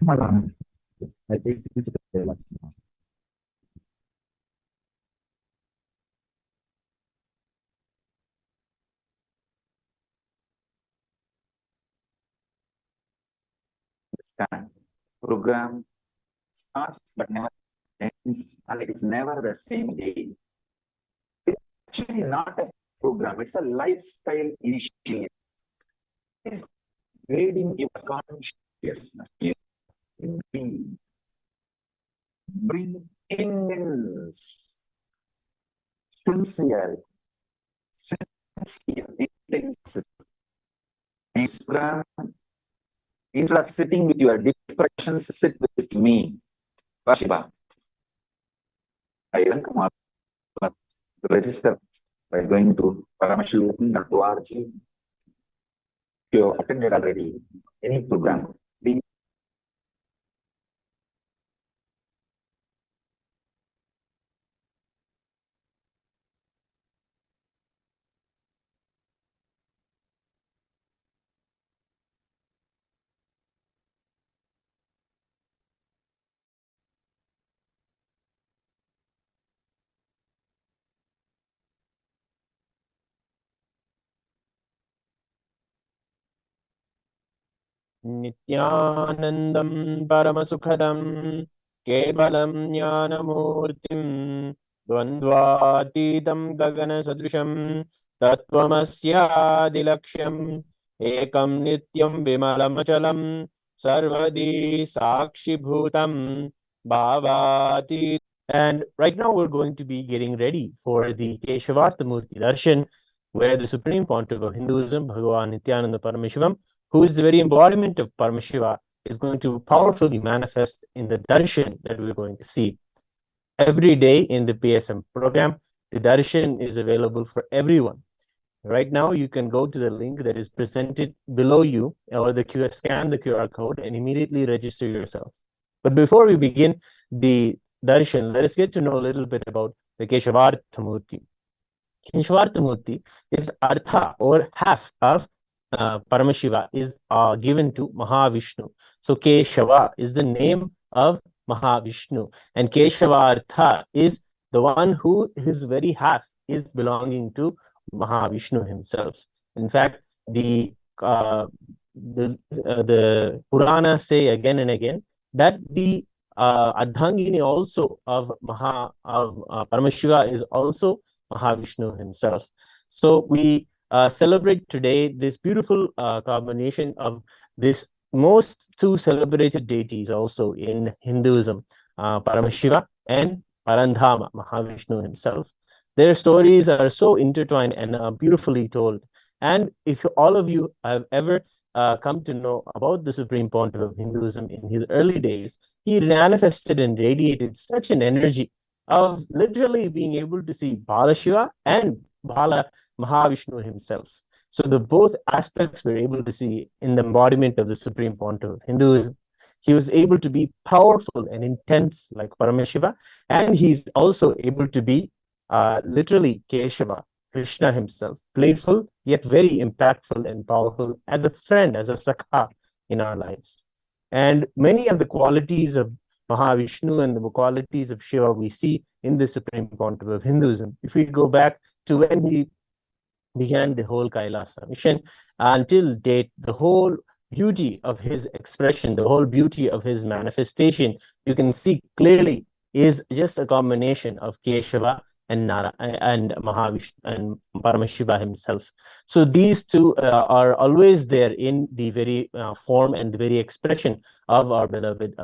I take it very much. Understand. Program starts but never ends, and it is never the same day. It's actually not a program, it's a lifestyle initiative. It's grading your consciousness. Bring immense, sincere, intensity. This program, instead of sitting with your depressions, sit with me. Shiva. I will come up to register by going to paramashivam.org. You have attended already any program. Nithyanandam Paramasukadam Kevalam Jnanamurtim Dvandvatitam Gagana Sadrisham Tattvamasya Ekam Nityam Vimalamachalam Sarvadi Sakshi Bhutam Bhavati. And right now we're going to be getting ready for the Keshavartha Murti Darshan, where the Supreme Pontiff of Hinduism, Bhagavan Nithyananda Paramashivam, who is the very embodiment of Paramashiva, is going to powerfully manifest in the darshan that we're going to see. Every day in the PSM program, the darshan is available for everyone. Right now, you can go to the link that is presented below you, or scan the QR code and immediately register yourself. But before we begin the darshan, let us get to know a little bit about the Keshavartha Murti. Keshavartha Murti is artha, or half of Paramashiva, is given to Mahavishnu. So Keshava is the name of Mahavishnu, and Keshavartha is the one who his very half is belonging to Mahavishnu himself. In fact, the Purana say again and again that the Ardhangini also of Paramashiva is also Mahavishnu himself. So we celebrate today this beautiful combination of this most two celebrated deities also in Hinduism, Paramashiva and Parandhama, Mahavishnu himself. Their stories are so intertwined and beautifully told. And if all of you have ever come to know about the Supreme Pontiff of Hinduism in his early days, he manifested and radiated such an energy of literally being able to see Bala Shiva and Bala Mahavishnu himself. So the both aspects we're able to see in the embodiment of the Supreme Pontiff of Hinduism. He was able to be powerful and intense like Paramashiva, and he's also able to be literally Keshava, Krishna himself, playful yet very impactful and powerful as a friend, as a sakha in our lives. And many of the qualities of Mahavishnu and the qualities of Shiva we see in the Supreme Pontiff of Hinduism. If we go back to when he began the whole KAILASA mission, until date, the whole beauty of his expression, the whole beauty of his manifestation, you can see clearly is just a combination of Keshava and Nara and Mahavishnu and Paramashiva himself. So these two are always there in the very form and the very expression of our beloved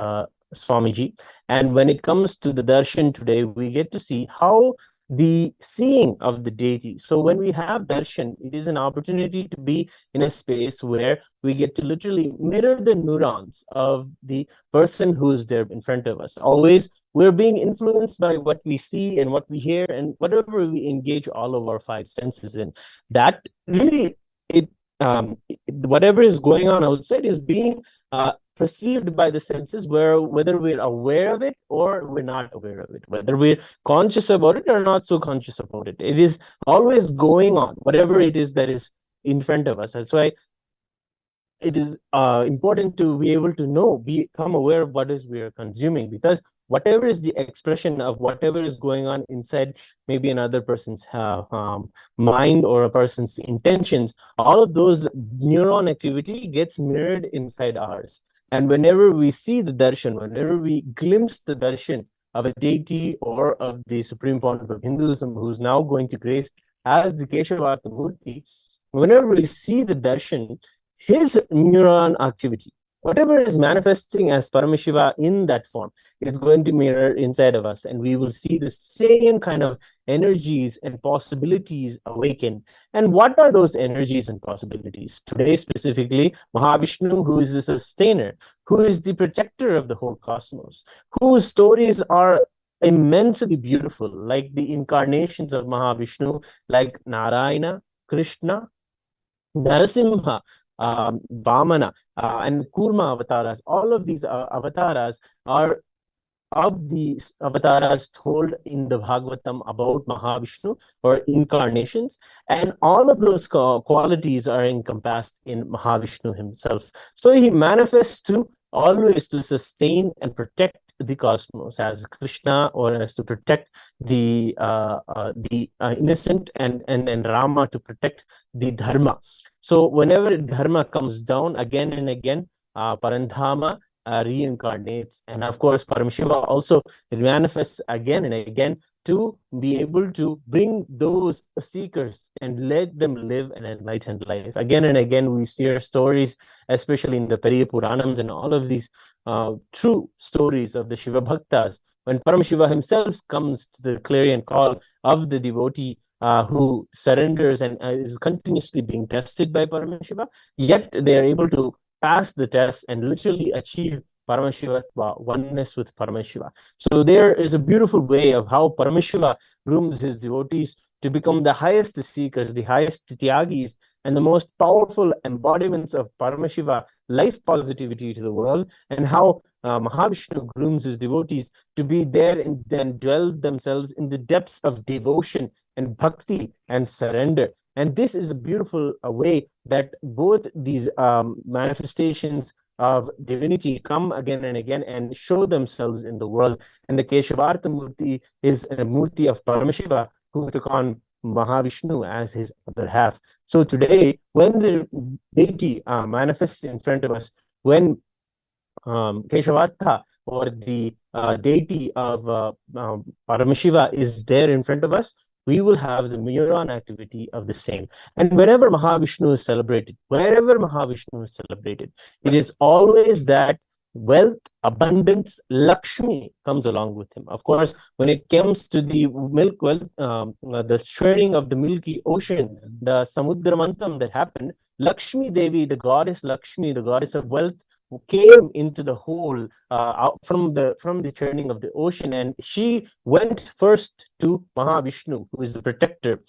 Swamiji. And when it comes to the darshan today, we get to see how the seeing of the deity. So when we have darshan, it is an opportunity to be in a space where we get to literally mirror the neurons of the person who is there in front of us. Always we're being influenced by what we see and what we hear and whatever we engage all of our five senses in. That really, whatever is going on outside is being perceived by the senses, whether we're aware of it or we're not aware of it, whether we're conscious about it or not so conscious about it. It is always going on, whatever it is that is in front of us. That's why it is important to be able to know, become aware of what is we are consuming, because whatever is the expression of whatever is going on inside maybe another person's mind or a person's intentions, all of those neuron activity gets mirrored inside ours. And whenever we see the darshan, whenever we glimpse the darshan of a deity or of the supreme pontiff of Hinduism, who's now going to grace as the Keshavartha Murti, whenever we see the darshan, his neuron activity, whatever is manifesting as Paramashiva in that form, is going to mirror inside of us, and we will see the same kind of energies and possibilities awaken. And what are those energies and possibilities? Today, specifically, Mahavishnu, who is the sustainer, who is the protector of the whole cosmos, whose stories are immensely beautiful, like the incarnations of Mahavishnu, like Narayana, Krishna, Narasimha, Vamana, and Kurma avatars. All of these avatars are of these avatars told in the Bhagavatam about Mahavishnu or incarnations, and all of those qualities are encompassed in Mahavishnu himself. So he manifests to always to sustain and protect the cosmos as Krishna, or as to protect the innocent, and Rama to protect the dharma. So whenever dharma comes down again and again, Parandhama reincarnates, and of course Paramashiva also manifests again and again to be able to bring those seekers and let them live an enlightened life. Again and again we hear stories, especially in the Periya Puranams and all of these true stories of the Shiva Bhaktas, when Paramashiva himself comes to the clarion call of the devotee who surrenders and is continuously being tested by Paramashiva, yet they are able to pass the test and literally achieve Paramashiva oneness with Paramashiva. So there is a beautiful way of how Paramashiva grooms his devotees to become the highest seekers, the highest tyagis, and the most powerful embodiments of Paramashiva life positivity to the world, and how Mahavishnu grooms his devotees to be there and dwell themselves in the depths of devotion and bhakti and surrender. And this is a beautiful way that both these manifestations of divinity come again and again and show themselves in the world. And the Keshavartha Murti is a Murti of Paramashiva who took on Mahavishnu as his other half. So today, when the deity manifests in front of us, when Keshavartha or the deity of Paramashiva is there in front of us, we will have the neuron activity of the same. And whenever Mahavishnu is celebrated, wherever Mahavishnu is celebrated, it is always that wealth, abundance, Lakshmi comes along with him. Of course, when it comes to the milk wealth, the sharing of the milky ocean, the Samudra Mantram that happened, Lakshmi Devi, the goddess Lakshmi, the goddess of wealth, who came into the hole out from the churning of the ocean, and she went first to Mahavishnu, who is the protector,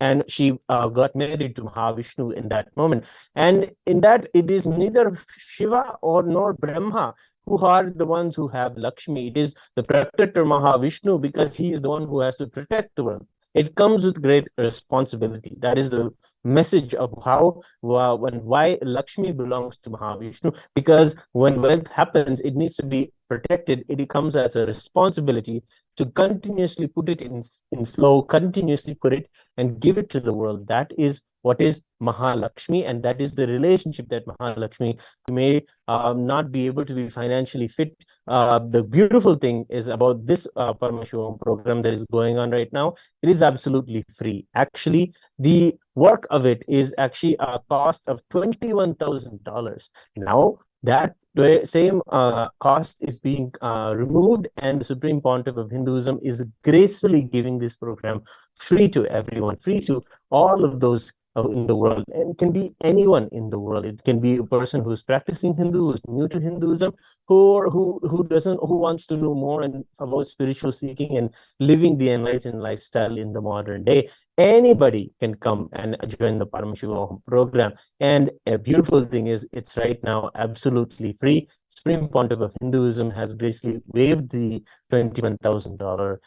and she got married to Mahavishnu in that moment. And in that, it is neither Shiva or nor Brahma who are the ones who have Lakshmi. It is the protector Mahavishnu, because he is the one who has to protect the world. It comes with great responsibility. That is the message of how why Lakshmi belongs to Mahavishnu, because when wealth happens, it needs to be protected. It comes as a responsibility to continuously put it in flow, continuously put it and give it to the world. That is what is Mahalakshmi, and that is the relationship that Mahalakshmi may not be able to be financially fit. The beautiful thing is about this Paramashivam program that is going on right now. It is absolutely free. Actually, the work of it is actually a cost of $21,000. Now, that same cost is being removed, and the Supreme Pontiff of Hinduism is gracefully giving this program free to everyone, free to all of those in the world. And it can be anyone in the world. It can be a person who's practicing Hindu, who's new to Hinduism, who wants to know more about spiritual seeking and living the enlightened lifestyle in the modern day. Anybody can come and join the Paramashivam program. And a beautiful thing is, it's right now absolutely free. Supreme Pontiff of Hinduism has gracefully waived the $21,000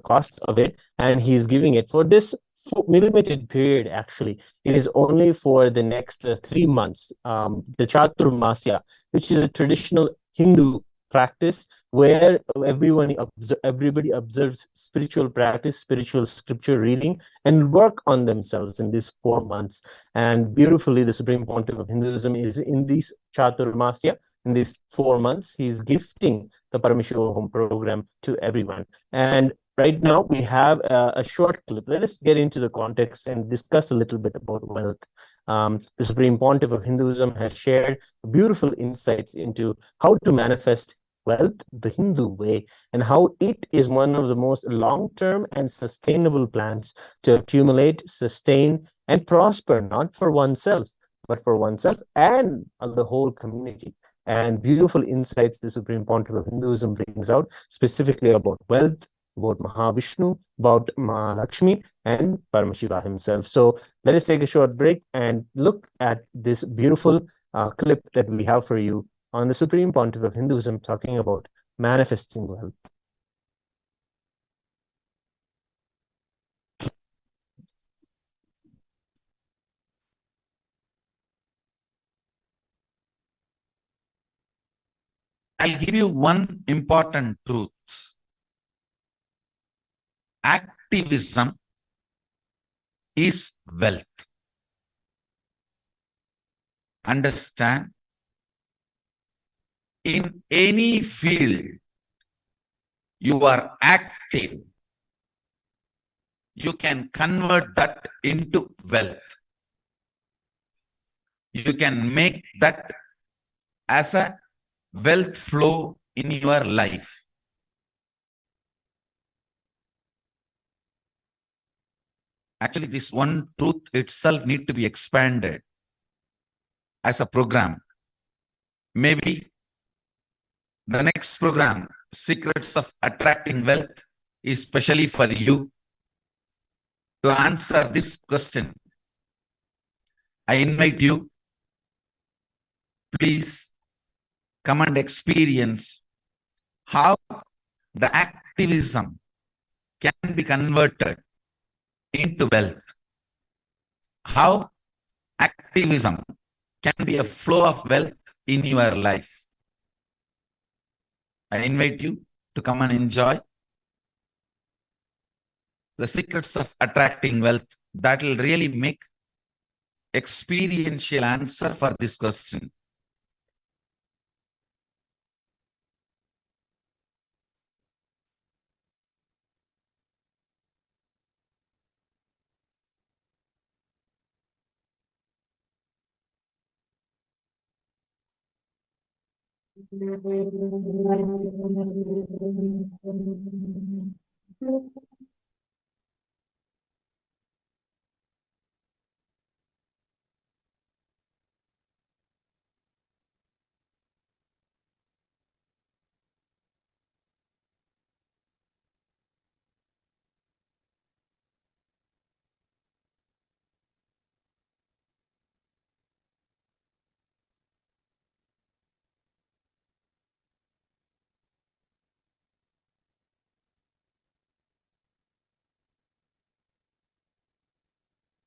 cost of it, and he's giving it for this limited period, actually. It is only for the next 3 months. The Chaturmasya, which is a traditional Hindu practice where everybody observes spiritual practice, spiritual scripture reading, and work on themselves in these 4 months. And beautifully, the Supreme Pontiff of Hinduism is in these Chaturmasya, in these 4 months, he's gifting the Paramashiva Home program to everyone. And right now, we have a short clip. Let us get into the context and discuss a little bit about wealth. The Supreme Pontiff of Hinduism has shared beautiful insights into how to manifest wealth the Hindu way and how it is one of the most long-term and sustainable plans to accumulate, sustain, and prosper, not for oneself, but for oneself and the whole community. And beautiful insights the Supreme Pontiff of Hinduism brings out, specifically about wealth, about Mahavishnu, about Mahalakshmi, and Paramashiva himself. So let us take a short break and look at this beautiful clip that we have for you on the Supreme Pontiff of Hinduism talking about manifesting wealth. I'll give you one important truth. Activism is wealth. Understand? In any field, you are active. You can convert that into wealth. You can make that as a wealth flow in your life. Actually, this one truth itself needs to be expanded as a program. Maybe the next program, Secrets of Attracting Wealth, is specially for you to answer this question. I invite you, please come and experience how the activism can be converted into wealth. How activism can be a flow of wealth in your life. I invite you to come and enjoy the Secrets of Attracting Wealth. That will really make experiential answer for this question.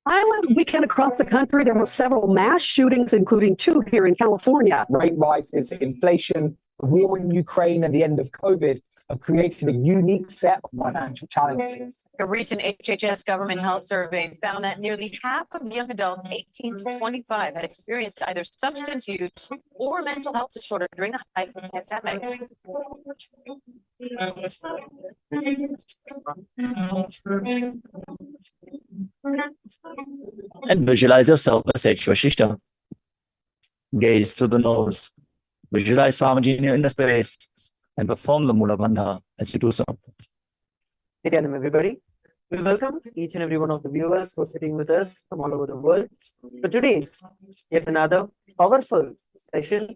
Violent weekend across the country. There were several mass shootings, including 2 here in California. Rate rises, inflation, the war in Ukraine, and the end of COVID have created a unique set of financial challenges. A recent HHS government health survey found that nearly half of young adults 18 to 25 had experienced either substance use or mental health disorder during the height of the pandemic. And visualize yourself as Sexual Shishta. Gaze to the nose. Visualize Swamiji in the space and perform the Mula Bandha as you do so. Nithyanam, everybody. We welcome each and every one of the viewers who are sitting with us from all over the world. So today's yet another powerful session.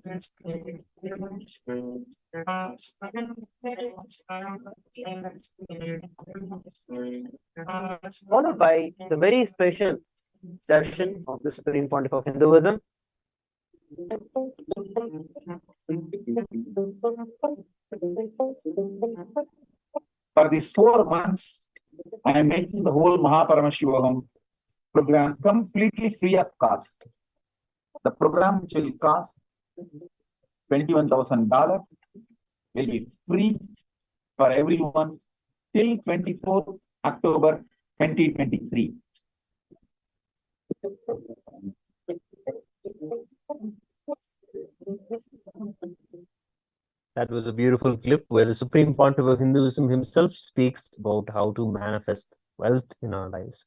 Followed by the very special darshan of the Supreme Pontiff of Hinduism. For these 4 months, I am making the whole Paramashivam program completely free of cost. The program, which will cost $21,000, will be free for everyone till 24th October 2023. That was a beautiful clip where the Supreme Pontiff of Hinduism himself speaks about how to manifest wealth in our lives.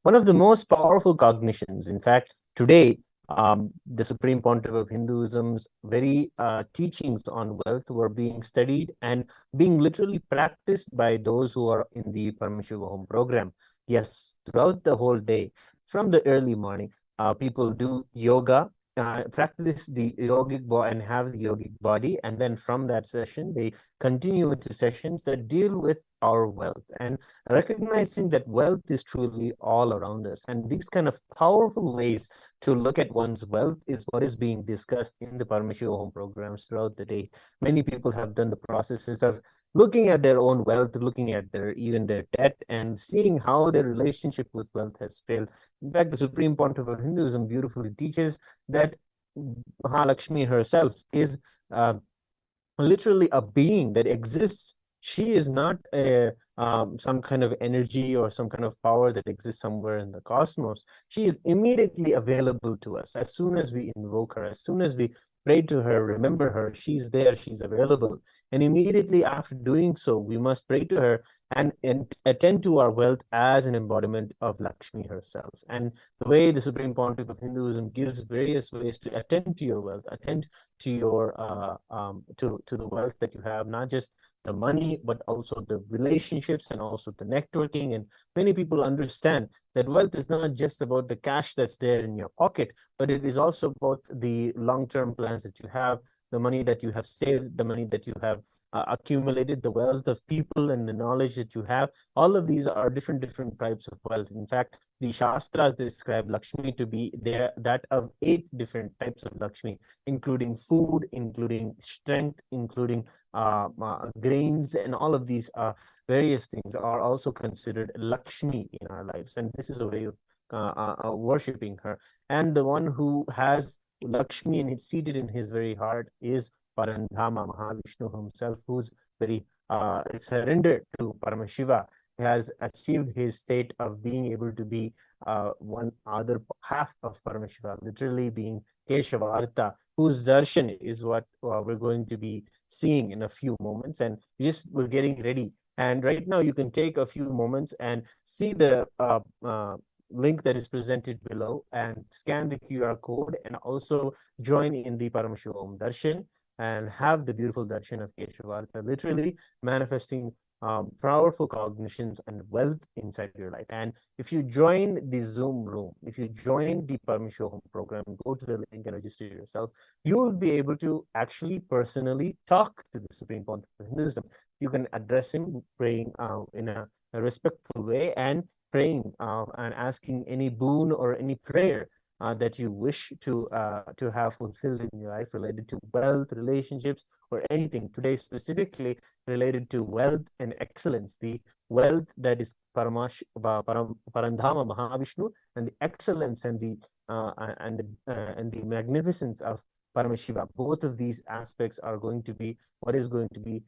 One of the most powerful cognitions, in fact, today, the Supreme Pontiff of Hinduism's very teachings on wealth were being studied and being literally practiced by those who are in the Paramashiva Home program. Yes, throughout the whole day, from the early morning, people do yoga, practice the yogic body and have the yogic body, and then from that session they continue into sessions that deal with our wealth and recognizing that wealth is truly all around us. And these kind of powerful ways to look at one's wealth is what is being discussed in the Paramashiva Home programs throughout the day. Many people have done the processes of looking at their own wealth, looking at even their debt, and seeing how their relationship with wealth has failed. In fact, the Supreme Pontiff of Hinduism beautifully teaches that Mahalakshmi herself is literally a being that exists. She is not some kind of energy or some kind of power that exists somewhere in the cosmos. She is immediately available to us. As soon as we invoke her, as soon as we pray to her, remember her, she's there, she's available. And immediately after doing so, we must pray to her and attend to our wealth as an embodiment of Lakshmi herself. And the way the Supreme Pontiff of Hinduism gives various ways to attend to your wealth, attend to your to the wealth that you have, not just the money, but also the relationships and also the networking. And many people understand that wealth is not just about the cash that's there in your pocket, but it is also about the long-term plans that you have, the money that you have saved, the money that you have accumulated, the wealth of people and the knowledge that you have. All of these are different types of wealth. In fact, the Shastras describe Lakshmi to be that of 8 different types of Lakshmi, including food, including strength, including grains, and all of these various things are also considered Lakshmi in our lives. And this is a way of worshipping her. And the one who has Lakshmi and it's seated in his very heart is Parandhama, Mahavishnu himself, who's very surrendered to Paramashiva, has achieved his state of being able to be one other half of Paramashiva, literally being Keshavartha, whose darshan is what we're going to be seeing in a few moments. And we're getting ready. And right now you can take a few moments and see the link that is presented below and scan the QR code and also join in the Paramashiva Om Darshan and have the beautiful darshan of Keshavartha, literally manifesting powerful cognitions and wealth inside your life. And if you join the Zoom room, if you join the Paramashiva Home program, go to the link and register yourself, you will be able to actually personally talk to the Supreme Pontiff of Hinduism. You can address him praying in a respectful way and praying and asking any boon or any prayer that you wish to have fulfilled in your life related to wealth, relationships, or anything. Today, specifically related to wealth and excellence, the wealth that is Parandhama Mahavishnu, and the excellence and the magnificence of Paramashiva. Both of these aspects are going to be what is going to be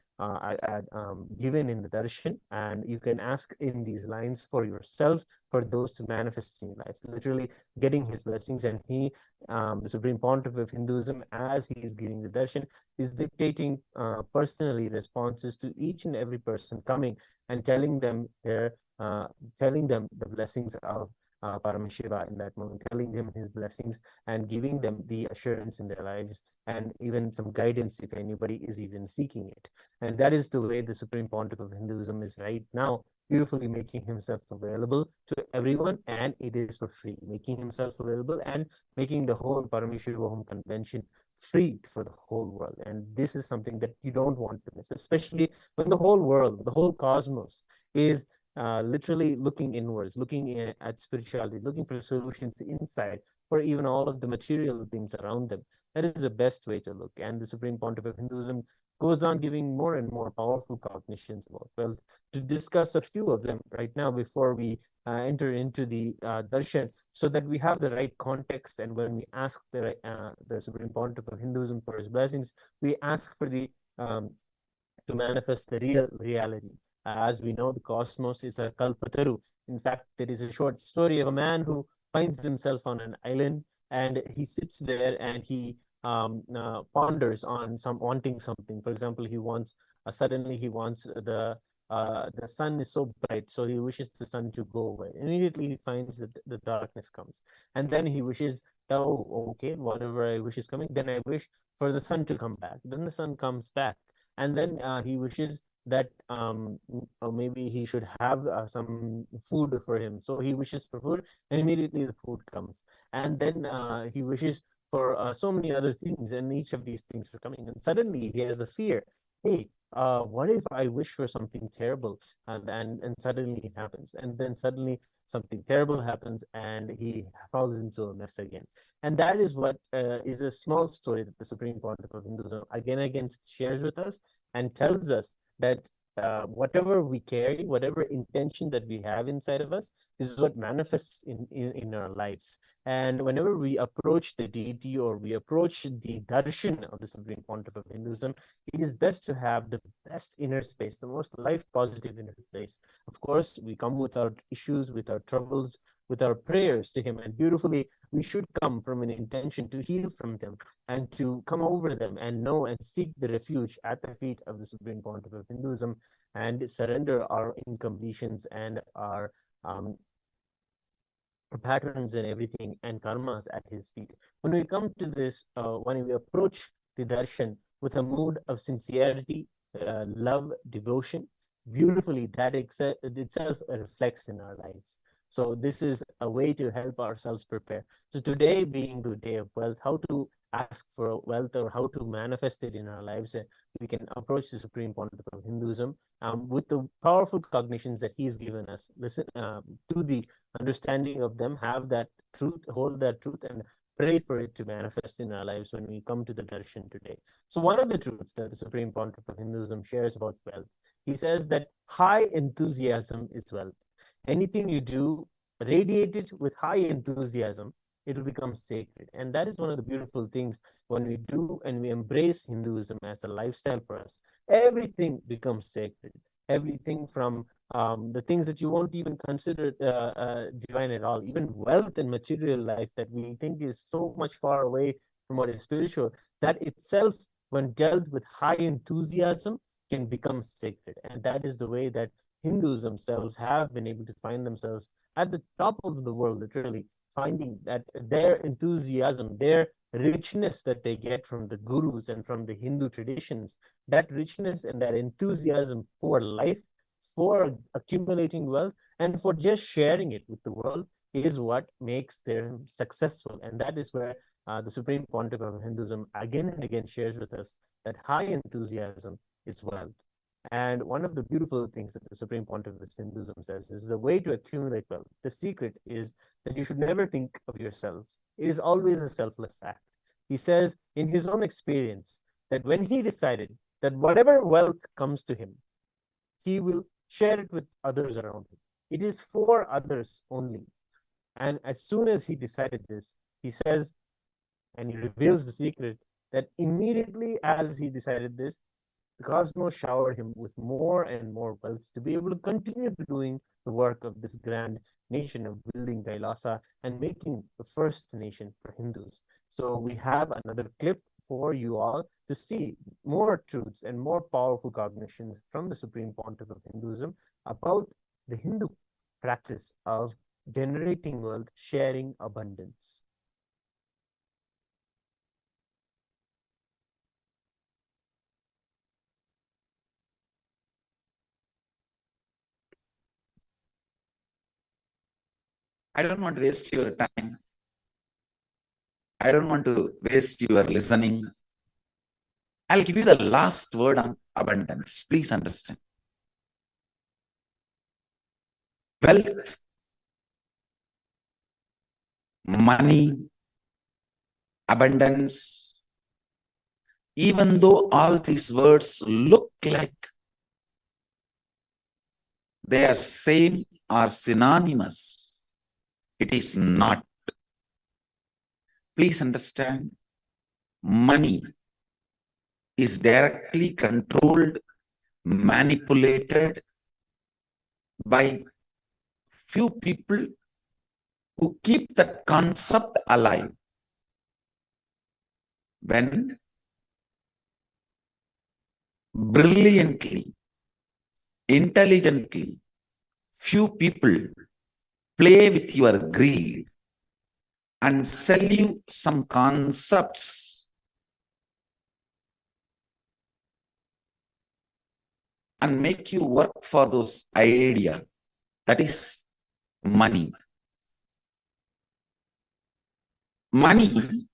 given in the darshan, and you can ask in these lines for yourself, for those to manifest in life, literally getting his blessings. And he, the Supreme Pontiff of Hinduism, as he is giving the darshan, is dictating personally responses to each and every person coming and telling them the blessings of Paramashiva in that moment, telling them his blessings and giving them the assurance in their lives and even some guidance if anybody is even seeking it. And that is the way the Supreme Pontiff of Hinduism is right now, beautifully making himself available to everyone, and it is for free, making himself available and making the whole Paramashiva Home convention free for the whole world. And this is something that you don't want to miss, especially when the whole world, the whole cosmos is literally looking inwards, looking at spirituality, looking for solutions inside, or even all of the material things around them. That is the best way to look. And the Supreme Pontiff of Hinduism goes on giving more and more powerful cognitions about wealth. To discuss a few of them right now before we enter into the darshan, so that we have the right context, and when we ask the Supreme Pontiff of Hinduism for his blessings, we ask for the to manifest the real reality. As we know, the cosmos is a kalpataru. In fact, there is a short story of a man who finds himself on an island, and he sits there and he ponders on wanting something. For example, he wants suddenly he wants the sun is so bright, so he wishes the sun to go away. Immediately he finds that the darkness comes, and then he wishes, oh, okay, whatever I wish is coming. Then I wish for the sun to come back. Then the sun comes back, and then he wishes that or maybe he should have some food for him. So he wishes for food, and immediately the food comes. And then he wishes for so many other things, and each of these things are coming. And suddenly he has a fear. Hey, what if I wish for something terrible? And suddenly it happens. And then suddenly something terrible happens, and he falls into a mess again. And that is what is a small story that the Supreme Pontiff of Hinduism again and again shares with us, and tells us that whatever we carry, whatever intention that we have inside of us, this is what manifests in our lives. And whenever we approach the deity, or we approach the darshan of the Supreme Pontiff of Hinduism, it is best to have the best inner space, the most life-positive inner place. Of course, we come with our issues, with our troubles, with our prayers to him, and beautifully, we should come from an intention to heal from them, and to come over them, and know and seek the refuge at the feet of the Supreme Pontiff of Hinduism, and surrender our incompletions and our patterns and everything and karmas at his feet. When we come to this, when we approach the darshan with a mood of sincerity, love, devotion, beautifully that itself reflects in our lives. So this is a way to help ourselves prepare. So today being the day of wealth, how to ask for wealth, or how to manifest it in our lives, we can approach the Supreme Pontiff of Hinduism with the powerful cognitions that he's given us. Listen to the understanding of them, have that truth, hold that truth, and pray for it to manifest in our lives when we come to the darshan today. So one of the truths that the Supreme Pontiff of Hinduism shares about wealth, he says that high enthusiasm is wealth. Anything you do, radiate it with high enthusiasm, it will become sacred. And that is one of the beautiful things when we do and we embrace Hinduism as a lifestyle for us. Everything becomes sacred. Everything from the things that you won't even consider divine at all, even wealth and material life that we think is so much far away from what is spiritual, that itself, when dealt with high enthusiasm, can become sacred. And that is the way that Hindus themselves have been able to find themselves at the top of the world, literally, finding that their enthusiasm, their richness that they get from the gurus and from the Hindu traditions, that richness and that enthusiasm for life, for accumulating wealth, and for just sharing it with the world is what makes them successful. And that is where the Supreme Pontiff of Hinduism again and again shares with us that high enthusiasm is wealth. And one of the beautiful things that the Supreme Pontiff of Hinduism says is the way to accumulate wealth. The secret is that you should never think of yourself. It is always a selfless act. He says in his own experience that when he decided that whatever wealth comes to him, he will share it with others around him. It is for others only. And as soon as he decided this, he says, and he reveals the secret, that immediately as he decided this, the cosmos showered him with more and more wealth to be able to continue doing the work of this grand nation of building KAILASA and making the first nation for Hindus. So we have another clip for you all to see more truths and more powerful cognitions from the Supreme Pontiff of Hinduism about the Hindu practice of generating wealth, sharing abundance. I don't want to waste your time. I don't want to waste your listening. I'll give you the last word on abundance. Please understand. Wealth, money, abundance, even though all these words look like they are same or synonymous, it is not. Please understand, money is directly controlled, manipulated by few people who keep that concept alive. When brilliantly, intelligently, few people play with your greed and sell you some concepts and make you work for those ideas, that is money. Money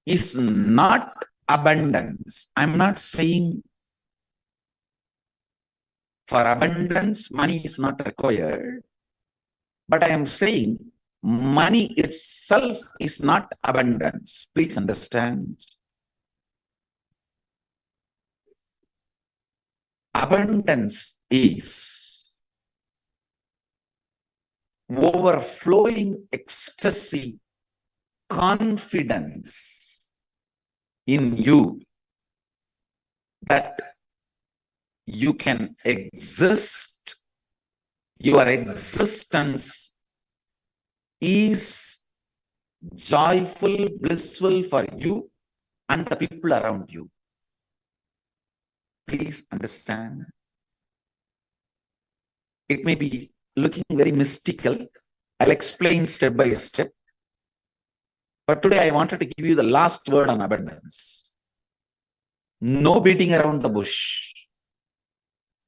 is not abundance. I'm not saying for abundance, money is not required. But I am saying money itself is not abundance. Please understand. Abundance is overflowing ecstasy, confidence in you that you can exist. Your existence is joyful, blissful for you and the people around you. Please understand. It may be looking very mystical. I'll explain step by step. But today I wanted to give you the last word on abundance. No beating around the bush.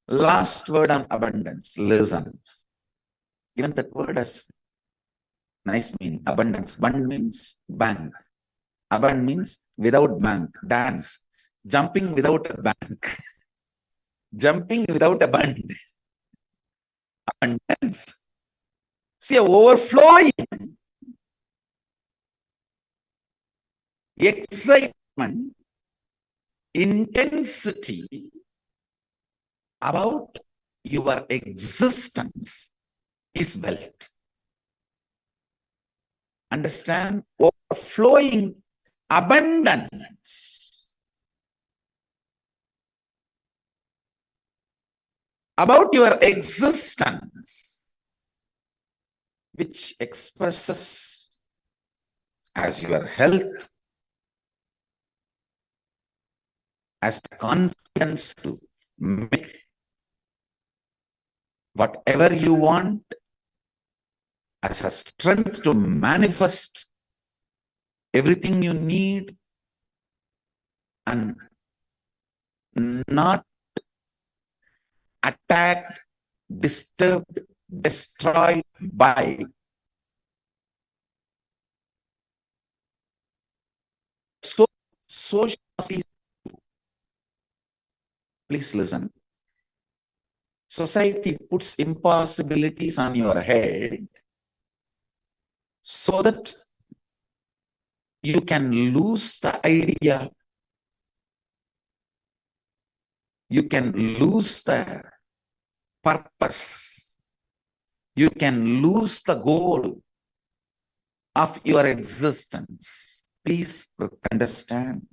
Last word on abundance. Listen. Even that word has nice meaning. Abundance. Bund means bank. Abund means without bank. Dance. Jumping without a bank. Jumping without a bund. Abundance. See, overflowing excitement, intensity about your existence is wealth. Understand? Overflowing abundance about your existence, which expresses as your health, as the confidence to make whatever you want, as a strength to manifest everything you need, and not attacked, disturbed, destroyed by social. Please listen. Society puts impossibilities on your head so that you can lose the idea, you can lose the purpose, you can lose the goal of your existence. Please understand.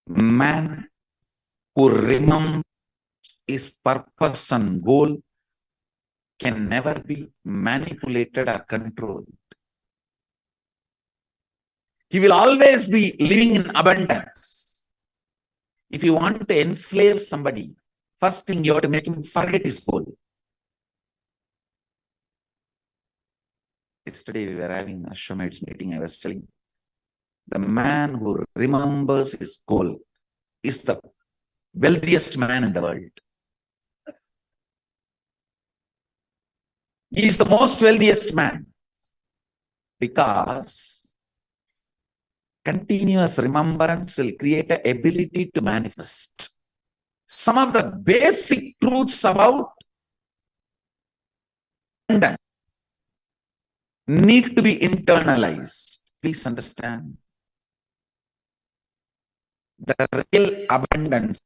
Man who remembers his purpose and goal can never be manipulated or controlled. He will always be living in abundance. If you want to enslave somebody, first thing you have to make him forget his goal. Yesterday we were having a Shamates meeting. I was telling, the man who remembers his goal is the wealthiest man in the world. He is the most wealthiest man because continuous remembrance will create an ability to manifest. Some of the basic truths about abundance need to be internalized. Please understand. the real abundance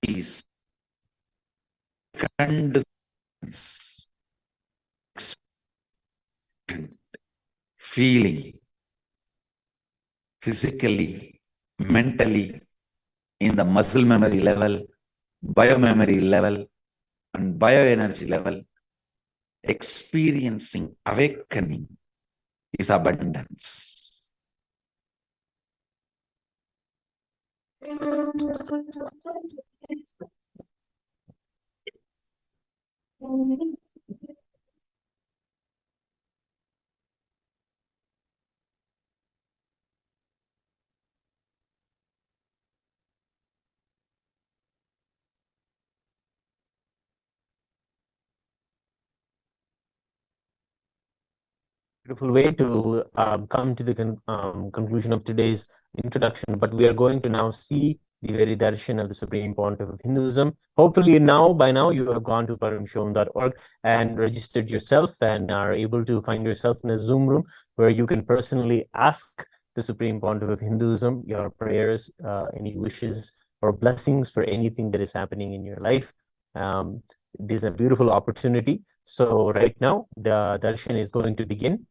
is feeling physically, mentally, in the muscle memory level, biomemory level, and bioenergy level, experiencing awakening is abundance. Beautiful way to come to the conclusion of today's introduction, but we are going to now see the very darshan of the Supreme Pontiff of Hinduism. Hopefully by now you have gone to paramshivam.org and registered yourself and are able to find yourself in a Zoom room where you can personally ask the Supreme Pontiff of Hinduism your prayers, any wishes or blessings for anything that is happening in your life. It is a beautiful opportunity. So right now the darshan is going to begin.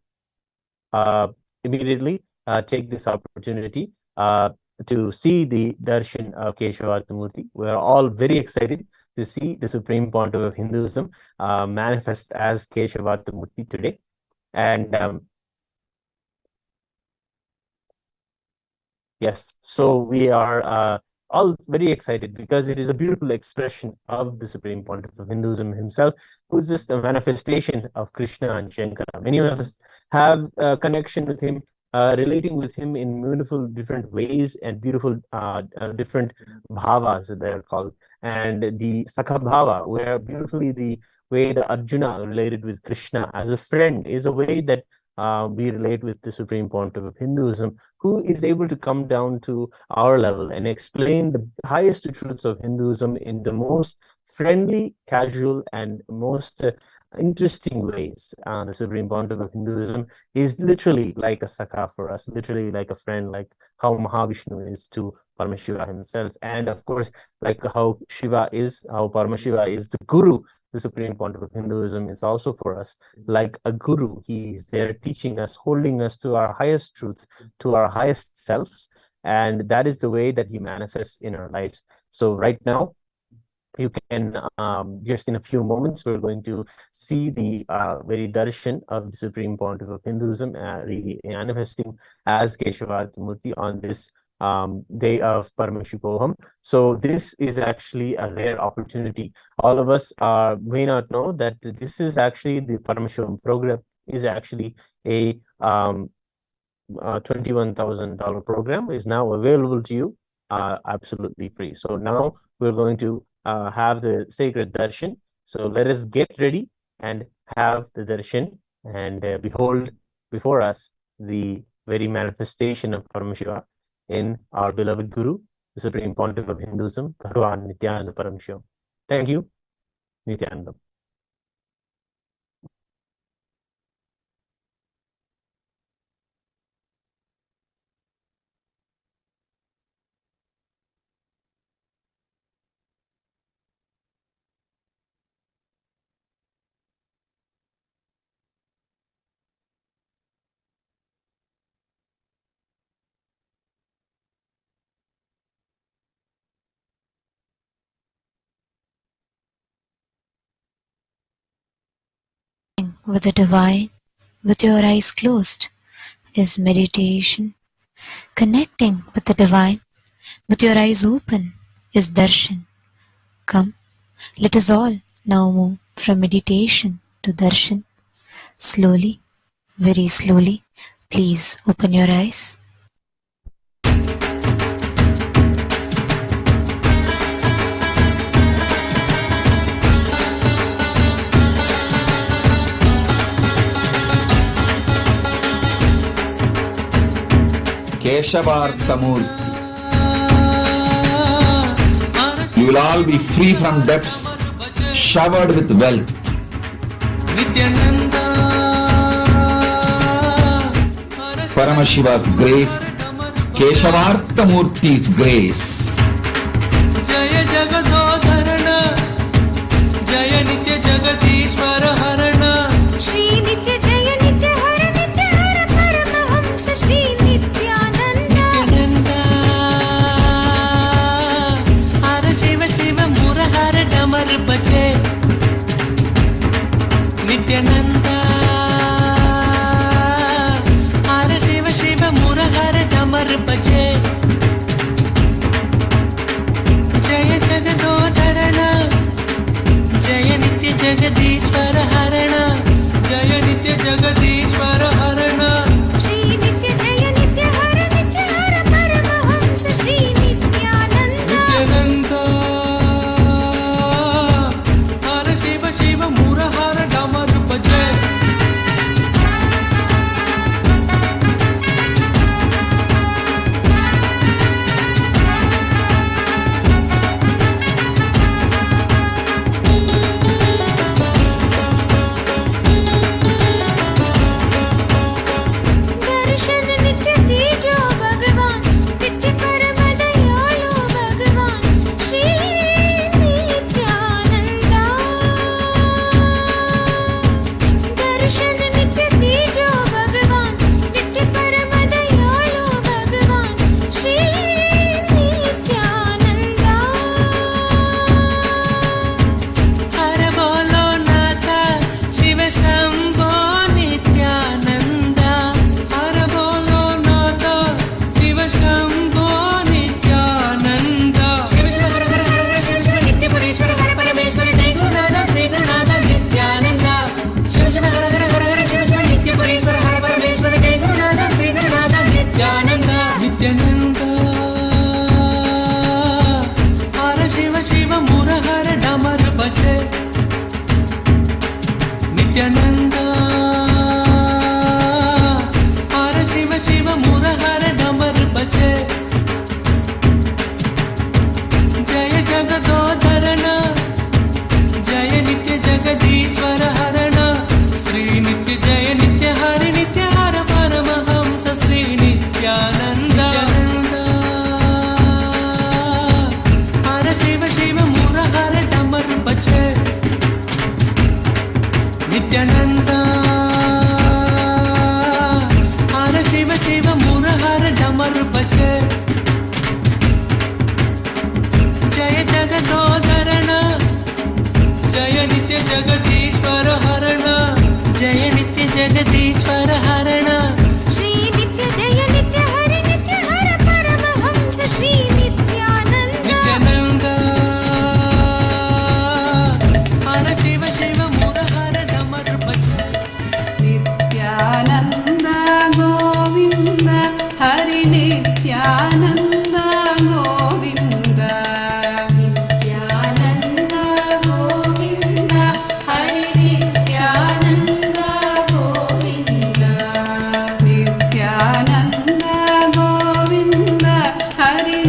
Immediately take this opportunity to see the darshan of Keshavartha Murti. We are all very excited to see the Supreme Pontiff of Hinduism manifest as Keshavartha Murti today. And yes, so we are all very excited because it is a beautiful expression of the Supreme Pontiff of Hinduism himself, who is just a manifestation of Krishna and Shankara. Many of us have a connection with him, relating with him in beautiful different ways and beautiful different bhavas, they're called. And the Sakha Bhava, where beautifully the way that Arjuna related with Krishna as a friend, is a way that we relate with the Supreme Pontiff of Hinduism, who is able to come down to our level and explain the highest truths of Hinduism in the most friendly, casual, and most interesting ways. The Supreme Pontiff of Hinduism is literally like a Sakha for us, literally like a friend, like how Mahavishnu is to Paramashiva himself. And of course, like how Paramashiva is the Guru. The Supreme Pontiff of Hinduism is also for us like a guru. He is there teaching us, holding us to our highest truth, to our highest selves. And that is the way that he manifests in our lives. So right now, you can, just in a few moments, we're going to see the very darshan of the Supreme Pontiff of Hinduism really manifesting as Keshavartha Murti on this day of Paramashivoham. So this is actually a rare opportunity. All of us may not know that this is actually the Paramashivam program is actually a $21,000 program, is now available to you absolutely free. So now we're going to have the sacred darshan. So let us get ready and have the darshan and behold before us the very manifestation of Paramashiva in our beloved Guru, the Supreme Pontiff of Hinduism, Bhagavan Nithyananda Paramashivam. Thank you, Nithyananda. With the divine, with your eyes closed, is meditation. Connecting with the divine, with your eyes open, is darshan. Come, let us all now move from meditation to darshan. Slowly, very slowly, please open your eyes. Keshavartha Murti. You will all be free from debts, showered with wealth. Nithyananda Paramashiva's grace, Keshavartha Murti's grace. Jaya Jagadodharana, Jaya Nitya Jagadishwara Harana, Shri Nitya Jaya Nitya Hara Nitya Hara Paramahamsa Shri Nithyananda. Nityananda, Hara Shiva Shiva Murahara Damar Bache, Nityananda, Hara Shiva Shiva Murahara Damar Bache. Jaya Jagadodharana, Jaya Nitya Jagadishwara Harana, Jaya Nitya Jagadishwara Harana, Shri Nitya Jaya Nitya Hara Nitya Hara Paramahamsa Shri Nithyananda. Nityananda, Hara Shiva Shiva Murahara Damar Bhaje. दर्शन नित्य दीजो भगवान, नित्य परम दयालु भगवान श्री नित्यानंदा। दर्शन नित्य दीजो भगवान, नित्य परम दयालु भगवान श्री नित्यानंदा। हर बोलो नाथा शिव शंभो नित्यानंदा, हर बोलो नाथा शिव शंभो नित्यानंदा। शिव शिव हर हर हर हर शिव शिव नित्य पुरेश्वर हर परमेश्वर जय गुरुनाथ श्री गुरुनाथ नित्यानंदा। शिव शिव हर हर हर हर शिव शिव नित्य पुरेश्वर हर परमेश्वर जय गुरुनाथ श्री गुरुनाथ नित्यानंदा। नित्यानंदा, हर शिव शिव मुरहर डमर बजे। नित्यानंदा, हर शिव शिव मुरहर डमर बजे। जय जगदोधरना, जय नित्य जगदीश्वर हरणा, श्री नित्य जय नित्य हरि नित्य हर परमहंस श्री नित्यानंदा। हर शिव शिव मुरहर डमर बजे। नित्यानंदा, हर शिव शिव मुरहर डमर बजे। जय जगदोधरना, जय नित्य जगदीश्वर हरणा, जय नित्य जगदीश्वर हरणा, श्री नित्य जय नित्य हरि नित्य हर परमहंस श्री नित्यानंदा। नित्यानंदा, हर शिव शिव मुरहर डमर बजे। नित्यानंद गोविंद हरि नित्यानंद गोविंद। नित्यानंद गोविंद हरि नित्यानंद गोविंद। नित्यानंद गोविंद हरि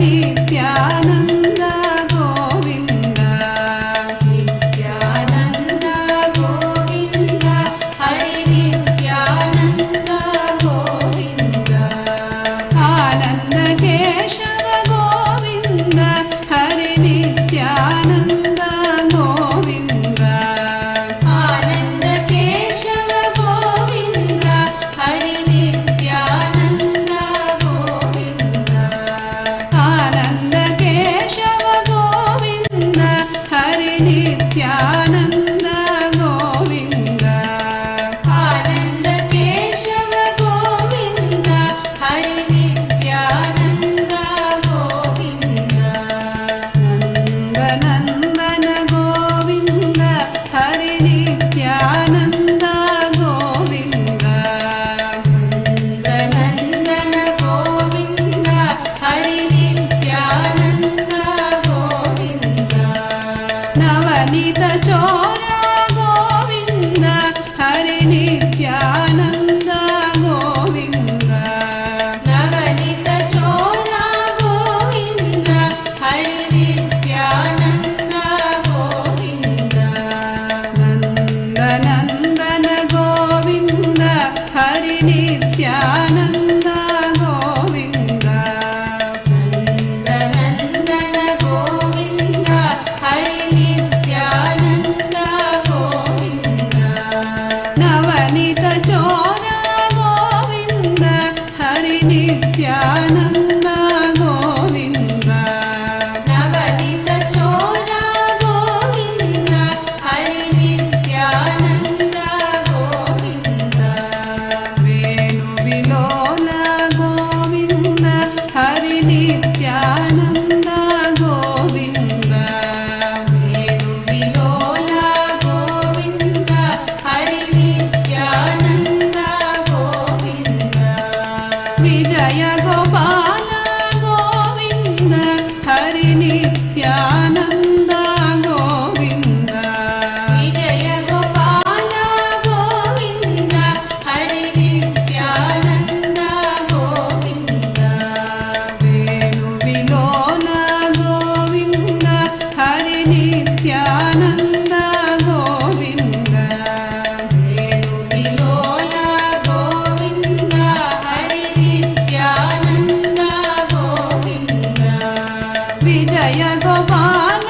विजय गोपाल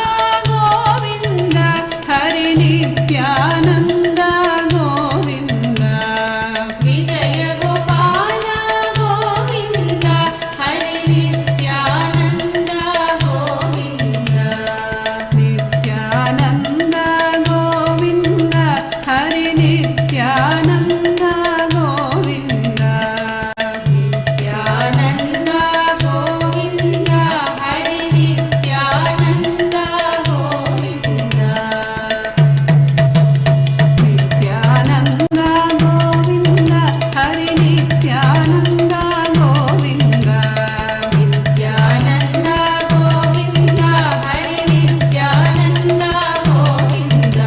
गोविन्द हरि नित्यानन्द गोविन्द विजय गोपाल गोविन्द हरि नित्यानन्द गोविन्द नित्यानन्द गोविन्द हरि नित्यानन्द गोविन्द नित्यानन्द गोविन्द हरि नित्यानन्द गोविन्द नित्यानन्द गोविन्द हरि नित्यानन्द गोविन्द नित्यानन्द गोविन्द हरि नित्यानन्द गोविन्द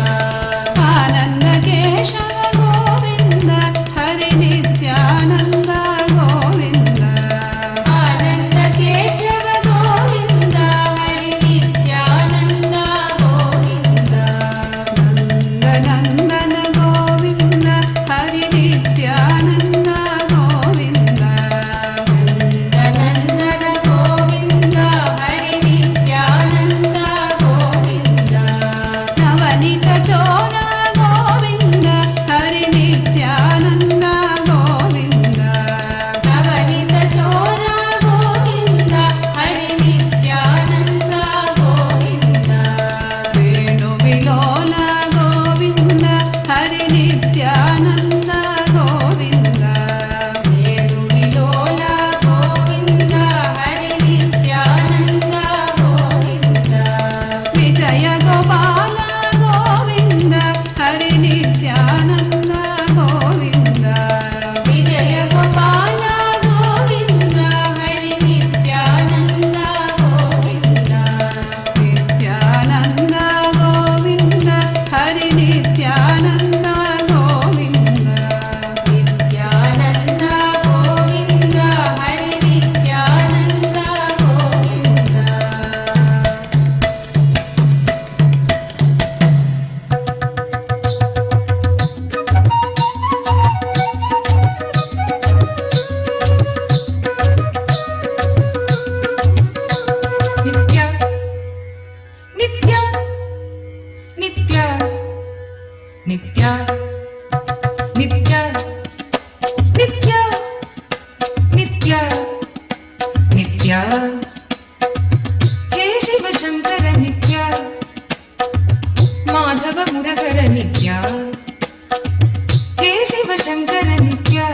आनन्द केशव गोविन्द हरि नित्यानन्द गोविन्द आनन्द केशव गोविन्द हरि नित्यानन्द गोविन्द नन्दनन्दन गोविन्द हरि नित्यानन्द गोविन्द नन्दनन्दन गोविन्द हरि नित्यानन्द गोविन्द नवनीत चोर गोविन्द हरि नित्यानन्द गोविन्द नवनीत चोर गोविन्द हरि नित्यानन्द गोविन्द वेणुविलोल गोविन्द हरि नित्यानन्द गोविन्द वेणुविलोल गोविन्द हरि नित्यानन्द गोविन्द विजय गोपाल गोविन्द हरि नित्यानन्द गोविन्द विजय गोपाल गोविन्द हरि नित्यानन्द गोविन्द नित्यानन्द गोविन्द हरि नित्यानन्द गोविन्द नित्यानन्द गोविन्द हरि नित्यानन्द गोविन्द नित्य नित्य नित्य नित्य नित्य नित्य नित्य नित्य हे शिव शंकर नित्य माधव मुरहर नित्य हे शिव शंकर नित्य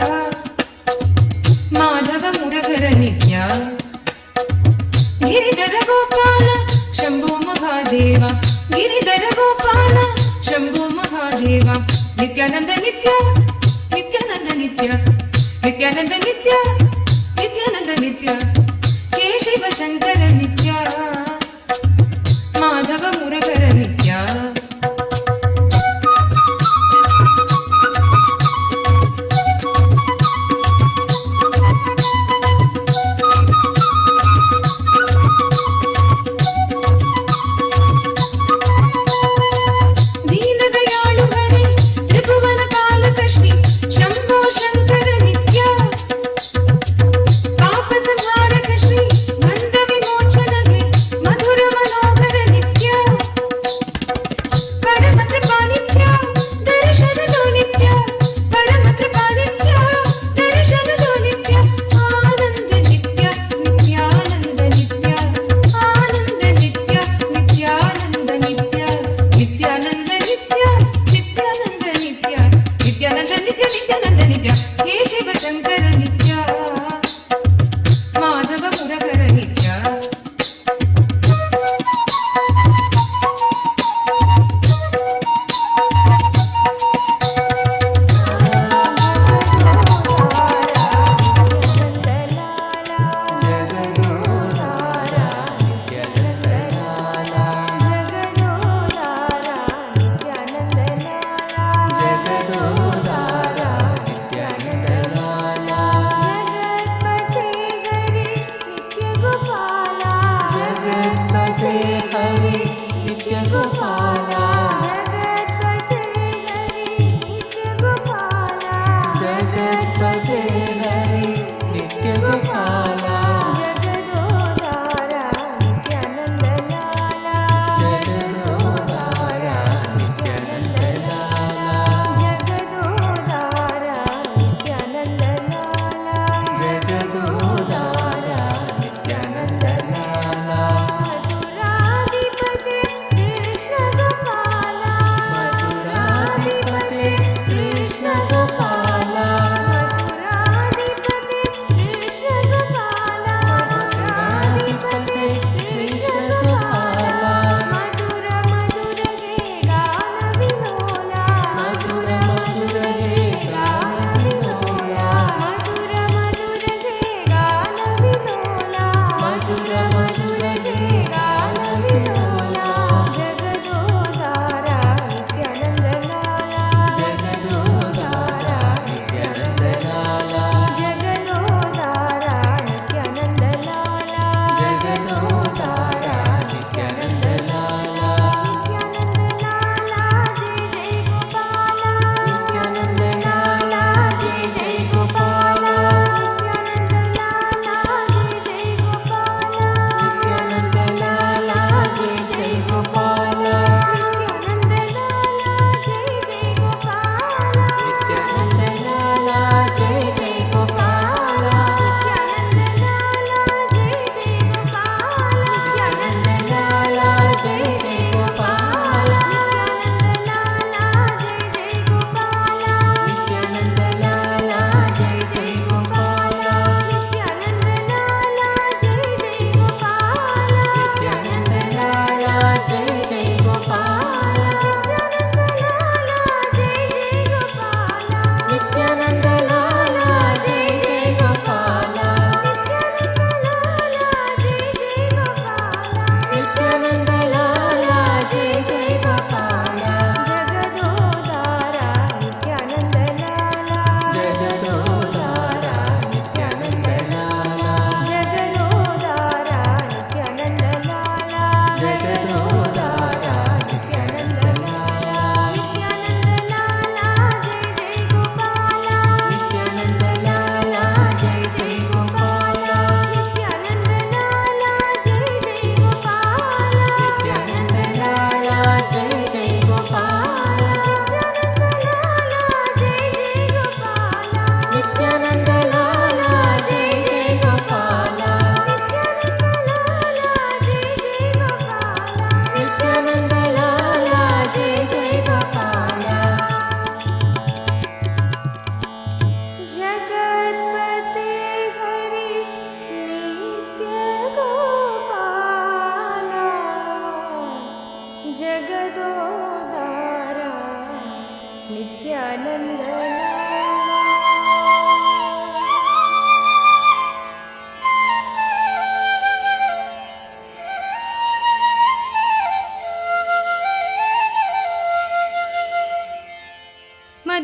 माधव मुरहर नित्य गिरिधर गोपाल शंभो महादेव गिरिधर गोपाल शंभो महादेव नित्यानंद नित्य नित्यानंद नित्य नित्यानंद नित्य नित्यानंद नित्य हे शिव शंकर नित्य माधव मुरहर नित्य दीनदयाळु हरि त्रिभुवन पालक श्री शंभो शंकर नित्य पाप संहार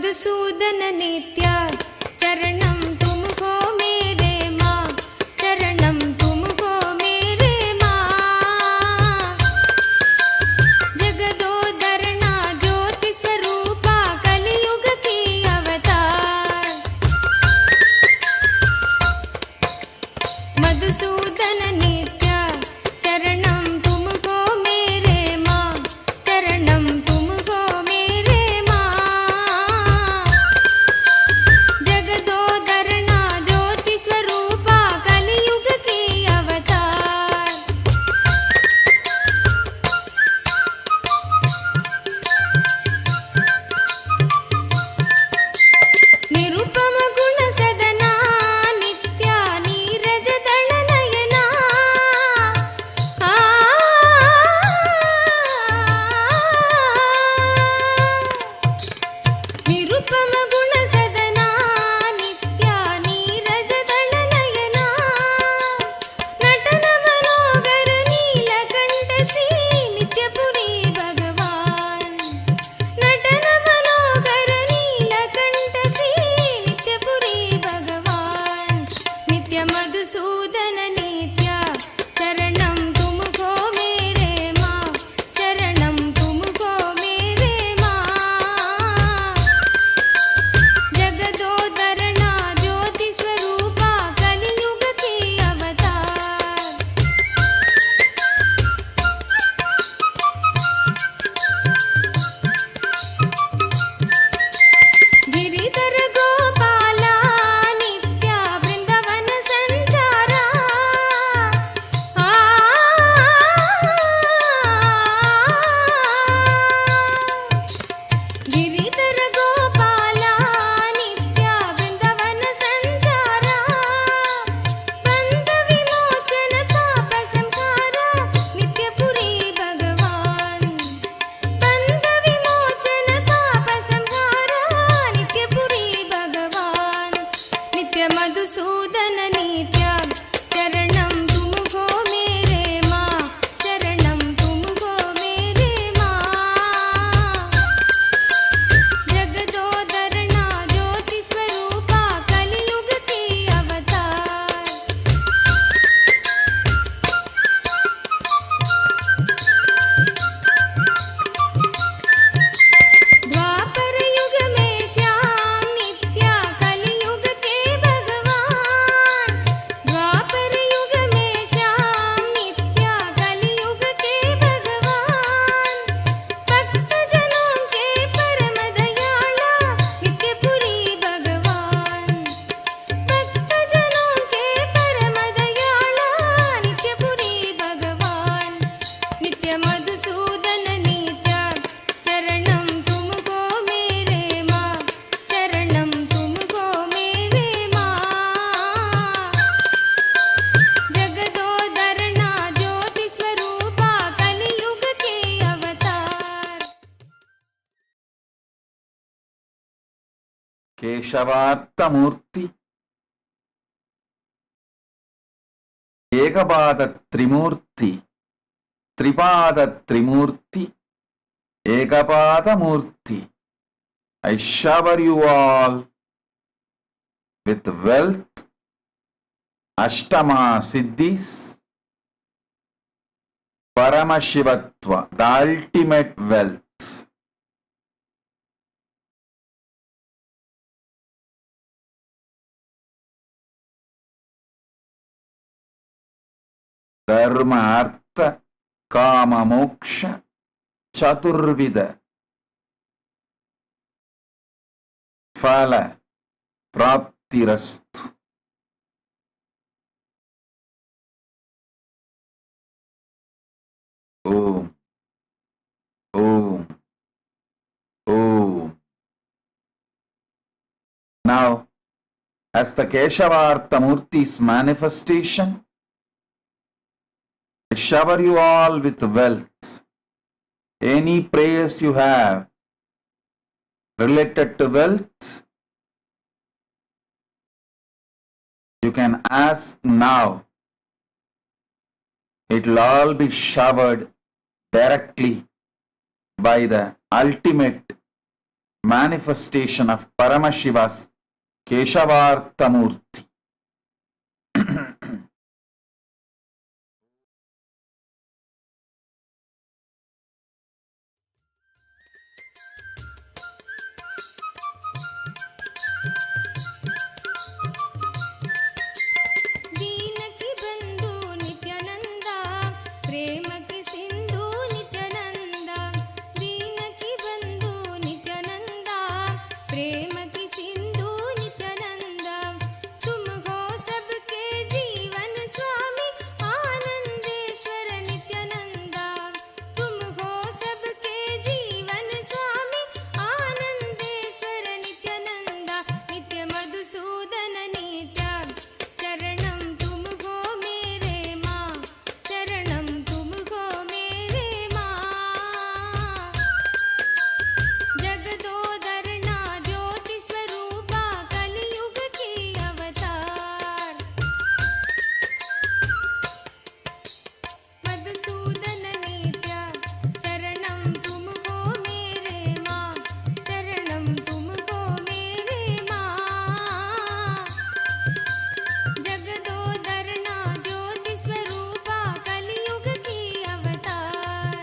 मधुसूदन नित्य चरणम तुमको मेरे माँ चरणम तुमको मेरे माँ जगदोदरना ज्योति स्वरूपा कलियुग की अवतार मधुसूदन नित्य चरणम तुमको मेरे माँ चरणम तुमको मेरे माँ जगदोदरना ज्योति स्वरूपा कलियुग की अवतार निरुपम गुण सदना नित्या नीरज दल नयना निरुपम गुण सदना नित्या नीरज दल नयना नटन मनोगर नीलकंठ श्री नित्यपुरी भगवान नटन मनोगर नीलकंठ श्री नित्यपुरी भगवान नित्य मधुसूदन नित्य चरणम तुमको मेरे माँ चरणम तुमको मेरे माँ जगदोदरना ज्योति स्वरूपा कलियुग की अवतार गिरिधर गोपाला नित्या वृंदावन संचारा गिरिधर गोपाला नित्या वृंदावन संचारा बंध विमोचन पाप संहारा नित्यपुरी भगवान बंध विमोचन पाप संहारा नित्यपुरी भगवान नित्य मधुसूदन नित्य चरणम तुमको मेरे माँ चरणम तुमको मेरे माँ जगदोदरना ज्योति स्वरूपा कलियुग की अवतार द्वापर युग में श्याम नित्या कलियुग के भगवान द्वापर युग में श्याम नित्या कलियुग के भगवान भक्त जनों के परम दयाला नित्यपुरी भगवान भक्त जनों के परम दयाला नित्यपुरी भगवान नित्य मधुसूदन नित्य चरणम तुमको मेरे माँ चरणम तुमको मेरे माँ जगदोदरना ज्योति स्वरूपा कलियुग के अवतार Keshavartha Murti, Ekabada Trimurti, Tripada Trimurti, Ekapada Murti. I shower you all with wealth, Ashtama Siddhis, Paramashivatva, the ultimate wealth. Dharma, Artha, Kama, Moksha, Chaturvida, Phala, Praptirastu. Om, Om, Om. Now, as the Keshavartha Murti's manifestation, I shower you all with wealth. Any prayers you have related to wealth, you can ask now. It will all be showered directly by the ultimate manifestation of Paramashiva's Keshavartha Murti. दीनकी बंधु नित्यानंद प्रेम की सिंधु नित्यानंद दीनकी बंधु नित्यानंद प्रेम की सिंधु नित्यानंद तुम हो सबके जीवन स्वामी आनंदेश्वर नित्यानंद तुम हो सबके जीवन स्वामी आनंदेश्वर नित्यानंद नित्य मधुसूदन नित्य चरणम तुम हो मेरे माँ चरणम तुम हो मेरे माँ जगदोदरना ज्योति स्वरूपा कलयुग की अवतार मधुसूदन नित्य चरणम तुम हो मेरे माँ चरणम तुम हो मेरे माँ जगदोदरना ज्योति स्वरूपा कलयुग की अवतार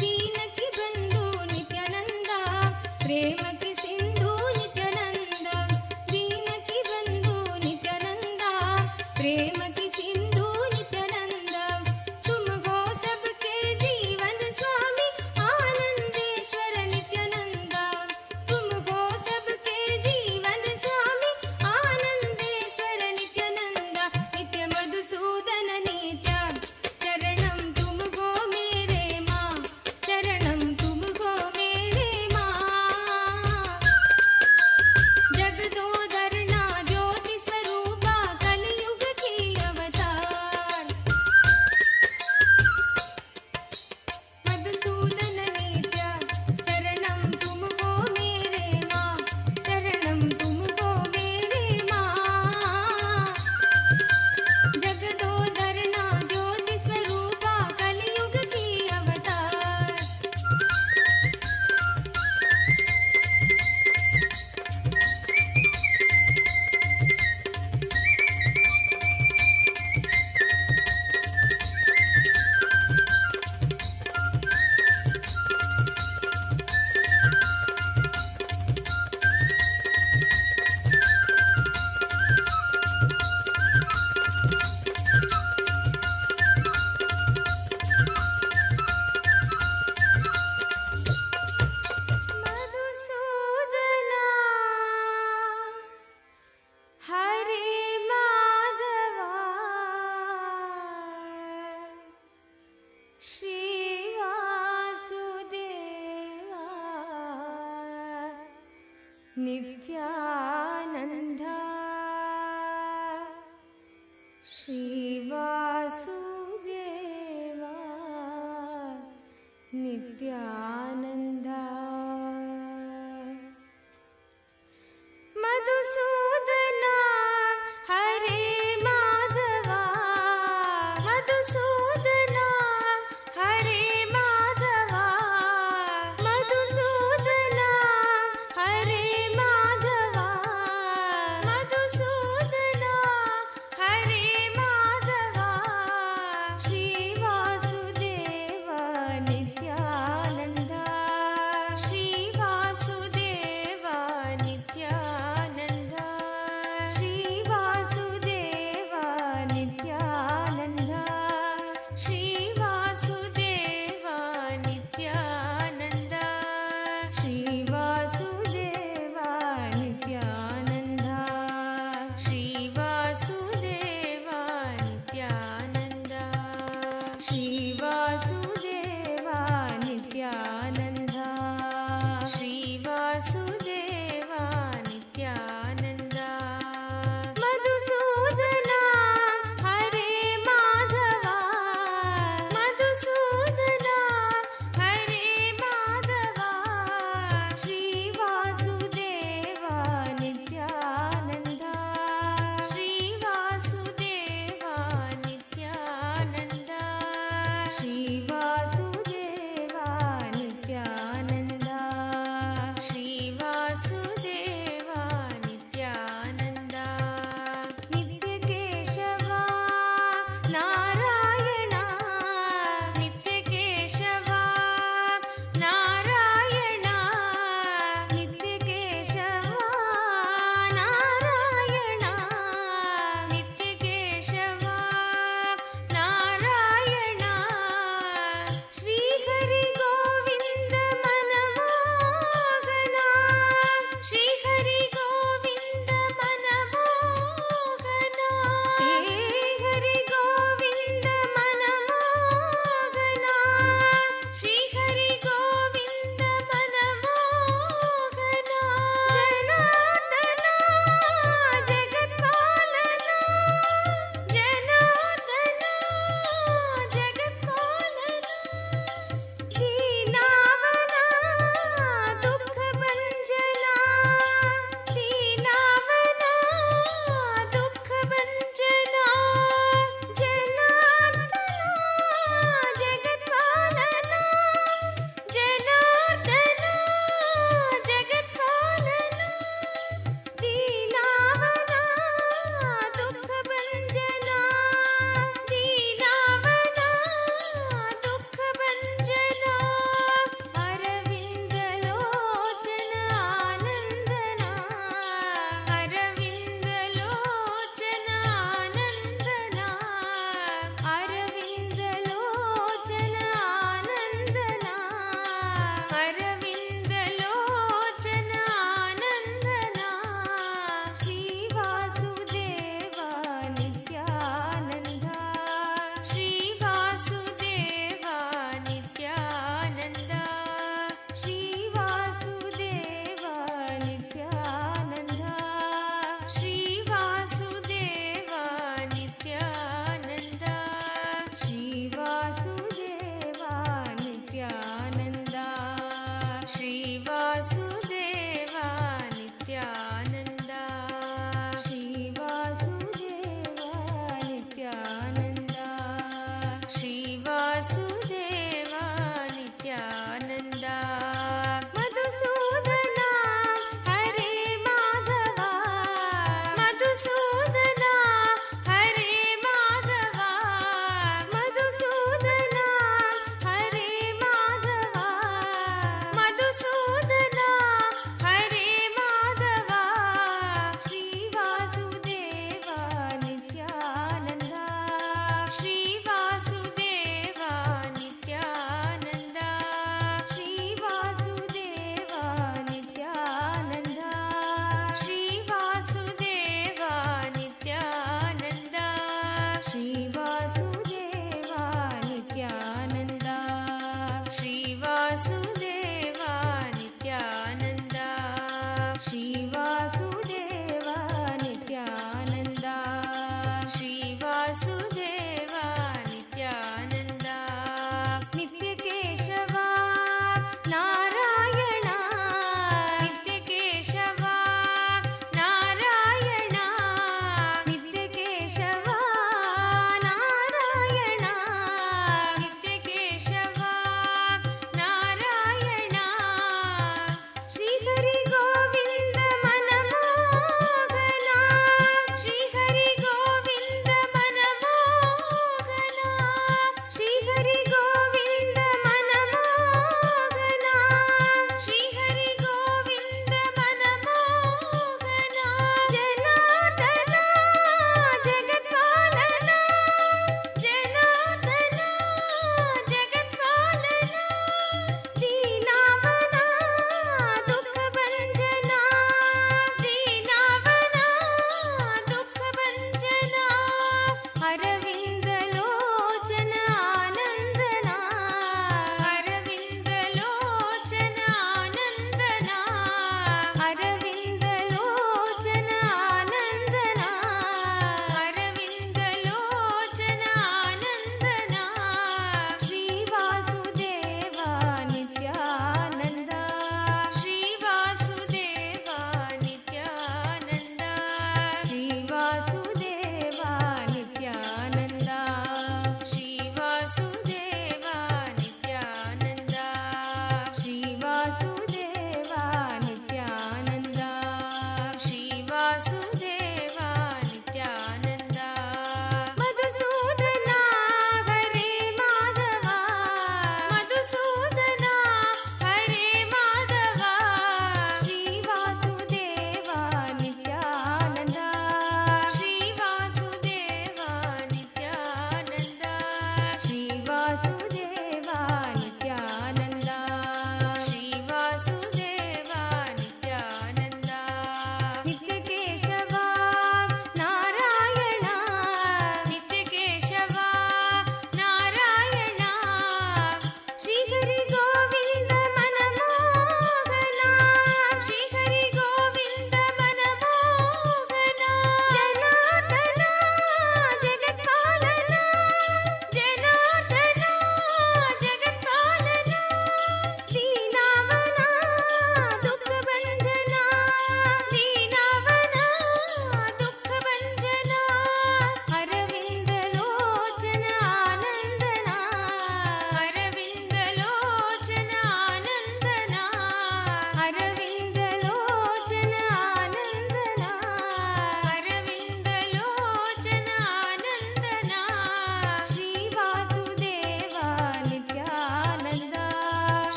दीन की बंधु नित्यानंद प्रेम की सिंधु नित्यानंद दीन की बंधु नित्यानंद प्रेम की सिंधु नित्यानंद तुम हो सबके जीवन स्वामी आनंदेश्वर नित्यानंद तुम हो सबके जीवन स्वामी आनंदेश्वर नित्यानंद नित्य मधुसूदन नित्य चरणम तुम हो मेरे माँ चरणम तुम हो मेरे माँ जगदोदरना ज्योति स्वरूपा कलयुग की अवतार मधुसूदन नित्य चरणम तुम हो मेरे माँ चरणम तुम हो मेरे माँ जगदोदरना ज्योति स्वरूपा कलयुग की अवतार मधुसूदना हरे माधवा श्री वासुदेवा नित्यानंद श्री वासुदेवा नित्यानंद मधुसूदना हरे माधवा मधुसूदना हरे माधवा मधुसूदना हरे माधवा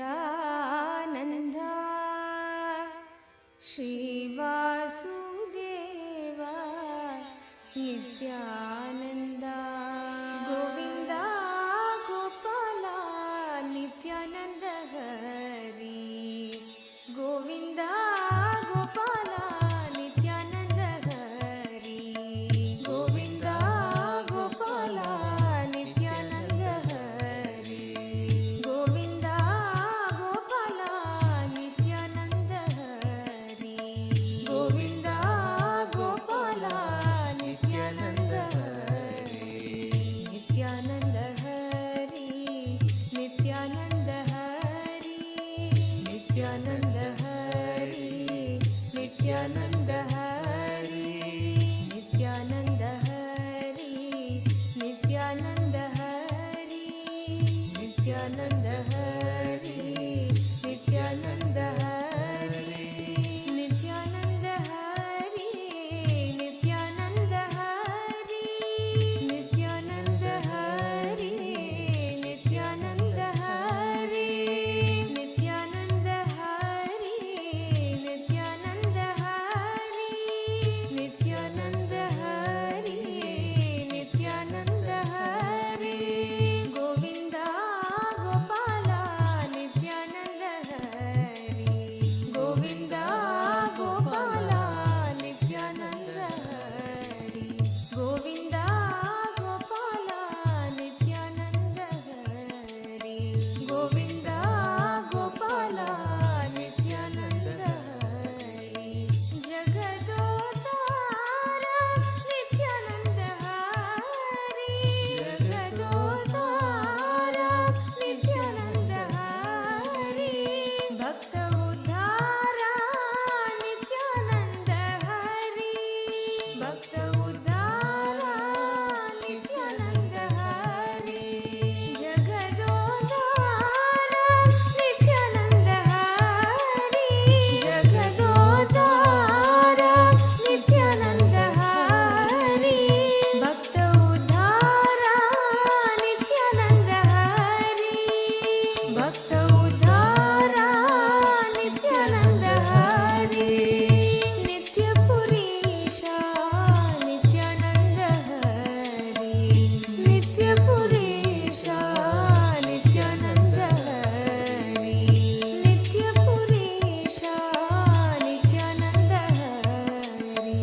नित्यानन्दा श्रीवासुदेवा नित्यानन्दा गोविन्दा गोपाला नित्यानन्द हरि गोविन्दा गोपाला नित्यानन्द हरि गोविन्दा गोपाला नित्यानन्द हरि गोविन्दा गोपाला नित्यानन्द हरि गोविन्दा गोपाला नित्यानन्द हरि नित्यानन्द हरि नित्यानन्द हरि नित्यानन्द हरि नित्यानन्द हरि नित्यानन्द हरि नित्यानन्द हरि नित्यानन्द हरि नित्यानन्द हरि नित्यानन्द हरि नित्यानन्द हरि नित्यानन्द हरि नित्यानन्द हरि नित्यानन्द हरि नित्यानन्द हरि नित्यानन्द हरि नित्यानन्द हरि गोविन्दा गोपाला नित्यानन्द हरि गोविन्दा गोपाला नित्यानन्द हरि गोविन्दा गोपाला नित्यानन्द हरि गोविन्दा गोपाला नित्यानन्द हरि जगदोद्धार नित्यानन्द हरि जगदोद्धार नित्यानन्द हरि भक्त उद्धार नित्यानन्द हरि भक्त उद्धार नित्यानन्द हरि जगदोद्धार नित्यानन्द हरि जगदोद्धार नित्यानन्द हरि भक्त उद्धार नित्यानन्द हरि भक्त उद्धार नित्यानन्द हरि नित्यपुरीशा नित्यानन्द हरि नित्यपुरीशा नित्यानन्द हरि नित्यपुरीशा नित्यानन्द हरि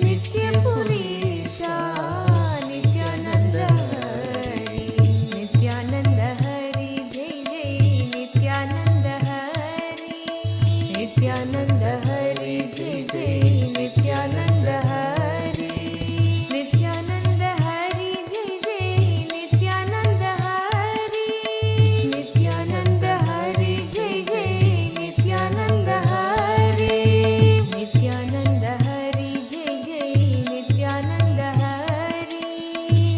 नित्यपुरीशा नित्यानन्द हरि नित्यानन्द हरि जय जय नित्यानन्द हरि नित्यानन्द हरि जय जय नित्यानन्द हरि नित्यानन्द हरि जय जय नित्यानन्द हरि नित्यानन्द हरि जय जय नित्यानन्द हरि नित्यानन्द हरि जय जय नित्यानन्द हरि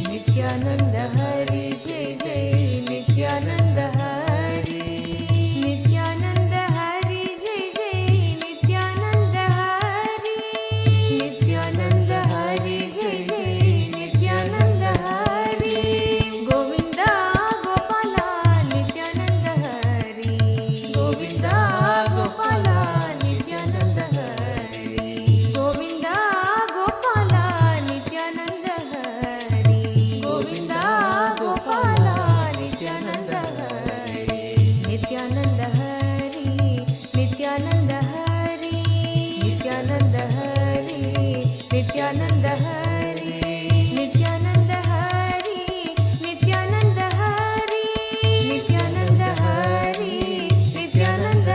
नित्यानन्द हरि जय जय नित्यानन्द हरि नित्यानन्द हरि जय जय नित्यानन्द हरि नित्यानन्द हरि जय जय नित्यानन्द हरि गोविन्दा गोपाला नित्यानन्द हरि गोविन्दा गोपाला नित्यानन्द हरि गोविन्दा गोपाला नित्यानन्द हरि गोविन्दा गोपाला नित्यानन्द हरि नित्यानन्द हरि नित्यानन्द हरि नित्यानन्द हरि नित्यानन्द हरि नित्यानन्द हरि नित्यानन्द हरि नित्यानन्द हरि नित्यानन्द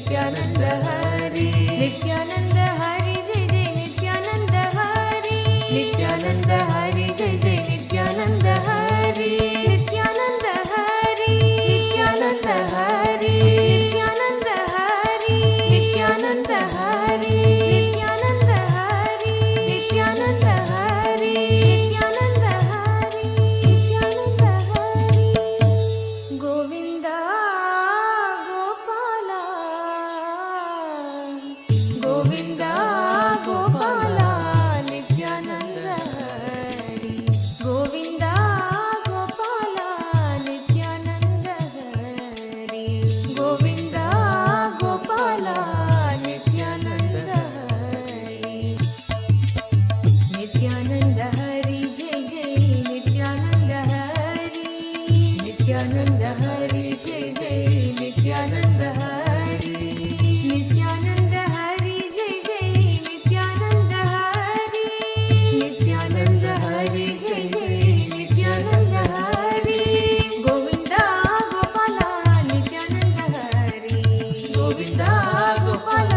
नित्यानंद हरि नित्यानंद हरि जय जय नित्यानंद हरि नित्यानंद हरि जय जय नित्यानंद हरि नित्यानंद हरि नित्यानंद हरि नित्यानंद हरि नित्यानंद हरि नित्यानंद हरि नित्यानंद हरि नित्यानंद हरि नित्यानंद हरि गोविंद गोपाल गोविंद गोपाल नित्यानंद हरि गोविंद गोपाल नित्यानंद हरि गोविंद गोपाल नित्यानंद हरि नित्यानंद हरि जय जय नित्यानंद हरि नित्यानंद हरि जय जय नित्यानंद हरि नित्यानंद हरि जय जय नित्यानंद हरि नित्यानंद हरि जय जय नित्यानंद हरि गोविंद गोपाल नित्यानंद हरि गोविंद गोपाल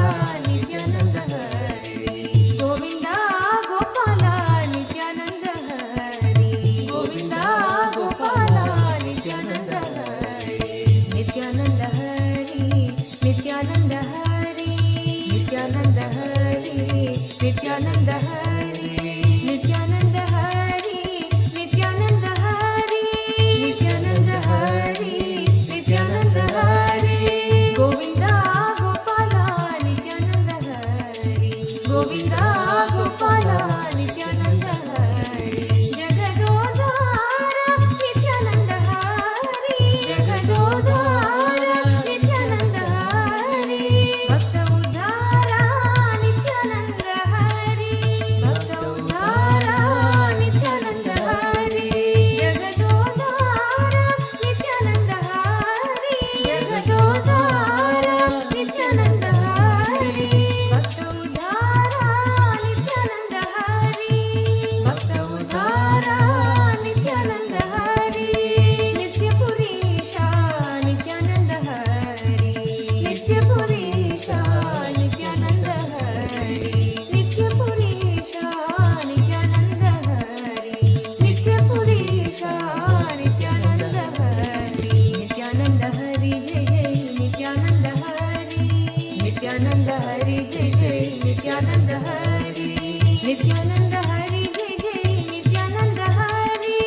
नित्यानंद हरि गोविंद गोपाल नित्यानंद हरि गोविंद गोपाल नित्यानंद हरि नित्यानंद हरि नित्यानंद हरि नित्यानंद हरि नित्यानंद हरि नित्यानंद हरि नित्यानंद हरि नित्यानंद हरि नित्यानंद हरि गोविंद गोपाल नित्यानंद हरि गोविंद गोपाल नित्यानंद हरि जगदोद्धार नित्यानंद हरि जगदोद्धार नित्यानंद हरि भक्त उद्धार नित्यानंद हरि भक्त उद्धार नित्यानंद हरि जगदोद्धार नित्यानंद हरि जगदोद्धार नित्यानंद हरि भक्त उद्धार नित्यानंद हरि भक्त उद्धार नित्यानंद हरि नित्य पुरीशा नित्यानंद हरि नित्य पुरीशा नित्यानंद हरि नित्य पुरीशा नित्यानंद हरि नित्य पुरीशा नित्यानंद हरि नित्यानंद हरि जय जय नित्यानंद हरि नित्यानंद हरि जय जय नित्यानंद हरि नित्यानंद हरि जय जय नित्यानंद हरि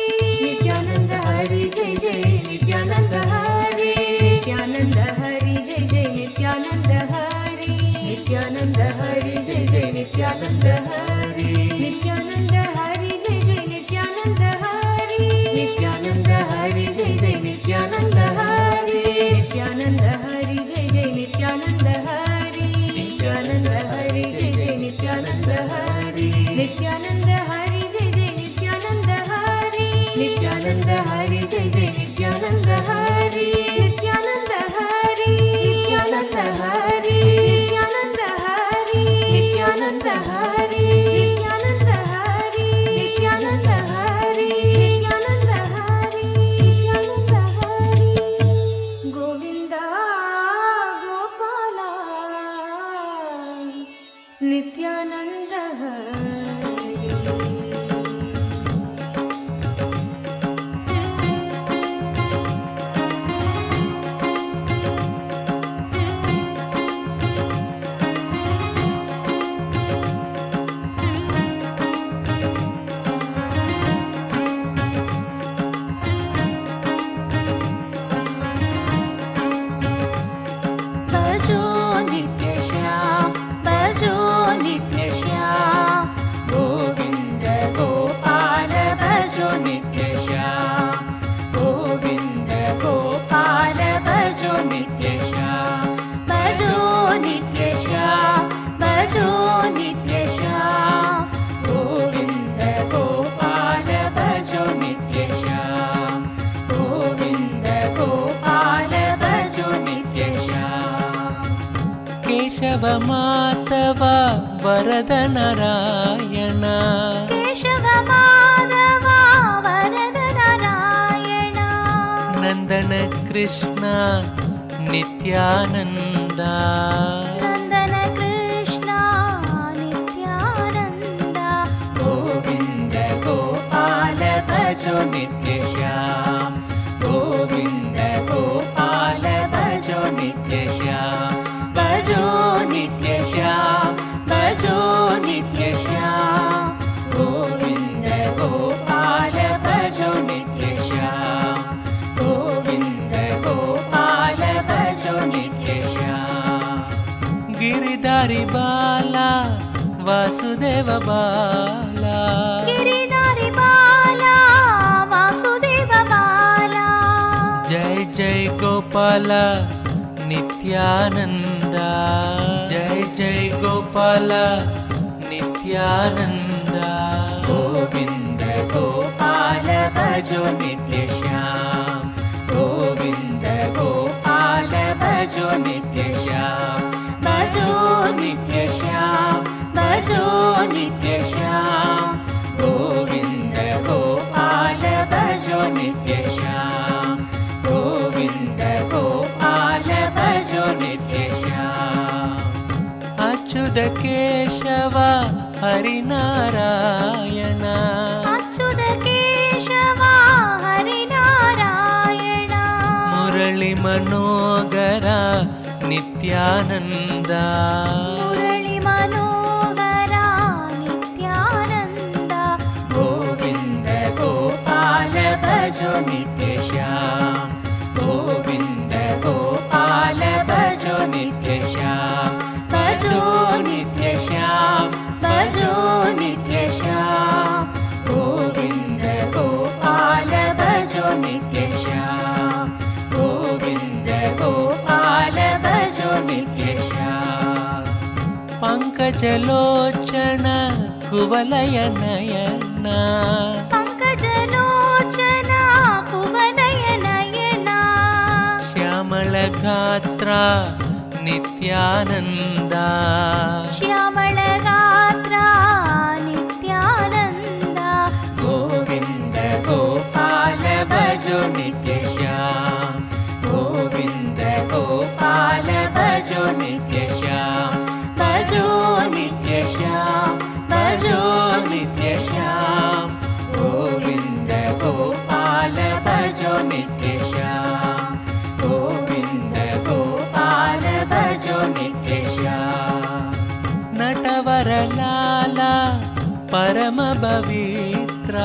नित्यानंद हरि जय जय नित्यानंद हरि नित्यानंद हरि जय जय नित्यानंद हरि नित्यानंद हरि जय जय नित्यानंद हरि नित्यानंद हरि जय जय नित्यानंद हरि नित्यानंद हरि जय जय नित्यानंद हरि नित्यानंद हरि जय जय नित्यानंद हरि नित्यानंद हरि जय जय नित्यानंद हरि नित्यानंद हरि जय जय नित्यानंद हरि नित्यानंद हरि जय जय नित्यानंद हरि नित्यानंद हरि नित्यानंद हरि नित्यानंद हरि नित्यानंद हरि नित्यानंद हरि नित्यानंद हरि नित्यानंद हरि नित्यानंद हरि गोविंद गोपाल नित्यानंद हरि भजो नित्य श्याम भजो नित्य श्याम गोविंद गोपाल भजो नित्य श्याम गोविंद गोपाल भजो नित्य श्याम भजो नित्य श्याम भजो नित्य श्याम गोविंद गोपाल भजो नित्य श्याम गोविंद गोपाल भजो नित्य श्याम केशव माधव वरद नारायण केशव माधव वरद नारायण नंदन कृष्ण नित्यानंद ನಂದನ ಕೃಷ್ಣ ನಿತ್ಯಾನಂದ ಗೋವಿಂದ ಗೋಪಾಲ ಭಜೋ ನಿತ್ಯ ಶ್ಯಾಮ್ ಗೋವಿಂದ ಗೋಪಾಲ ಭಜೋ ನಿತ್ಯ ಶ್ಯಾಮ್ ಭಜೋ ನಿತ್ಯ ಶ್ಯಾಮ್ ಭಜೋ ನಿತ್ಯ ಶ್ಯಾಮ್ ಗೋವಿಂದ ಗೋಪಾಲ ಭಜೋ ನಿತ್ಯ ಶ್ಯಾಮ್ ಗೋವಿಂದ ಗೋಪಾಲ ಭಜೋ ನಿತ್ಯ ಶ್ಯಾಮ್ ಗಿರಿಧಾರಿ ಬಾಲ ವಾಸುದೇವ ಬಾಲ ಗಿರಿಧಾರಿ ಬಾಲ ವಾಸುದೇವ ಬಾಲ ಜೈ ಜೈ ಗೋಪಾಲ ನಿತ್ಯಾನಂದ ಜೈ ಜೈ ಗೋಪಾಲ ನಿತ್ಯಾನಂದ ಗೋವಿಂದ ಗೋಪಾಲ ಭಜೋ ನಿತ್ಯ ಶ್ಯಾಮ್ ಗೋವಿಂದ ಗೋಪಾಲ ಭಜೋ ನಿತ್ಯ ಶ್ಯಾಮ್ ಭಜೋ ನಿತ್ಯ ಶ್ಯಾಮ್ ಭಜೋ ನಿತ್ಯ ಶ್ಯಾಮ್ ಗೋವಿಂದ ಗೋಪಾಲ ಭಜೋ ನಿತ್ಯ ಶ್ಯಾಮ್ ಗೋವಿಂದ ಗೋಪಾಲ ಭಜೋ ನಿತ್ಯ ಶ್ಯಾಮ್ ಅಚ್ಯುತ ಕೇಶವ ಹರಿನಾರಾಯಣ ಅಚ್ಯುತ ಕೇಶವ ಹರಿನಾರಾಯಣ ಮುರಳಿ ಮನೋಗರ ನಿತ್ಯಾನಂದ ಮುರಳಿ ಮನೋಗರ ನಿತ್ಯಾನಂದ ಗೋವಿಂದ ಗೋಪಾಲ ಭಜೋ ನಿತ್ಯ ಶ್ಯಾಮ್ ಗೋವಿಂದ ಗೋಪಾಲ ಭಜೋ ನಿತ್ಯ ಶ್ಯಾಮ್ ಭಜೋ ನಿತ್ಯ ಶ್ಯಾಮ್ ಭಜೋ ನಿತ್ಯ ಶ್ಯಾಮ್ ಗೋವಿಂದ ಗೋಪಾಲ ಭಜೋ ನಿತ್ಯ ಶ್ಯಾಮ್ ಗೋವಿಂದ ಗೋಪಾಲ ಭಜೋ ನಿತ್ಯ ಶ್ಯಾಮ್ ಪಂಕಜಲೋಚನ ಕುವಲಯ ನಯನ ಪಂಕಜಲೋಚನ ಕುವಲಯ ನಯನ ಶ್ಯಾಮಳ ಗಾತ್ರ ನಿತ್ಯಾನಂದ ಶ್ಯಾಮಳ ಗಾತ್ರ ನಿತ್ಯಾನಂದ ಗೋವಿಂದ ಗೋಪಾಲ ಭಜೋ ನಿತ್ಯ ಶ್ಯಾಮ್ ಗೋವಿಂದ ಗೋಪಾಲ ಭಜೋ ನಿತ್ಯ ಶ್ಯಾಮ್ ಭಜೋ ನಿತ್ಯ ಶ್ಯಾಮ್ ಭಜೋ ನಿತ್ಯ ಶ್ಯಾಮ್ ಗೋವಿಂದ ಗೋಪಾಲ ಭಜೋ ನಿತ್ಯ ಶ್ಯಾಮ್ ಗೋವಿಂದ ಗೋಪಾಲ ಭಜೋ ನಿತ್ಯ ಶ್ಯಾಮ್ ನಟವರ ಲಾಲ ಪರಮ ಪವಿತ್ರ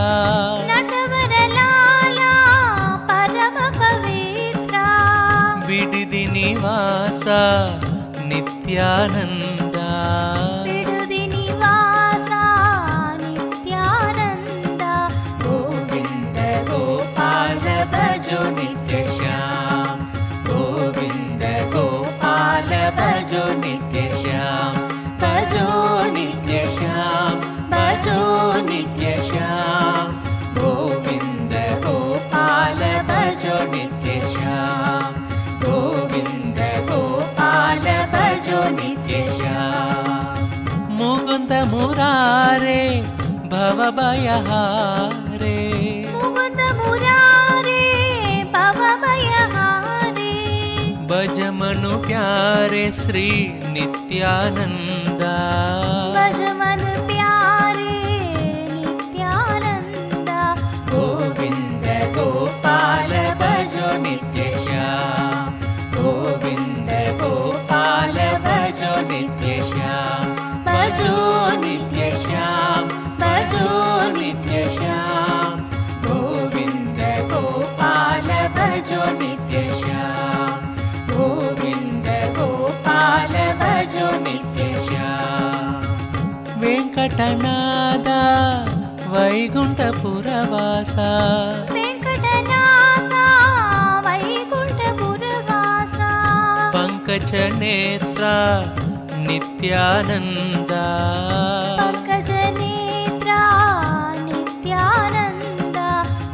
ನಟವರ ಲಾಲ ಪರಮ ಪವಿತ್ರ ಬಿಡಿದಿ ನಿವಾಸ ನಿತ್ಯಾನಂದ ಬಿಡುದಿ ನಿವಾಸ ನಿತ್ಯಾನಂದ ಗೋವಿಂದ ಗೋಪಾಲ ಭಜೋ ನಿತ್ಯ ಶ್ಯಾಮ್ ಗೋವಿಂದ ಗೋಪಾಲ ಭಜೋ ನಿತ್ಯ ಶ್ಯಾಮ್ ಭಜೋ ನಿತ್ಯ ಶ್ಯಾಮ್ ಭಜೋ ನಿತ್ಯ ಶ್ಯಾಮ್ ಗೋವಿಂದ ಗೋಪಾಲ ಭಜೋ ನಿತ್ಯ ಶ್ಯಾಮ್ ಗೋವಿಂದ ಗೋಪಾಲ ಭಜೋ ನಿತ್ಯ ಶ್ಯಾಮ್ ಮುಕುಂದ ಮುರಾರೆ ಭವಭಯಹಾರೆ ಮುಕುಂದ ಮುರಾರೆ ಭವಭಯಹಾರೆ ಭಜ ಮನು ಪ್ಯಾರೆ ಶ್ರೀ ನಿತ್ಯಾನಂದ ಭಜ ಮನ ಪ್ಯಾರೆ ನಿತ್ಯಾನಂದ ಗೋವಿಂದ ಗೋಪಾಲ ಭಜೋ ನಿತ್ಯ ಶ್ಯಾಮ್ ಗೋವಿಂದ ಗೋಪಾಲ ಭಜೋ ನಿತ್ಯ ಶ್ಯಾಮ್ ಭಜೋ ನಿತ್ಯ ಶ್ಯಾಮ್ ಭಜೋ ನಿತ್ಯ ಶ್ಯಾಮ್ ಗೋವಿಂದ ಗೋಪಾಲ ಭಜೋ ನಿತ್ಯ ಶ್ಯಾಮ್ ಗೋವಿಂದ ಗೋಪಾಲ ಭಜೋ ನಿತ್ಯ ಶ್ಯಾಮ್ ವೆಂಕಟನಾದ ವೈಗುಂಠಪುರವಾಸ ವೆಂಕಟನಾಥ ವೈಕುಂಠಪುರವಾಸ ಪಂಕಜ ನೇತ್ರ ನಿತ್ಯಾನಂದ ಪಂಕಜ ನೇತ್ರ ನಿತ್ಯಾನಂದ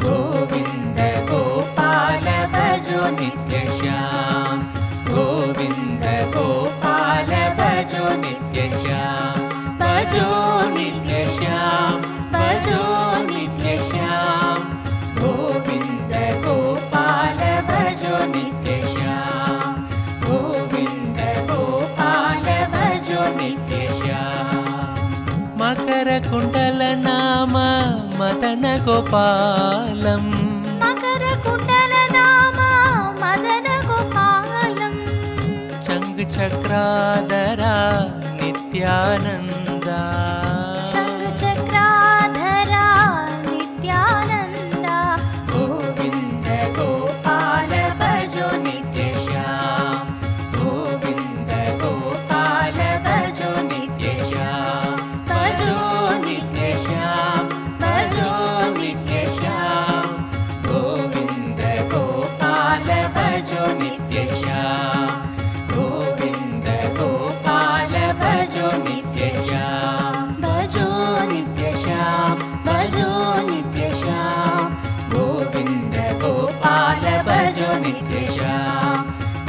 ಗೋವಿಂದ ಗೋಪಾಲ ಭಜೋ ನಿತ್ಯ ಶ್ಯಾಮ್ ಗೋವಿಂದ ಗೋಪಾಲ ಭಜೋ ನಿತ್ಯ ಶ್ಯಾಮ್ ಭಜೋ ನಿತ್ಯ ಶ್ಯಾಮ್ ಭಜೋ ನಿತ್ಯ ಶ್ಯಾಮ್ ಗೋವಿಂದ ಗೋಪಾಲ ಭಜೋ ನಿತ್ಯ ಶ್ಯಾಮ್ ಗೋವಿಂದ ಗೋ मकरकुण्डलनाम मदन गोपालं मकरकुण्डलनाम मदन गोपालं शङ्खचक्राधरा नित्यानन्दा शङ्खचक्राधरा नित्यानन्दा गोविन्द गोपाल भजो नित्यश्याम गोविन्द गोपाल भजो नित्यश्याम भजो नित्यश्याम भजो नित्यश्याम गोविन्द गोपाल भजो नित्यश्याम गोविन्द गोपाल भजो नित्यश्याम भजो नित्यश्याम भजो नित्यश्याम गोविन्द गोपाल भजो नित्यश्याम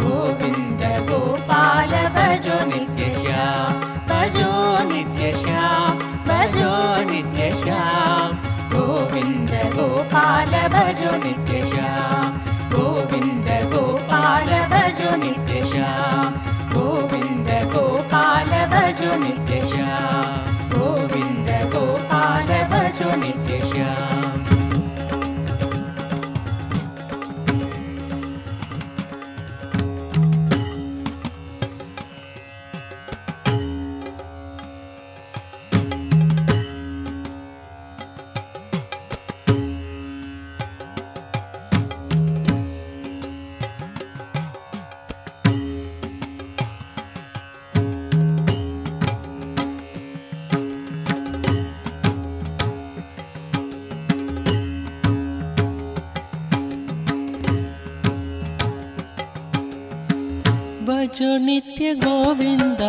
गोविन्द गोपाल भजो नित्यश्याम भजो नित्यश्याम भजो नित्यश्याम गोविन्द गोपाल भजो नित्यश्याम गोविन्द गोपाल भजो नित्यश्याम गोविन्द गोपाल भजो नित्यश्याम गोविन्द गोपाल भजो नित्यश्याम भजो नित्य गोविन्द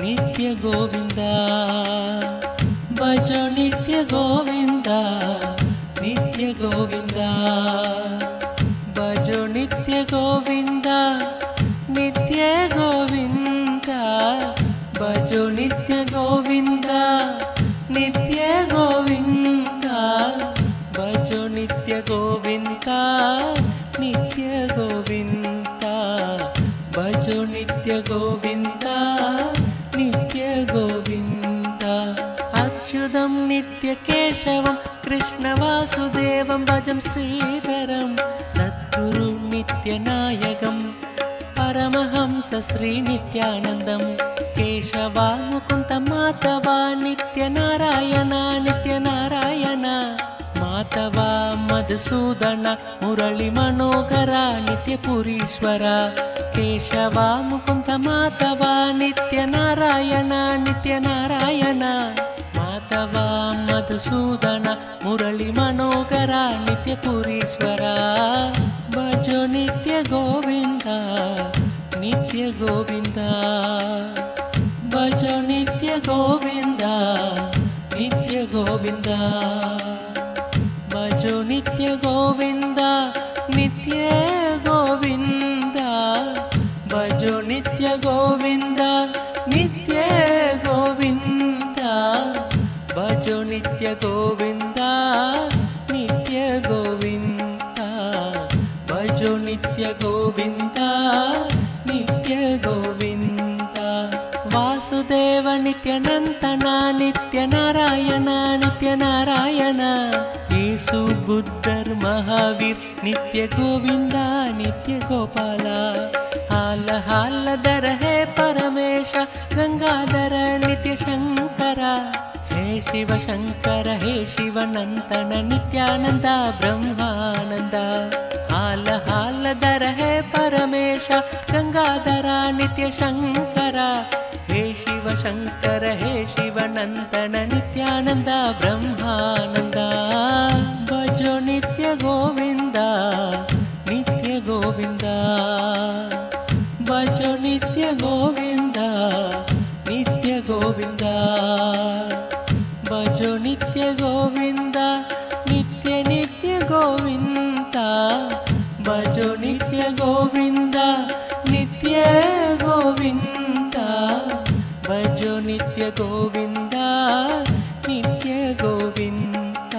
नित्य गोविन्द भजो नित्य गोविन्द नित्य गोविन्द भजो नित्य गोविन्द नित्य गोविन्द भजो नित्य गोविन्द नित्य गोविन्द भजो नित्य गोविन्द नित्य गोविन्द भजो नित्य गोविन्द नित्य गोविन्द अच्युतं नित्य केशवं कृष्णवासुदेवं भजं श्रीधरं सद्गुरु नित्यनायकं परमहंस श्रीनित्यानन्दं केशवा मुकुन्द माधवा नित्यनारायण नित्यनारायण माधवा मधुसूदन मुरळि मनोहर नित्यपुरीश्वर केशवा मुकुन्द माधवा नित्यनारायण नित्यनारायण माधवा मधुसूदन मुरळि मनोहर नित्यपुरीश्वर भजो नित्य गोविन्द नित्य गोविन्द भजो नित्य गोविन्द नित्य गोविन्द भजो नित्य गोविन्द नित्य गोविन्द भजो नित्य गोविन्द नित्य गोविन्द भजो नित्य गोविन्द नित्य गोविन्द भजो नित्य गोविन्द नित्य गोविन्द वासुदेव नित्यानन्दन नित्यनारायण नित्यनारायण येसु बुद्धर महावीर नित्य गोविन्द नित्य गोपाल हाल हालधर हे परमेश गंगाधर नित्य शंकर हे शिव शंकर हे शिवनंदन नित्यानंद ब्रह्मानंद हाल हालधर हे परमेश गंगाधर नित्य शंकर हे शिव शंकर हे शिवनंदन नित्यानंद ब्रह्मानंद भजो नित्य गोविन्द नित्य गोविन्द भजो नित्य गोविन्द नित्य गोविन्द भजो नित्य गोविन्द नित्य नित्य गोविन्द भजो नित्य गोविन्द नित्य गोविन्द भजो नित्य गोविन्द नित्य गोविन्द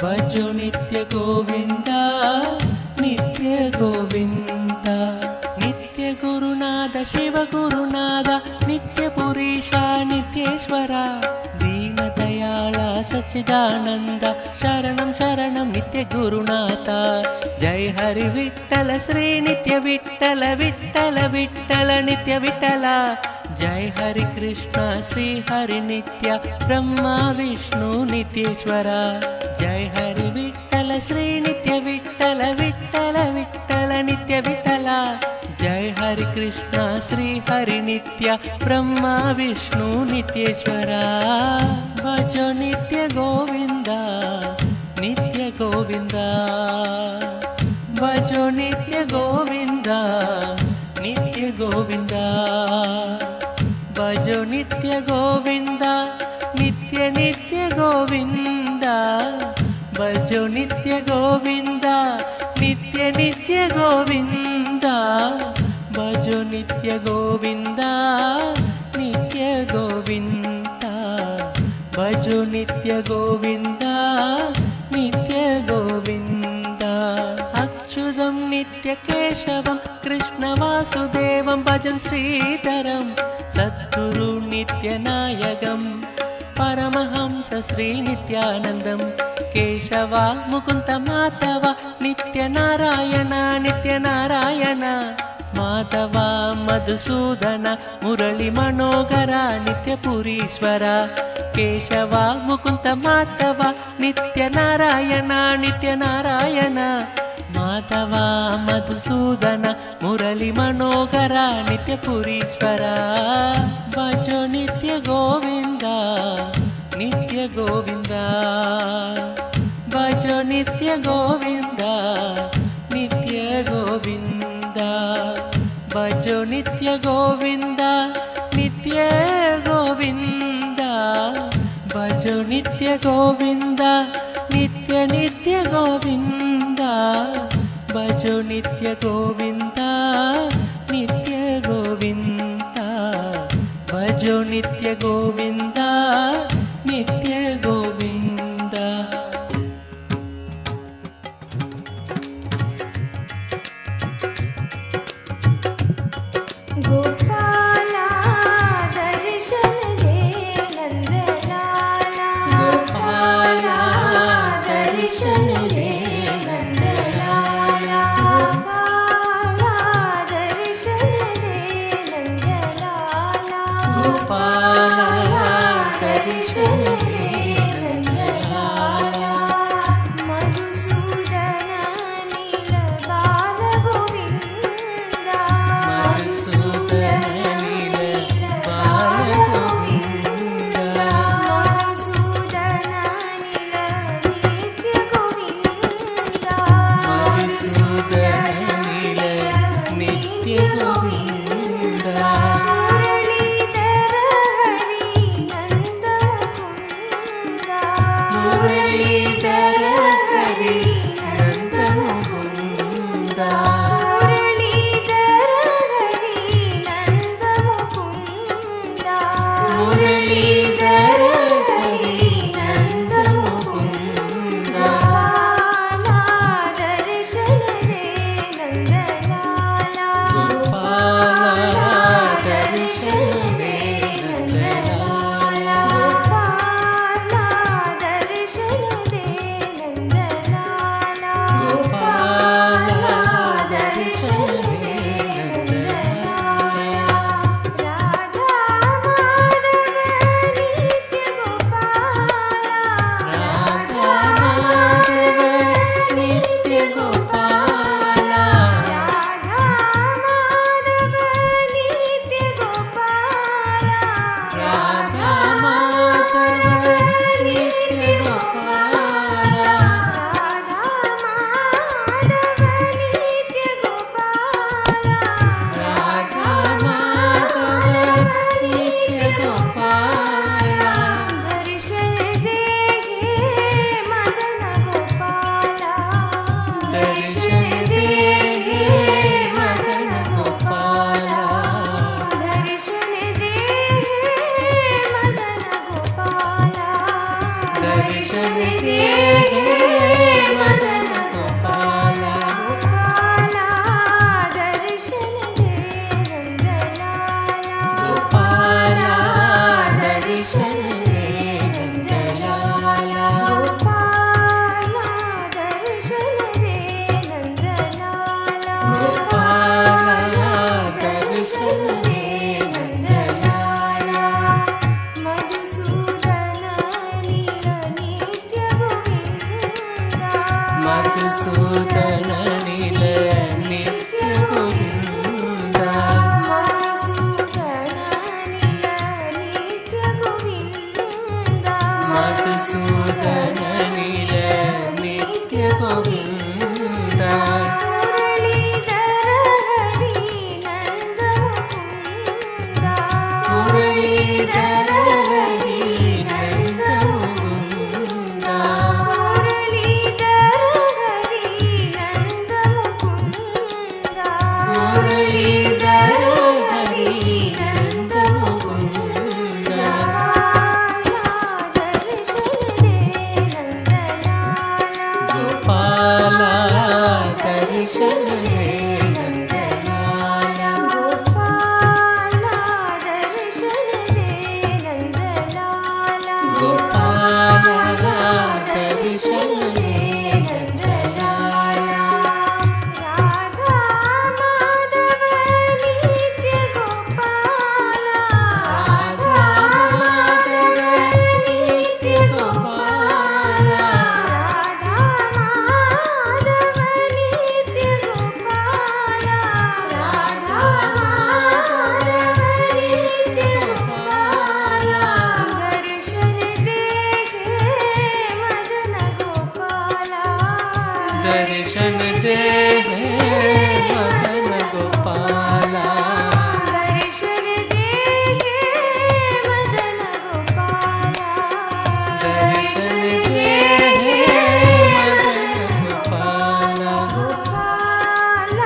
भजो नित्य गोविन्द नित्य गोविन्द नित्य गुरुनाथ शिव गुरुनाथ नित्य पुरीश नित्येश्वर दीन सच्चिदानंद शरणं शरणं नित्य गुरुनाथ जय हरि विठ्ठल श्री नित्य विठ्ठल विठ्ठल विठ्ठल नित्य विठ्ठल जय हरि कृष्ण श्री हरि नित्य ब्रह्मा विष्णु नित्येश्वर जय हरि विठ्ठल श्री नित्य विठ्ठल विठ्ठल विठ्ठल नित्य विठ्ठल जय हरि कृष्ण श्री हरि नित्य ब्रह्मा विष्णु नित्येश्वर भजो नित्य गोविंद नित्य गोविंद भजो नित्य गोविंद नित्य गोविंद भजो नित्य गोविंद नित्य नित्य गोविंद भजो नित्य गोविंद नित्य नित्य गोविंद भजो नित्य गोविंद नित्य गोविंद भजो नित्य गोविंद नित्य गोविंद अच्युतं नित्य केशवं कृष्ण वासुदेवं भजन् श्रीधरं सद्गुरु नित्यनायकं परमहंस श्री नित्यानन्दं केशव मुकुन्द माधव नित्य नारायण माधव मधुसूदन मुरली मनोहर नित्यपुरीश्वर केशव मुकुन्द माधव नित्य नारायण माधव मधुसूदन मुरली मनोहर नित्यपुरीश्वर भजो नित्य गोविंद नित्य गोविंद भजो नित्य गोविंद नित्य गोविंद भजो नित्य गोविंद नित्य गोविंद भजो नित्य गोविंद नित्य नित्य गोविंद भजो नित्य गोविंद नित्य गोविंद भजो नित्य गोविंद नित्य गोविंद गोपाला दर्शन दे नंदलाला गोपाला दर्शन दे नंदलाला गोपाला दर्शन दे नंदलाला गोपाला दर्शन दे नंदलाला मधुसूदन नील बाल गोविंद नित्य गोविंद मुरलीधर हरि नंद मुकुंद मुरलीधर हरि नंद मुकुंद मुरलीधर हरि नंद मुकुंद मुरलीधर हरि नंद मुकुंद गोपाला दर्शन दे नंदलाला गोपाला दर्शन दे नंदलाला गोपाला दर्शन दे नंदलाला गोपाला दर्शन दे नंदलाला राधा माधव नित्य गोपाला राधा माधव नित्य गोपाला राधा माधव नित्य गोपाला राधा माधव नित्य गोपाला राधा माधव नित्य गोपाला राधा माधव नित्य गोपाला दर्शन दे मदन गोपाला दर्शन दे मदन गोपाला दर्शन दे मदन गोपाला दर्शन दे मदन गोपाला गोपाला दर्शन दे नंदलाला गोपाला दर्शन दे नंदलाला మధుసూదన నిల నిత్య గోవింద మధుసూదన నిల నిత్య గోవింద మురళీధర హరి నంద ముకుంద మురళీధర హరి నంద ముకుంద గోపాల దర్శన దే నందలాల గోపాల దర్శన దే నందలాల రాధా మాధవ నిత్య గోపాల రాధా మాధవ నిత్య గోపాల దర్శన దే మదన గోపాల దర్శన దే మదన గోపాల గోపాల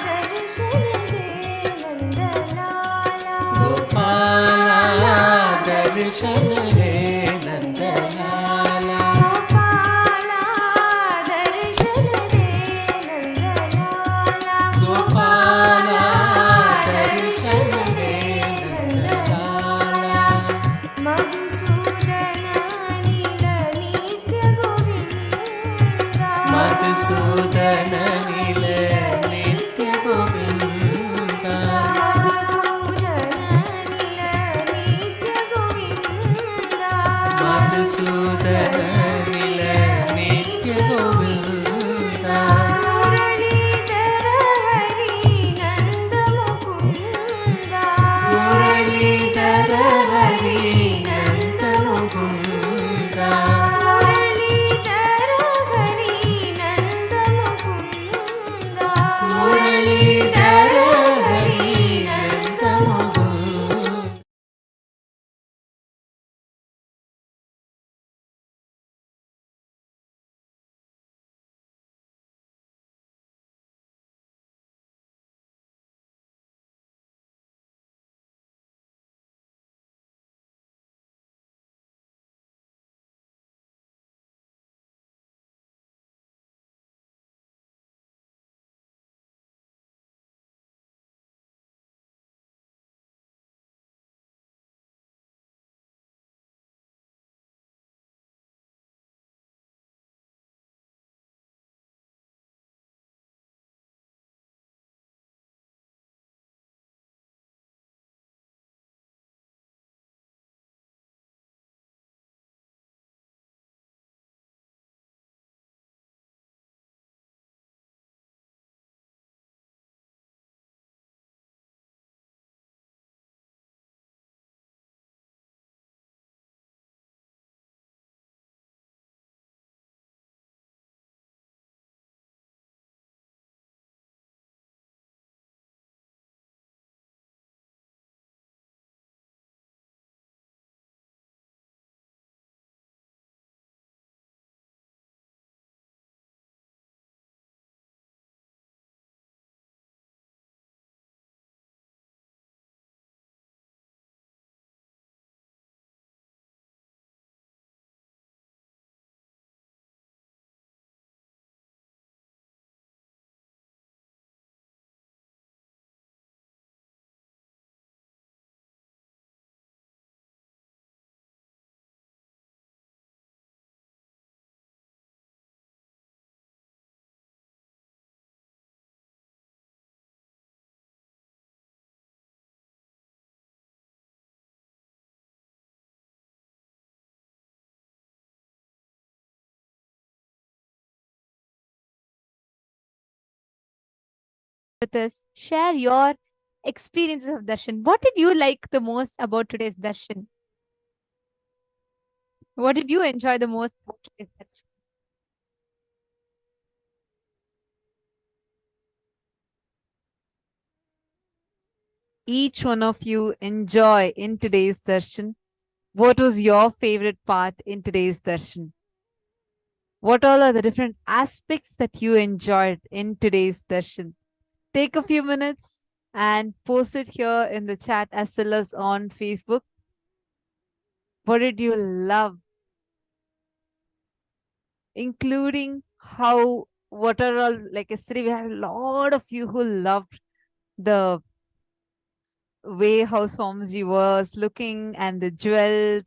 దర్శన దే నందలాల గోపాల దర్శన దే నందలాల మధుసూదన నిల నిత్య గోవింద మధుసూదన నిల నిత్య గోవింద మురళీధర హరి నంద ముకుంద మురళీధర హరి నంద Mukunda with us. Share your experiences of darshan. What did you like the most about today's darshan? What did you enjoy the most about today's darshan? Each one of you enjoy in today's darshan. What was your favorite part in today's darshan? What all are the different aspects that you enjoyed in today's darshan? Take a few minutes and post it here in the chat as well as on Facebook. What did you love? Including how, what are all, like yesterday, we had a lot of you who loved the way how Swamiji was looking and the jewels.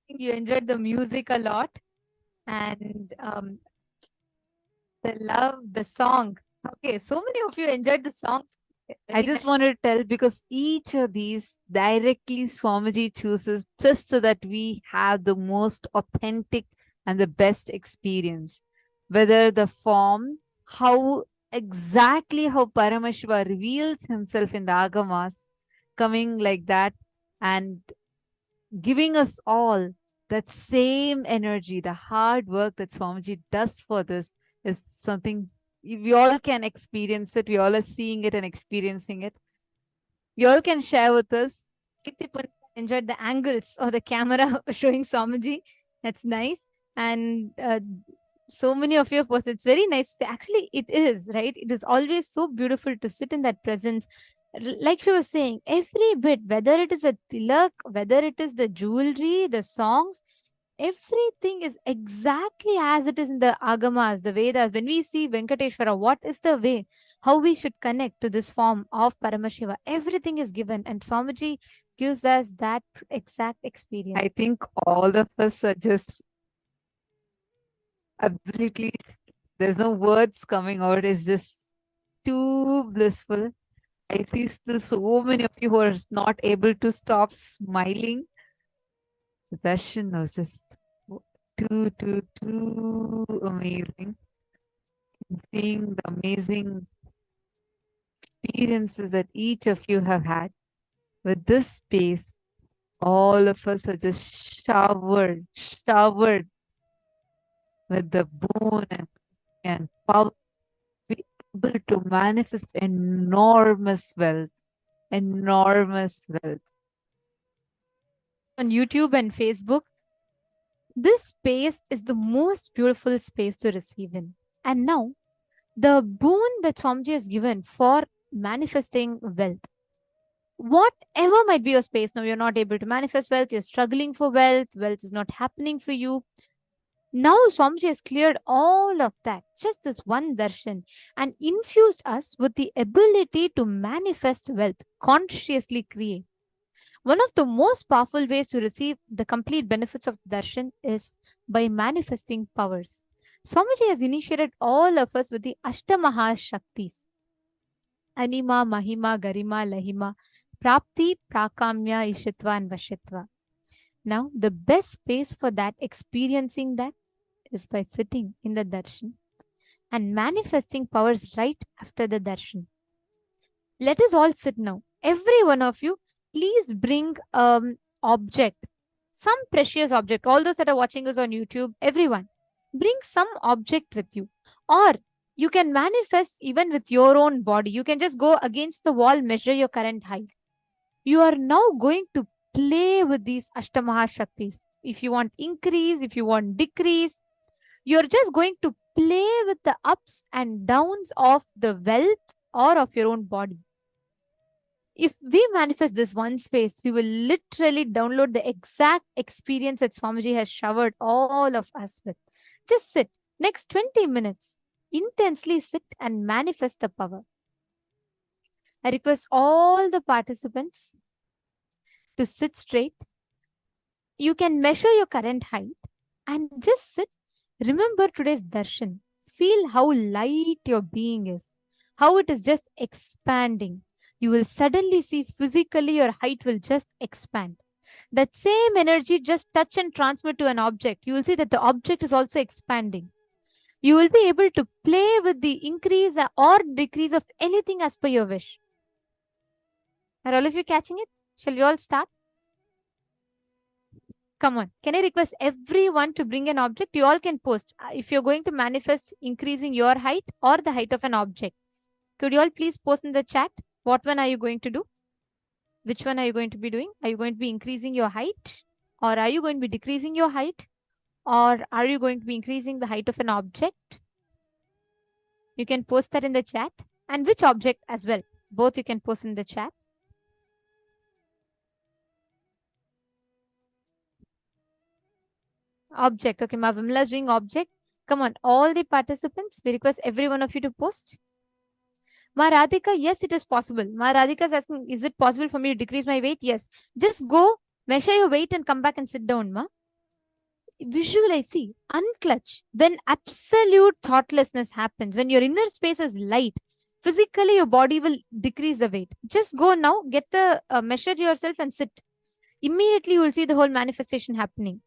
You enjoyed the music a lot and the love, the song. Okay, so many of you enjoyed the song. I just wanted to tell because each of these directly Swamiji chooses just so that we have the most authentic and the best experience. Whether the form, how exactly how Paramashiva reveals himself in the Agamas, coming like that and giving us all that same energy, the hard work that Swamiji does for this is something we all can experience it. We all are seeing it and experiencing it. You all can share with us. Enjoyed the angles or the camera showing Swamiji. That's nice. And so many of you, of course, it's very nice. Actually, it is, right? It is always so beautiful to sit in that presence. Like she was saying, every bit, whether it is a tilak, whether it is the jewelry, the songs, everything is exactly as it is in the Agamas, the Vedas. When we see Venkateshwara, what is the way, how we should connect to this form of Paramashiva? Everything is given, and Swamiji gives us that exact experience. I think all of us are just absolutely, there's no words coming out. It's just too blissful. I see still so many of you who are not able to stop smiling. The darshan was just too amazing. Seeing the amazing experiences that each of you have had with this space, all of us are just showered with the boon and power, be able to manifest enormous wealth. On YouTube and Facebook, this space is the most beautiful space to receive in. And now, the boon that Swamiji has given for manifesting wealth. Whatever might be your space, now you're not able to manifest wealth, you're struggling for wealth, wealth is not happening for you. Now Swamiji has cleared all of that, just this one darshan, and infused us with the ability to manifest wealth, consciously create. One of the most powerful ways to receive the complete benefits of darshan is by manifesting powers. Swamiji has initiated all of us with the Ashtamaha Shaktis. Anima, Mahima, Garima, Lahima, Prapti, Prakamya, Ishitva, and Vashitva. Now, the best space for that, experiencing that, is by sitting in the darshan and manifesting powers right after the darshan. Let us all sit now. Every one of you, please bring object, some precious object. All those that are watching us on YouTube, everyone, bring some object with you. Or you can manifest even with your own body. You can just go against the wall, measure your current height. You are now going to play with these Ashtamaha Shaktis. If you want increase, if you want decrease, you're just going to play with the ups and downs of the wealth or of your own body. If we manifest this one space, we will literally download the exact experience that Swamiji has showered all of us with. Just sit. Next 20 minutes, intensely sit and manifest the power. I request all the participants to sit straight. You can measure your current height and just sit. Remember today's darshan. Feel how light your being is, how it is just expanding. You will suddenly see physically your height will just expand. That same energy just touch and transmit to an object. You will see that the object is also expanding. You will be able to play with the increase or decrease of anything as per your wish. Are all of you catching it? Shall we all start? Come on. Can I request everyone to bring an object? You all can post. If you're going to manifest increasing your height or the height of an object, could you all please post in the chat? What one are you going to do? Which one are you going to be doing? Are you going to be increasing your height? Or are you going to be decreasing your height? Or are you going to be increasing the height of an object? You can post that in the chat. And which object as well? Both you can post in the chat. Object. Okay, Ma Vimla is doing object. Come on, all the participants, we request every one of you to post. Ma Radhika, yes, it is possible. Ma Radhika is asking, is it possible for me to decrease my weight? Yes. Just go, measure your weight and come back and sit down, Ma. Visualize, see, unclutch. When absolute thoughtlessness happens, when your inner space is light, physically your body will decrease the weight. Just go now, get the measure yourself and sit. Immediately you will see the whole manifestation happening.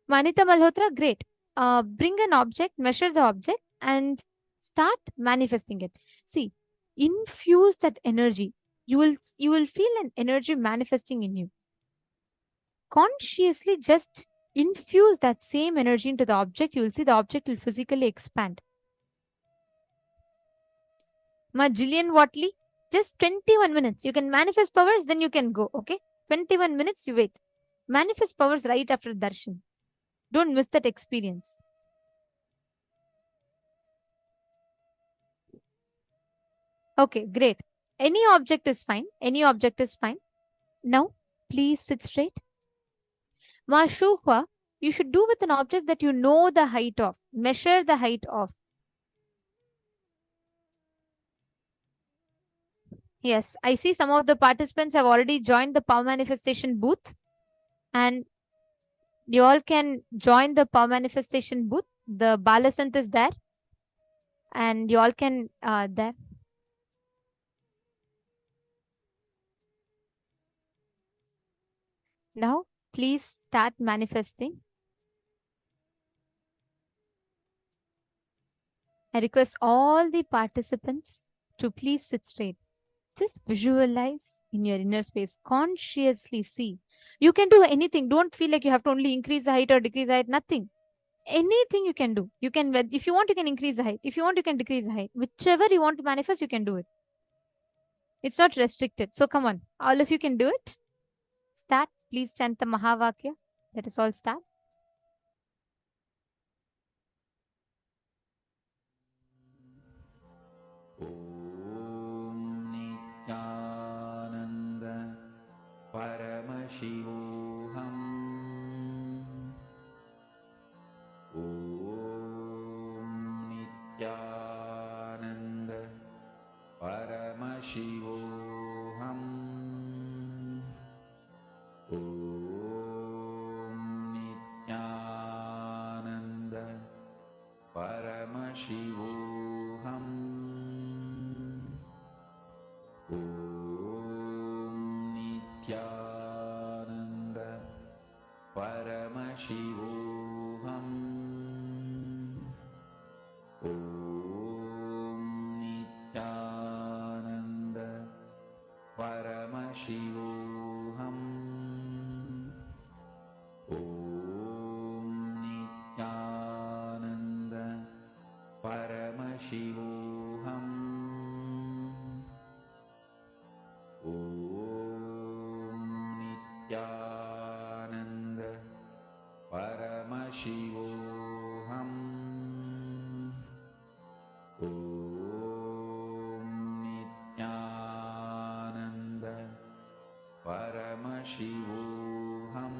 Manita Malhotra, great. Bring an object, measure the object and start manifesting it. See, infuse that energy. You will feel an energy manifesting in you. Consciously just infuse that same energy into the object. You will see the object will physically expand. Ma Jillian Watley, just 21 minutes. You can manifest powers, then you can go. Okay, 21 minutes. You wait. Manifest powers right after darshan. Don't miss that experience. Okay, great. Any object is fine. Any object is fine. Now, please sit straight. Ma Shuhua, you should do with an object that you know the height of. Measure the height of. Yes, I see some of the participants have already joined the power manifestation booth. And you all can join the power manifestation booth. The Balasant is there. And you all can there. Now, please start manifesting. I request all the participants to please sit straight. Just visualize in your inner space. Consciously see. You can do anything. Don't feel like you have to only increase the height or decrease the height. Nothing. Anything you can do. You can, if you want, you can increase the height. If you want, you can decrease the height. Whichever you want to manifest, you can do it. It's not restricted. So come on. All of you can do it. Start. Please chant the Mahavakya. Let us all start. Om Nithyananda Paramashivam. Om Nithyananda Paramashivam. Om Nithyananda Paramashivam. Om Nithyananda Paramashivam. Om Nithyananda Paramashivam. Om Nithyananda Paramashivam. Om Nithyananda Paramashivam. Om Nithyananda Paramashivam.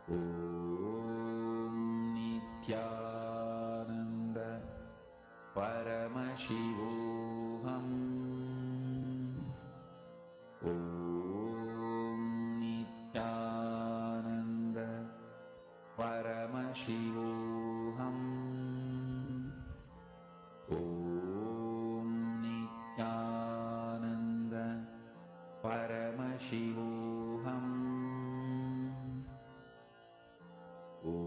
Om Nithyananda Paramashivam. Om Nithyananda Paramashivam. Om Nithyananda Paramashivam. Om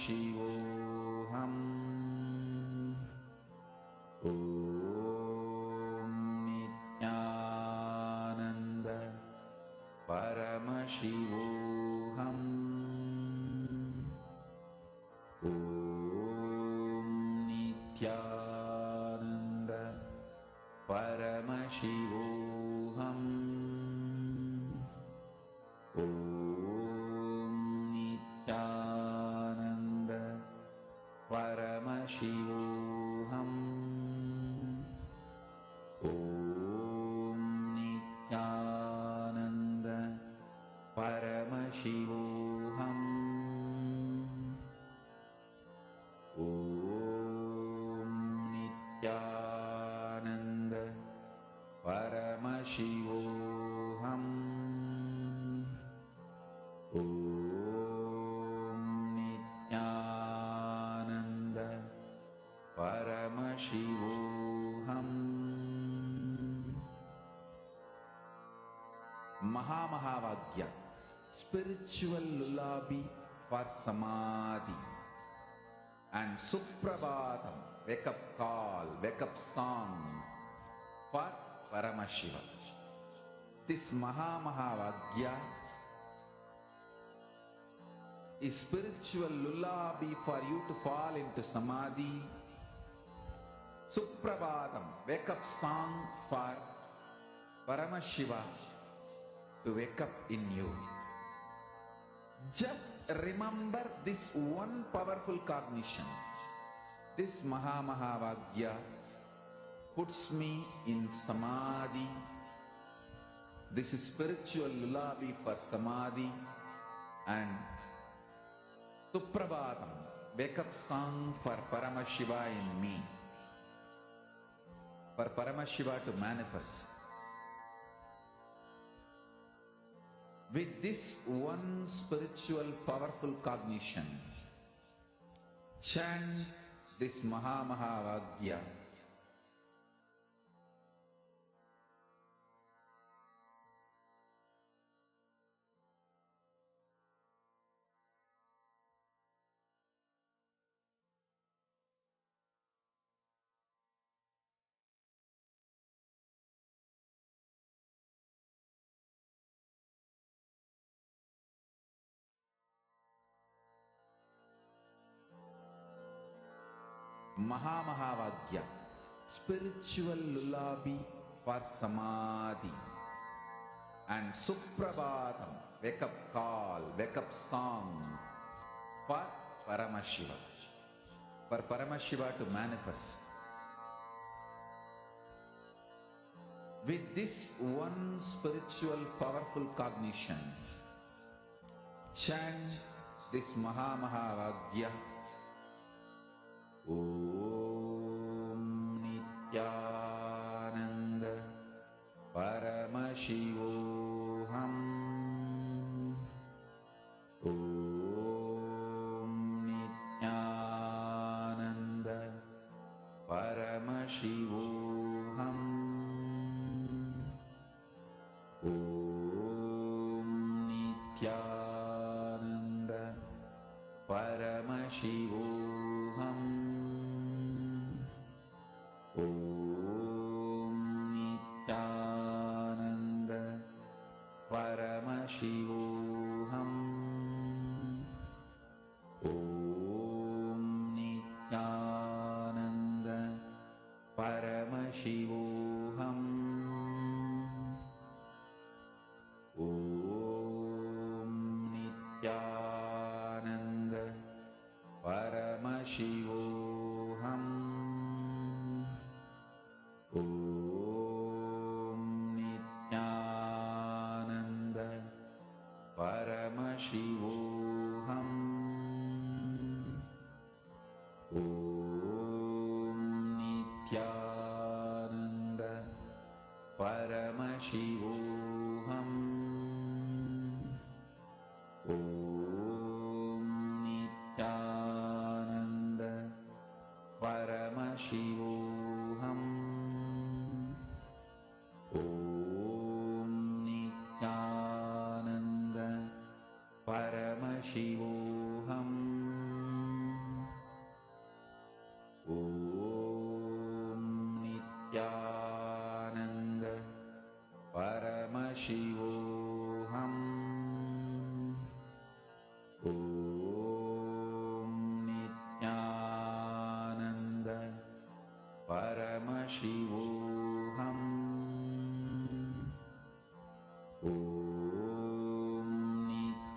Paramashivoham. Om Nithyananda Paramashivoham. Om Nithyananda Paramashivoham. Om Nithyananda Paramashivoham. Om Nithyananda Paramashivoham. Om Nithyananda Paramashivoham. Om Nithyananda Paramashivoham. Mahamagya, spiritual lullaby for samadhi, and Suprabhatam, wake up call, wake up song for Paramashiva. This Mahamagya is spiritual lullaby for you to fall into samadhi. Suprabhatam, wake up song for Paramashiva to wake up in you. Just remember this one powerful cognition. This Mahamagya puts me in samadhi. This is spiritual lullaby for samadhi, and Suprabhatam, wake up song for Paramashiva in me. For Paramashiva to manifest. With this one spiritual powerful cognition, chant this Mahamagya. Mahamagya, spiritual lullaby for samadhi, and Suprabhatam, wake up call, wake up song for Paramashiva. For Paramashiva to manifest. With this one spiritual powerful cognition, chant this Mahamagya. Om Nithyananda Paramashivoham. Om Nithyananda Paramashivoham. Om Nithyananda Paramashivoham. Om Nithyananda Paramashivoham. Om Nithyananda Paramashivoham. Om Nithyananda Paramashivoham. Om Nithyananda Paramashivoham. Om Nithyananda Paramashivoham. Om Nithyananda Paramashivam. Om Nithyananda Paramashivam. Om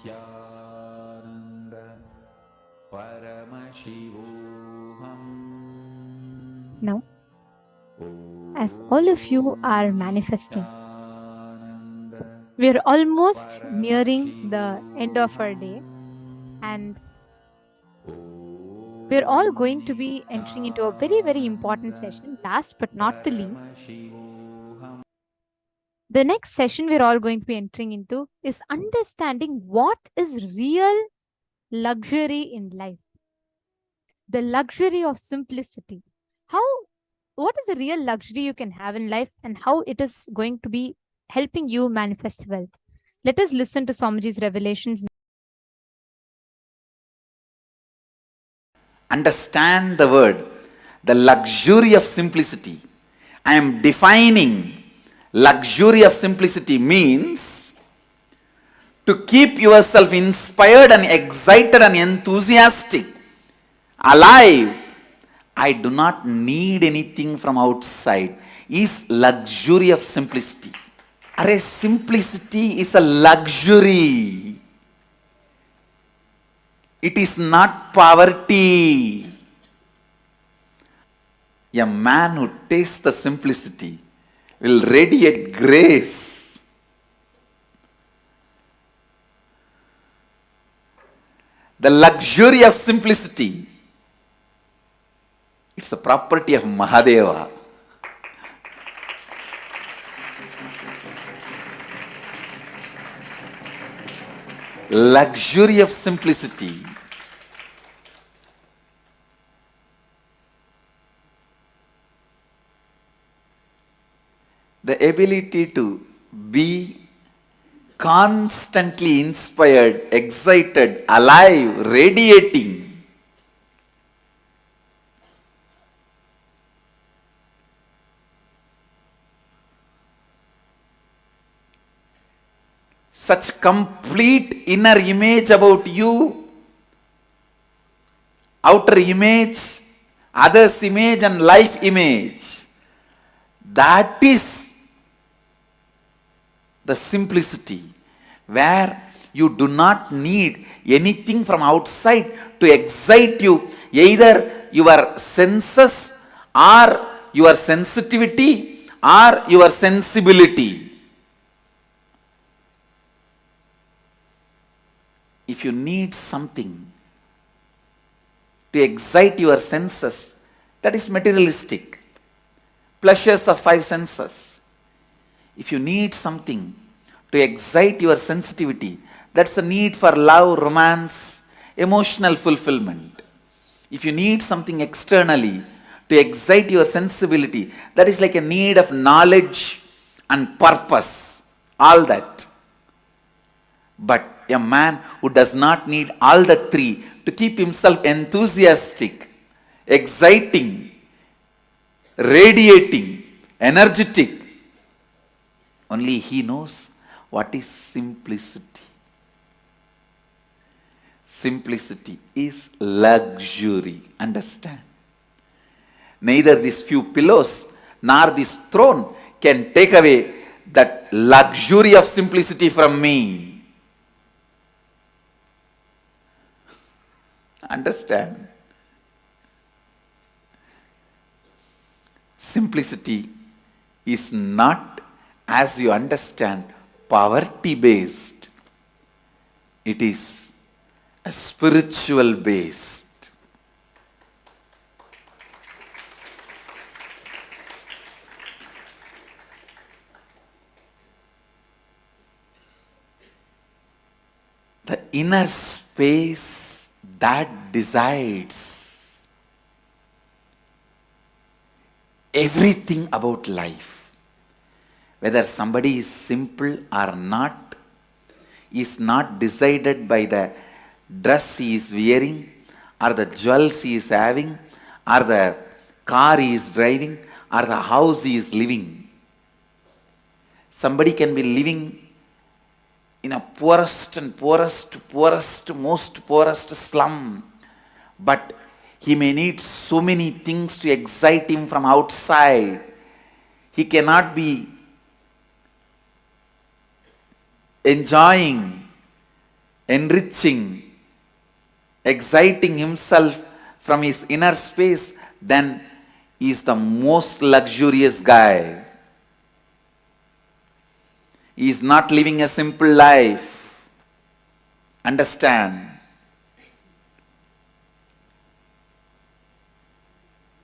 Nithyananda Paramashivam. Now, as all of you are manifesting, we are almost nearing the end of our day, and we're all going to be entering into a very, very important session. Last but not the least, the next session we're all going to be entering into is understanding what is real luxury in life. The luxury of simplicity. What is the real luxury you can have in life, and how it is going to be helping you manifest wealth? Let us listen to Swamiji's revelations. Understand the word, the luxury of simplicity. I am defining luxury of simplicity means to keep yourself inspired and excited and enthusiastic, alive. I do not need anything from outside is luxury of simplicity. Array, simplicity is a luxury. It is not poverty. A man who tastes the simplicity will radiate grace. The luxury of simplicity, it's a property of Mahadeva. Luxury of simplicity. The ability to be constantly inspired, excited, alive, radiating. Such complete inner image about you, outer image, others' image and life image. That is the simplicity where you do not need anything from outside to excite you, either your senses or your sensitivity or your sensibility. If you need something to excite your senses, that is materialistic. Pleasures of five senses. If you need something to excite your sensitivity, that's the need for love, romance, emotional fulfillment. If you need something externally to excite your sensibility, that is like a need of knowledge and purpose, all that. But a man who does not need all the three to keep himself enthusiastic, exciting, radiating, energetic, only he knows what is simplicity. Simplicity is luxury. Understand? Neither these few pillows nor this throne can take away that luxury of simplicity from me. Understand? Simplicity is not, as you understand, poverty based. It is a spiritual based. The inner space that decides everything about life. Whether somebody is simple or not is not decided by the dress he is wearing, or the jewels he is having, or the car he is driving, or the house he is living. Somebody can be living in a poorest and most poorest slum, but he may need so many things to excite him from outside. He cannot be enjoying, enriching, exciting himself from his inner space, then he is the most luxurious guy. He is not living a simple life. Understand?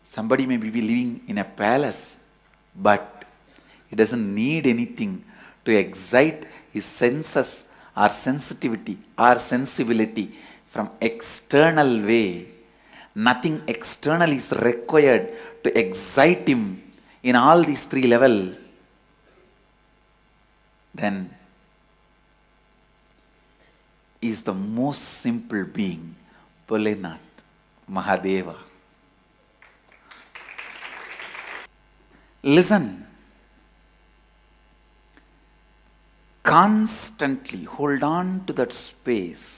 Somebody may be living in a palace, but he doesn't need anything to excite his senses or sensitivity or sensibility from external way. Nothing external is required to excite him in all these three levels. Then he is the most simple being, Bholenath, Mahadeva. Listen. Constantly hold on to that space.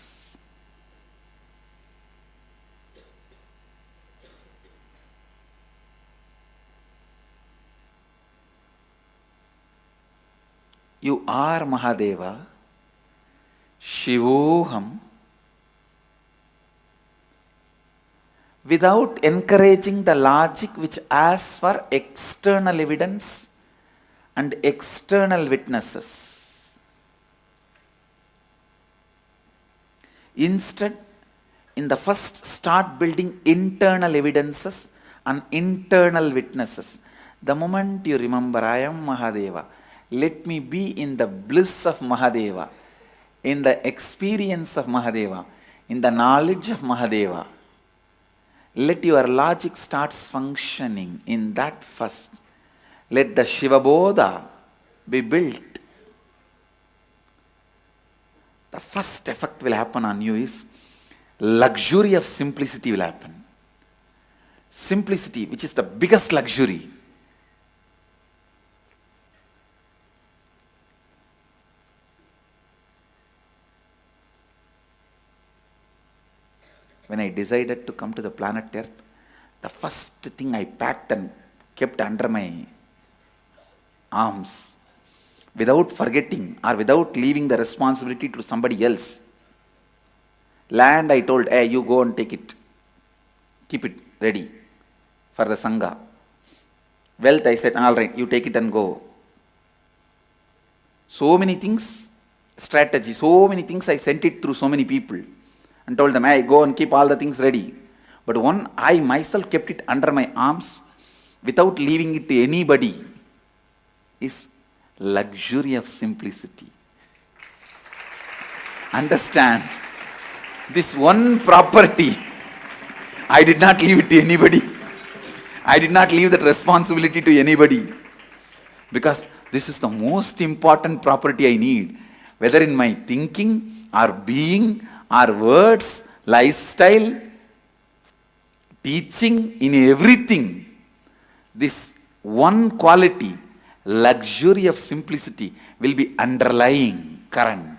You are Mahadeva, Shivoham, without encouraging the logic which asks for external evidence and external witnesses. Instead, in the first, start building internal evidences and internal witnesses. The moment you remember, I am Mahadeva, let me be in the bliss of Mahadeva, in the experience of Mahadeva, in the knowledge of Mahadeva. Let your logic start functioning in that first. Let the Shiva Bodha be built. The first effect will happen on you is luxury of simplicity will happen. Simplicity, which is the biggest luxury. When I decided to come to the planet Earth, the first thing I packed and kept under my arms, without forgetting or without leaving the responsibility to somebody else. Land, I told, hey, you go and take it. Keep it ready for the Sangha. Wealth, I said, all right, you take it and go. So many things, strategy, so many things I sent it through so many people and told them, hey, go and keep all the things ready. But one, I myself kept it under my arms without leaving it to anybody, is luxury of simplicity. Understand? This one property, I did not leave it to anybody. I did not leave that responsibility to anybody. Because this is the most important property I need. Whether in my thinking, or being, or words, lifestyle, teaching, in everything. This one quality, luxury of simplicity, will be underlying current.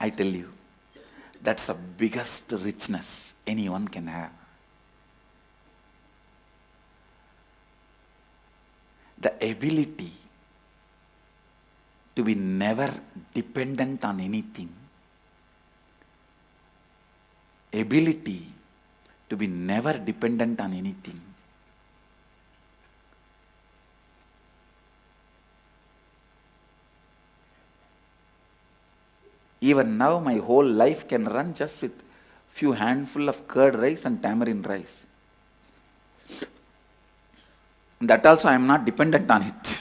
I tell you, that's the biggest richness anyone can have. The ability to be never dependent on anything. Ability to be never dependent on anything. Even now, my whole life can run just with few handful of curd rice and tamarind rice. That also I am not dependent on it.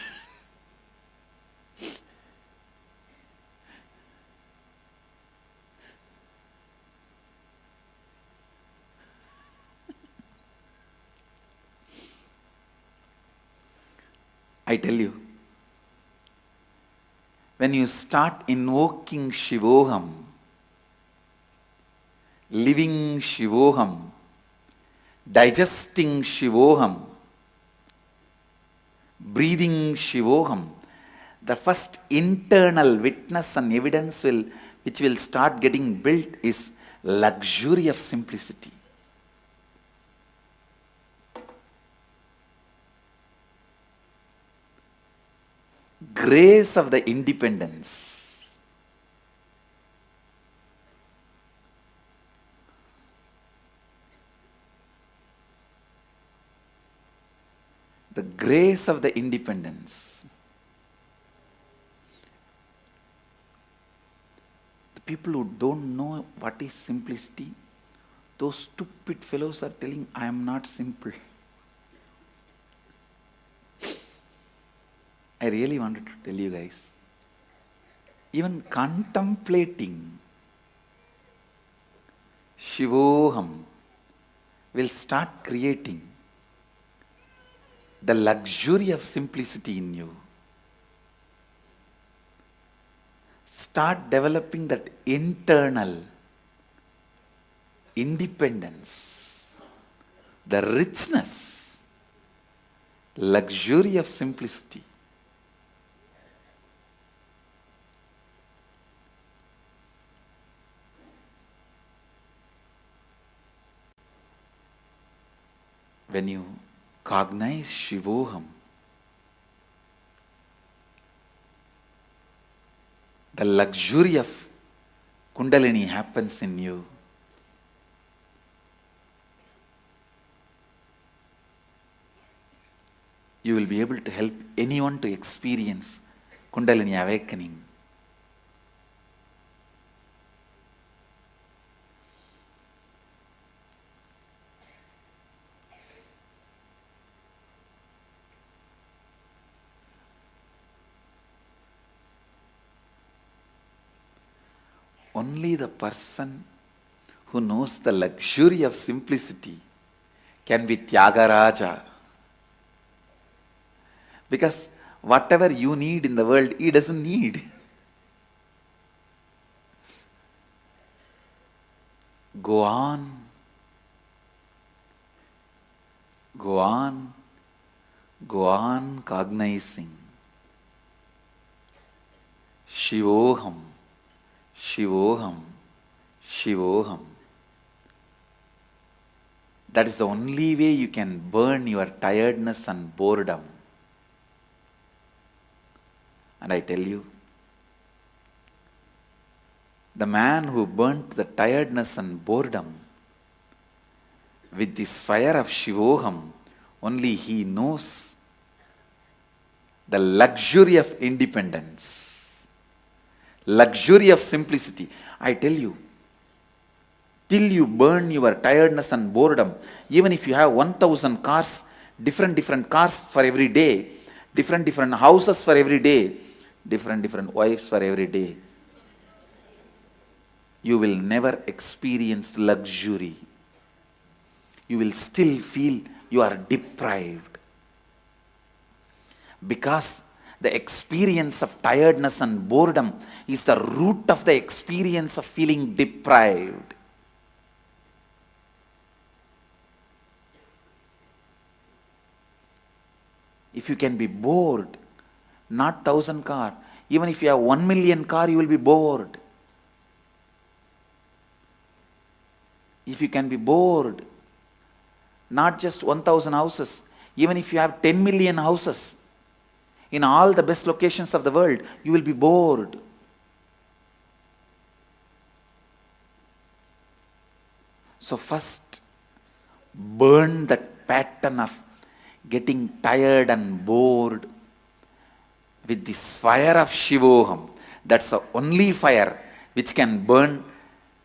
I tell you, when you start invoking Shivoham, living Shivoham, digesting Shivoham, breathing Shivoham, the first internal witness and evidence which will start getting built is luxury of simplicity. Grace of the independence. The grace of the independence. The people who don't know what is simplicity, those stupid fellows are telling, I am not simple. I really wanted to tell you guys, even contemplating Shivoham will start creating the luxury of simplicity in you. Start developing that internal independence, the richness, luxury of simplicity. When you cognize Shivoham, the luxury of Kundalini happens in you. You will be able to help anyone to experience Kundalini awakening. Only the person who knows the luxury of simplicity can be Tyagaraja. Because whatever you need in the world, he doesn't need. Go on. Go on. Go on cognizing. Shivoham. Shivoham, Shivoham. That is the only way you can burn your tiredness and boredom. And I tell you, the man who burnt the tiredness and boredom with this fire of Shivoham, only he knows the luxury of independence. Luxury of simplicity. I tell you, till you burn your tiredness and boredom, even if you have 1,000 cars, different cars for every day, different houses for every day, different wives for every day, you will never experience luxury. You will still feel you are deprived. Because the experience of tiredness and boredom is the root of the experience of feeling deprived. If you can be bored, not 1,000 car, even if you have 1 million car, you will be bored. If you can be bored, not just 1,000 houses, even if you have 10 million houses, in all the best locations of the world, you will be bored. So first, burn that pattern of getting tired and bored with this fire of Shivoham. That's the only fire which can burn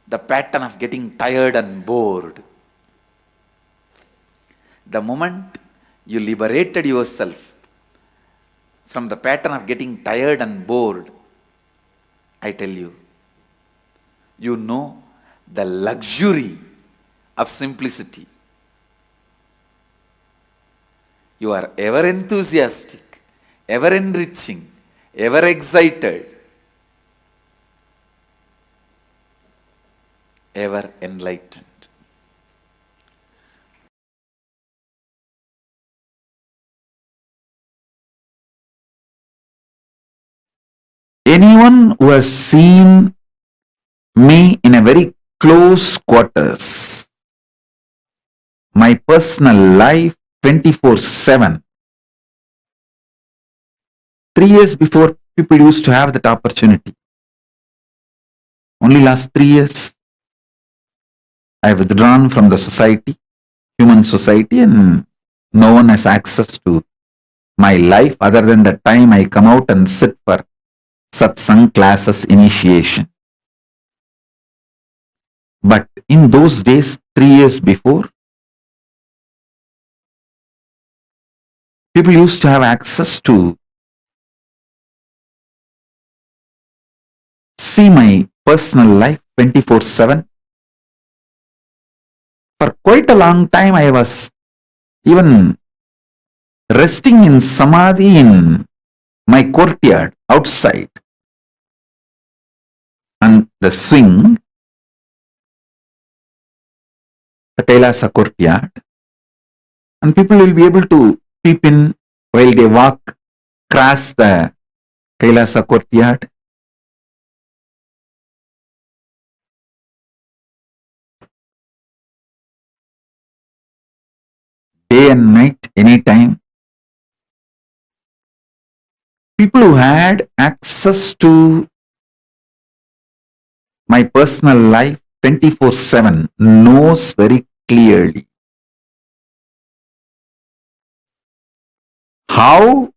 the pattern of getting tired and bored. The moment you liberated yourself from the pattern of getting tired and bored, I tell you, you know the luxury of simplicity. You are ever enthusiastic, ever enriching, ever excited, ever enlightened. anyone who has seen me in a very close quarters, my personal life 24/7. 3 years before, people used to have that opportunity. Only last 3 years, I have withdrawn from the society, human society, and no one has access to my life other than the time I come out and sit for satsang classes initiation. But in those days, 3 years before, people used to have access to see my personal life 24/7. For quite a long time, I was even resting in samadhi in my courtyard outside on the swing, the KAILASA courtyard, and people will be able to peep in while they walk across the KAILASA courtyard. Day and night, anytime. People who had access to my personal life 24/7 knows very clearly how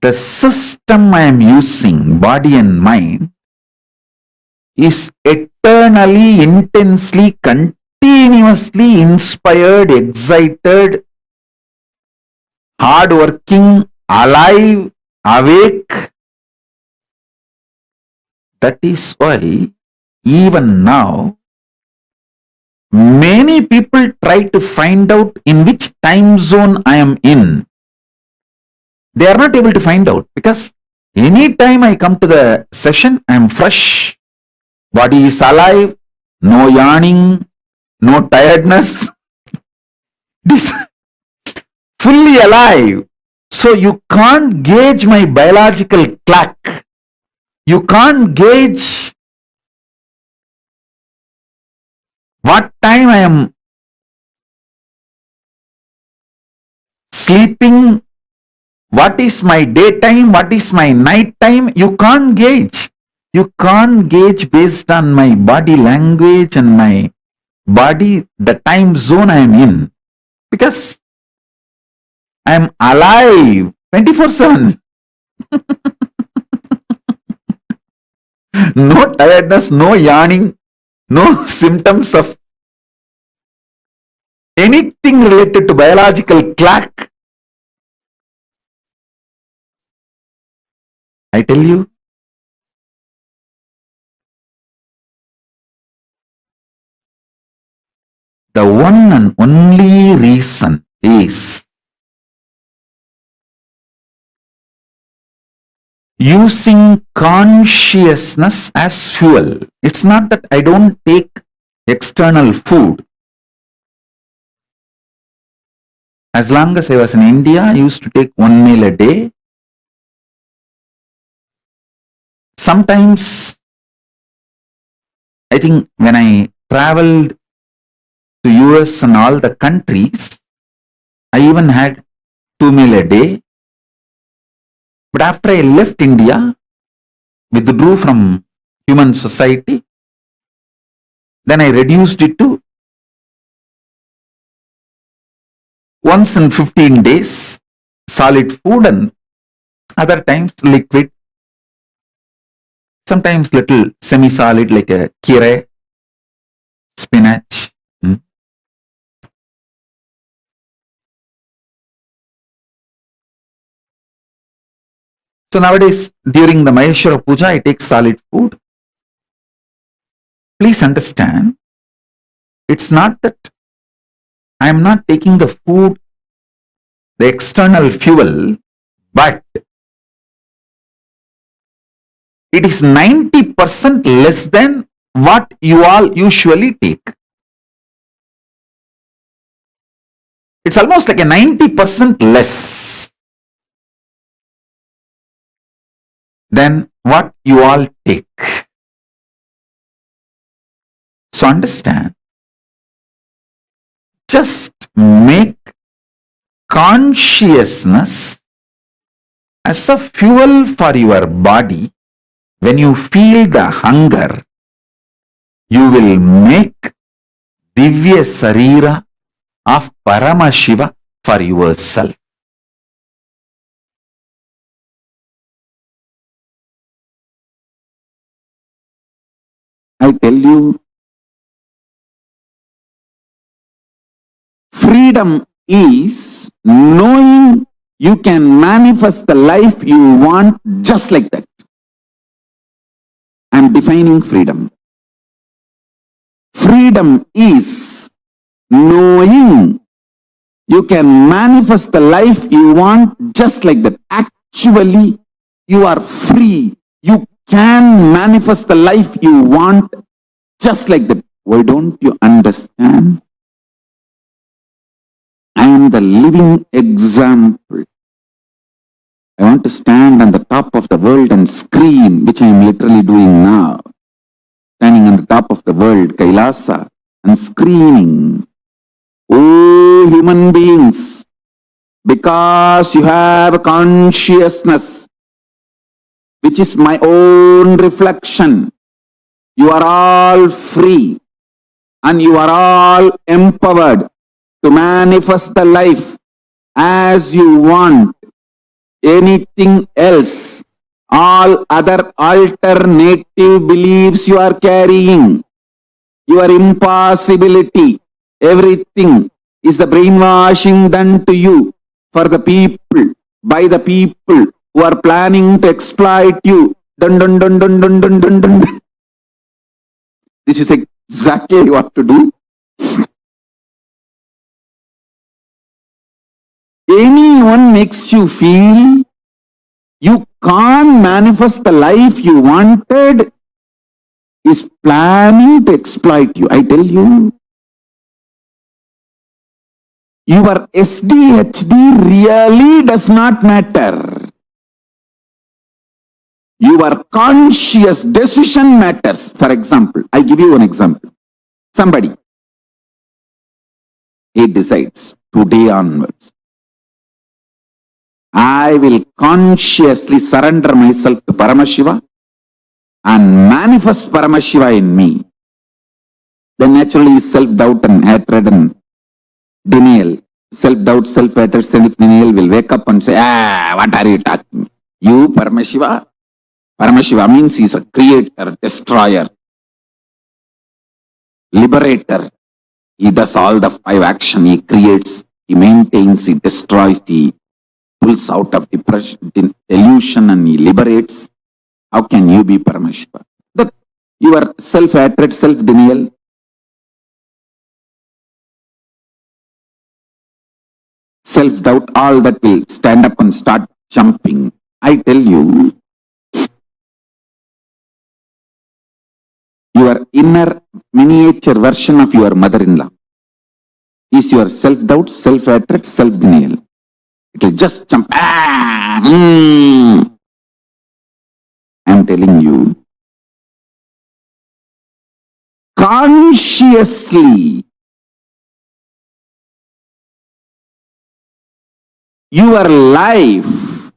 the system I am using, body and mind, is eternally, intensely, continuously inspired, excited, hardworking, alive, awake. That is why even now many people try to find out in which time zone I am in. They are not able to find out because anytime I come to the session, I am fresh. Body is alive, no yawning, no tiredness. This fully alive. So you can't gauge my biological clock. You can't gauge what time I am sleeping, what is my daytime, what is my night time. You can't gauge. You can't gauge based on my body language and my body, the time zone I am in. Because I am alive 24/7. No tiredness, no yawning, no symptoms of anything related to biological clock. I tell you, the one and only reason is using consciousness as fuel. It's not that I don't take external food. As long as I was in India, I used to take 1 meal a day. Sometimes, I think when I traveled to US and all the countries, I even had 2 meal a day. But after I left India, withdrew from human society, then I reduced it to once in 15 days, solid food, and other times liquid, sometimes little semi-solid like a kire, spinach. So nowadays, during the Maheshwara Puja, I take solid food. Please understand, it's not that I am not taking the food, the external fuel, but it is 90% less than what you all usually take. It's almost like a 90% less. than what you all take. So understand, just make consciousness as a fuel for your body. When you feel the hunger, you will make Divya Sarira of Paramashiva for yourself. I tell you, freedom is knowing you can manifest the life you want just like that. I am defining freedom. Freedom is knowing you can manifest the life you want just like that. Actually, you are free. You can manifest the life you want just like that. Why don't you understand? I am the living example. I want to stand on the top of the world and scream, which I am literally doing now. Standing on the top of the world, KAILASA, and screaming, "Oh, human beings, because you have a consciousness, which is my own reflection, you are all free and you are all empowered to manifest the life as you want. Anything else, all other alternative beliefs you are carrying, your impossibility, everything is the brainwashing done to you for the people, by the people who are planning to exploit you. Dun, dun, dun, dun, dun, dun, dun, dun. This is exactly what to do. Anyone makes you feel you can't manifest the life you wanted is planning to exploit you. I tell you, your SDHD really does not matter. Your conscious decision matters. For example, I give you an example. Somebody, he decides today onwards, I will consciously surrender myself to Paramashiva and manifest Paramashiva in me. Then naturally self-doubt and hatred and denial, self-doubt, self-hatred, self-denial will wake up and say, what are you talking? You, Paramashiva? Paramashiva means he is a creator, destroyer, liberator. He does all the 5 action. He creates, he maintains, he destroys, he pulls out of depression, delusion, and he liberates. How can you be Paramashiva? That your self-hatred, self-denial, self-doubt, all that will stand up and start jumping. I tell you, your inner miniature version of your mother-in-law is your self-doubt, self-hatred, self-denial. It will just jump. I am telling you, consciously, your life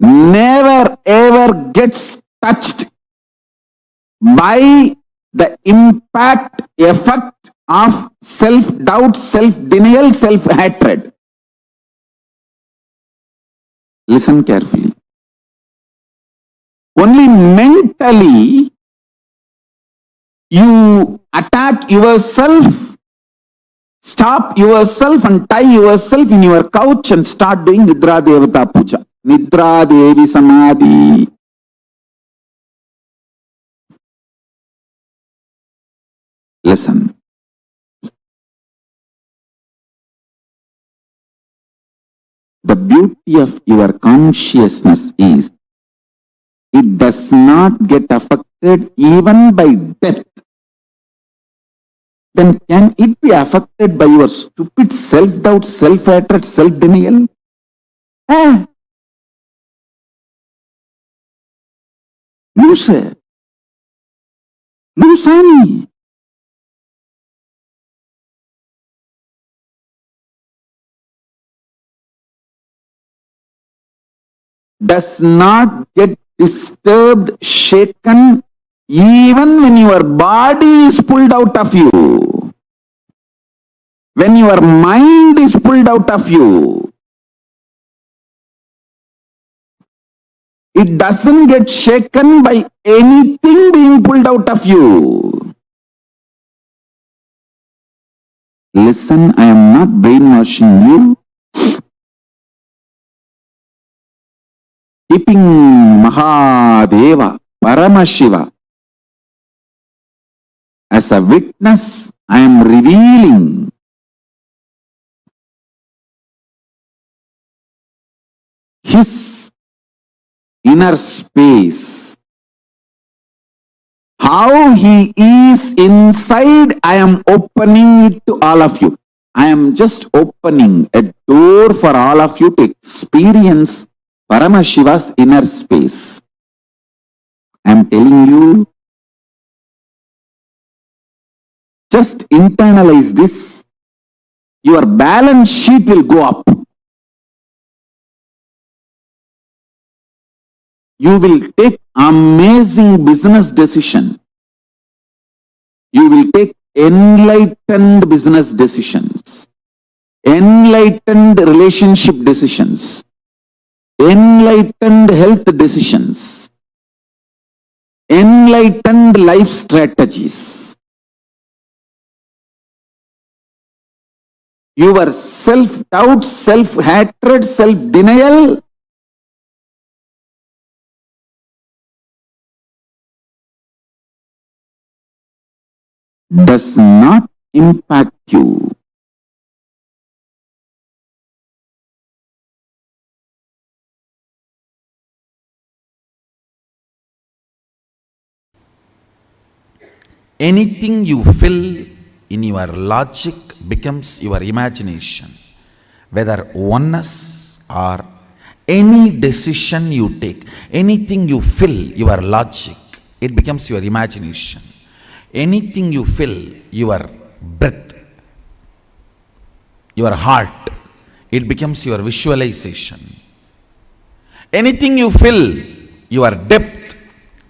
never ever gets touched by the impact, effect of self-doubt, self-denial, self-hatred. Listen carefully. Only mentally you attack yourself, stop yourself and tie yourself in your couch and start doing Nidra Devata Puja. Nidra Devi Samadhi. Listen. The beauty of your consciousness is it does not get affected even by death. Then can it be affected by your stupid self-doubt, self-hatred, self-denial? Loose, லூசாமி. Does not get disturbed, shaken, even when your body is pulled out of you. When your mind is pulled out of you, it doesn't get shaken by anything being pulled out of you. Listen, I am not brainwashing you. Keeping Mahadeva, Paramashiva as a witness, I am revealing his inner space. How he is inside, I am opening it to all of you. I am just opening a door for all of you to experience Paramashiva's inner space. I am telling you, just internalize this. Your balance sheet will go up. You will take amazing business decision. You will take enlightened business decisions, enlightened relationship decisions, enlightened health decisions, enlightened life strategies. Your self-doubt, self-hatred, self-denial does not impact you. Anything you fill in your logic becomes your imagination. Whether oneness or any decision you take, anything you fill your logic, it becomes your imagination. Anything you fill your breath, your heart, it becomes your visualization. Anything you fill your depth,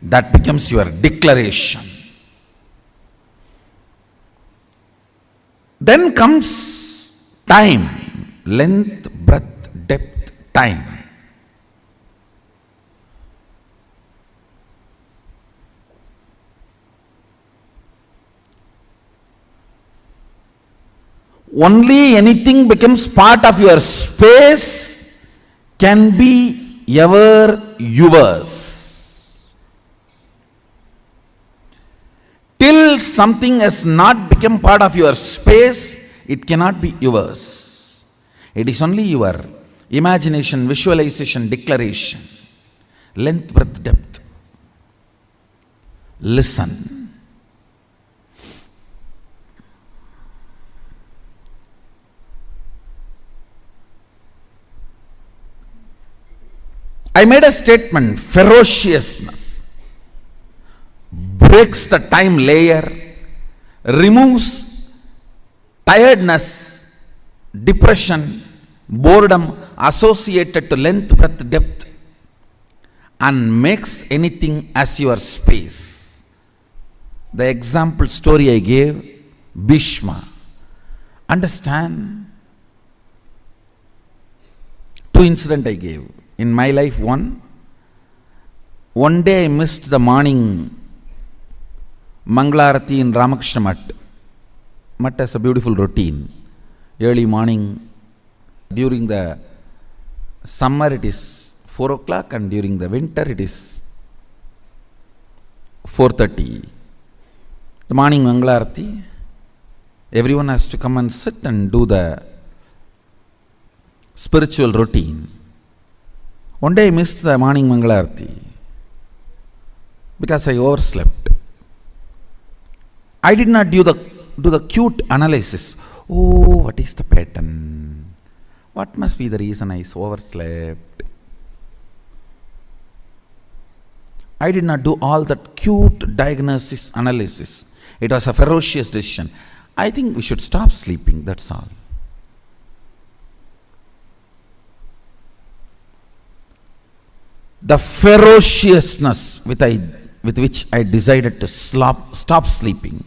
that becomes your declaration. Then comes time, length, breadth, depth, time. Only anything becomes part of your space can be ever yours. Till something has not become part of your space, it cannot be yours. It is only your imagination, visualization, declaration. Length, breadth, depth. Listen. I made a statement, ferociousness breaks the time layer, removes tiredness, depression, boredom associated to length, breadth, depth, and makes anything as your space. The example story I gave, Bhishma. Understand? Two incidents I gave. In my life, one day I missed the morning Mangalarati in Ramakrishna Mutt. Mutt has a beautiful routine. Early morning, during the summer it is 4 o'clock and during the winter it is 4:30. The morning Mangalarati, everyone has to come and sit and do the spiritual routine. One day I missed the morning Mangalarati because I overslept. I did not do the cute analysis. Oh, what is the pattern? What must be the reason I overslept? I did not do all that cute diagnosis analysis. It was a ferocious decision. I think we should stop sleeping, that's all. The ferociousness with which I decided to stop sleeping.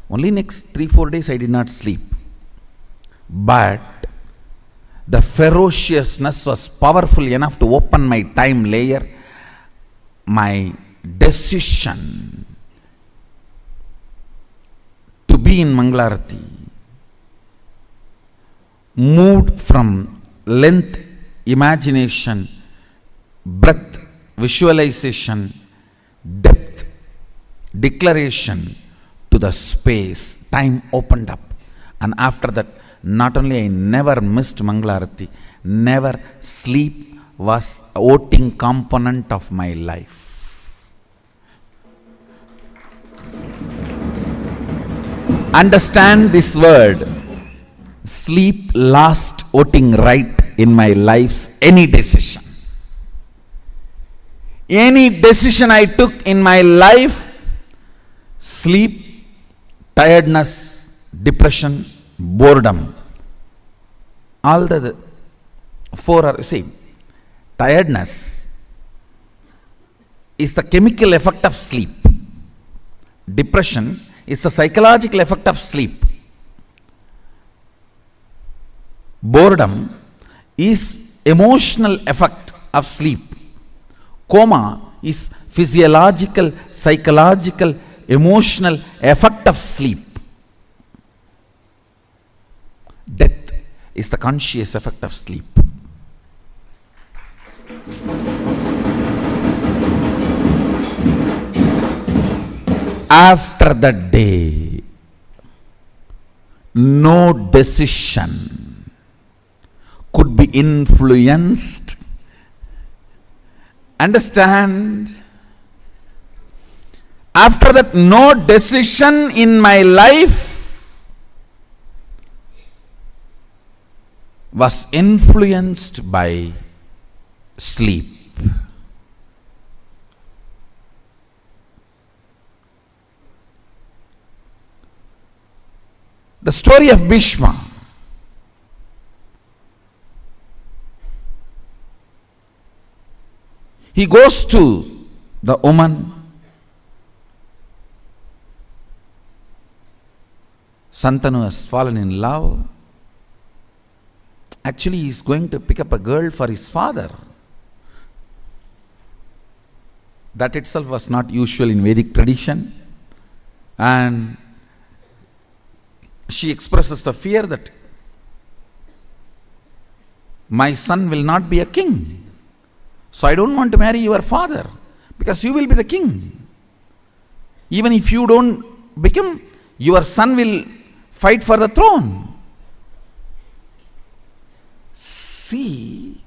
Only next 3-4 days I did not sleep. But the ferociousness was powerful enough to open my time layer. My decision to be in Mangalarati moved from length, imagination, breadth, visualization, depth, declaration to the space. Time opened up. And after that, not only I never missed Mangalarati, never sleep was a voting component of my life. Understand this word. Sleep last voting right in my life's any decision. Any decision I took in my life, sleep, tiredness, depression, boredom, all the four are same. Tiredness is the chemical effect of sleep. Depression is the psychological effect of sleep. Boredom is emotional effect of sleep. Coma is physiological, psychological, emotional effect of sleep. Death is the conscious effect of sleep. After that day, no decision could be influenced. Understand? After that, no decision in my life was influenced by sleep. The story of Bhishma. He goes to the woman. Santanu has fallen in love. Actually, he is going to pick up a girl for his father. That itself was not usual in Vedic tradition. And she expresses the fear that my son will not be a king. So I don't want to marry your father because you will be the king. Even if you don't become, your son will fight for the throne. See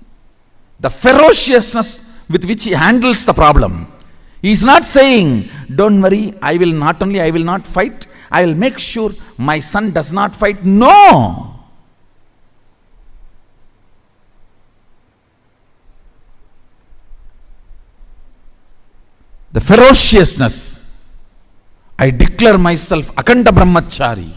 the ferociousness with which he handles the problem. He is not saying, don't worry, I will not fight, I will make sure my son does not fight. No! The ferociousness, I declare myself Akanda Brahmachari.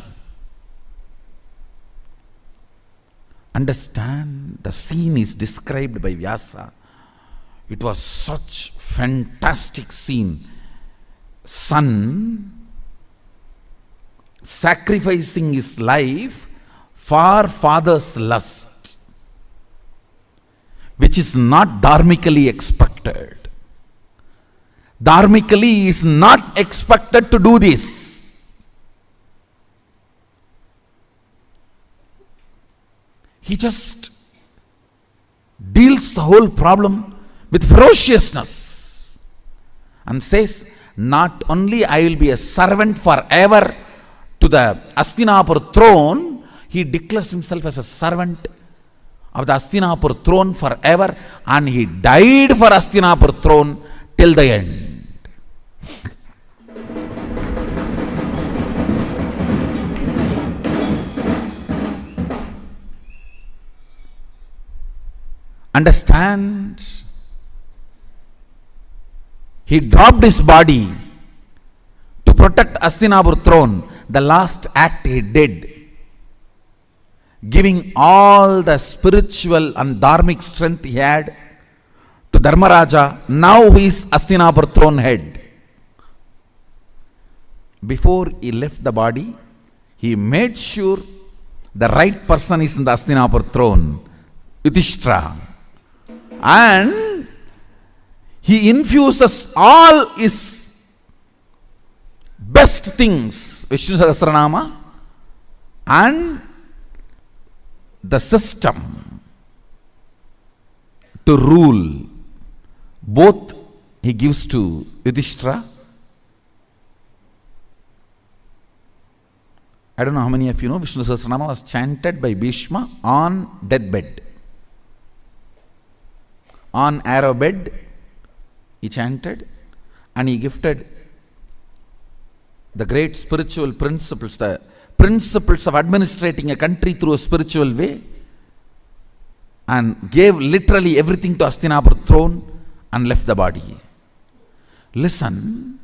Understand, the scene is described by Vyasa. It was such fantastic scene. Son sacrificing his life for father's lust, which is not dharmically expected. Dharmically, he is not expected to do this. He just deals the whole problem with ferociousness and says, not only I will be a servant forever to the Hastinapur throne, he declares himself as a servant of the Hastinapur throne forever, and he died for Hastinapur throne till the end. Understand? He dropped his body to protect Hastinapur throne. The last act he did, giving all the spiritual and dharmic strength he had to Dharmaraja. Now he is Hastinapur throne head. Before he left the body, he made sure the right person is in the Hastinapur throne, Yudhishthira. And he infuses all his best things, Vishnu Sahasranama, and the system to rule. Both he gives to Yudhishthira. I don't know how many of you know Vishnu Sahasranama was chanted by Bhishma on deathbed. On arrow bed, he chanted, and he gifted the great spiritual principles, the principles of administrating a country through a spiritual way, and gave literally everything to Hastinapur throne and left the body. Listen.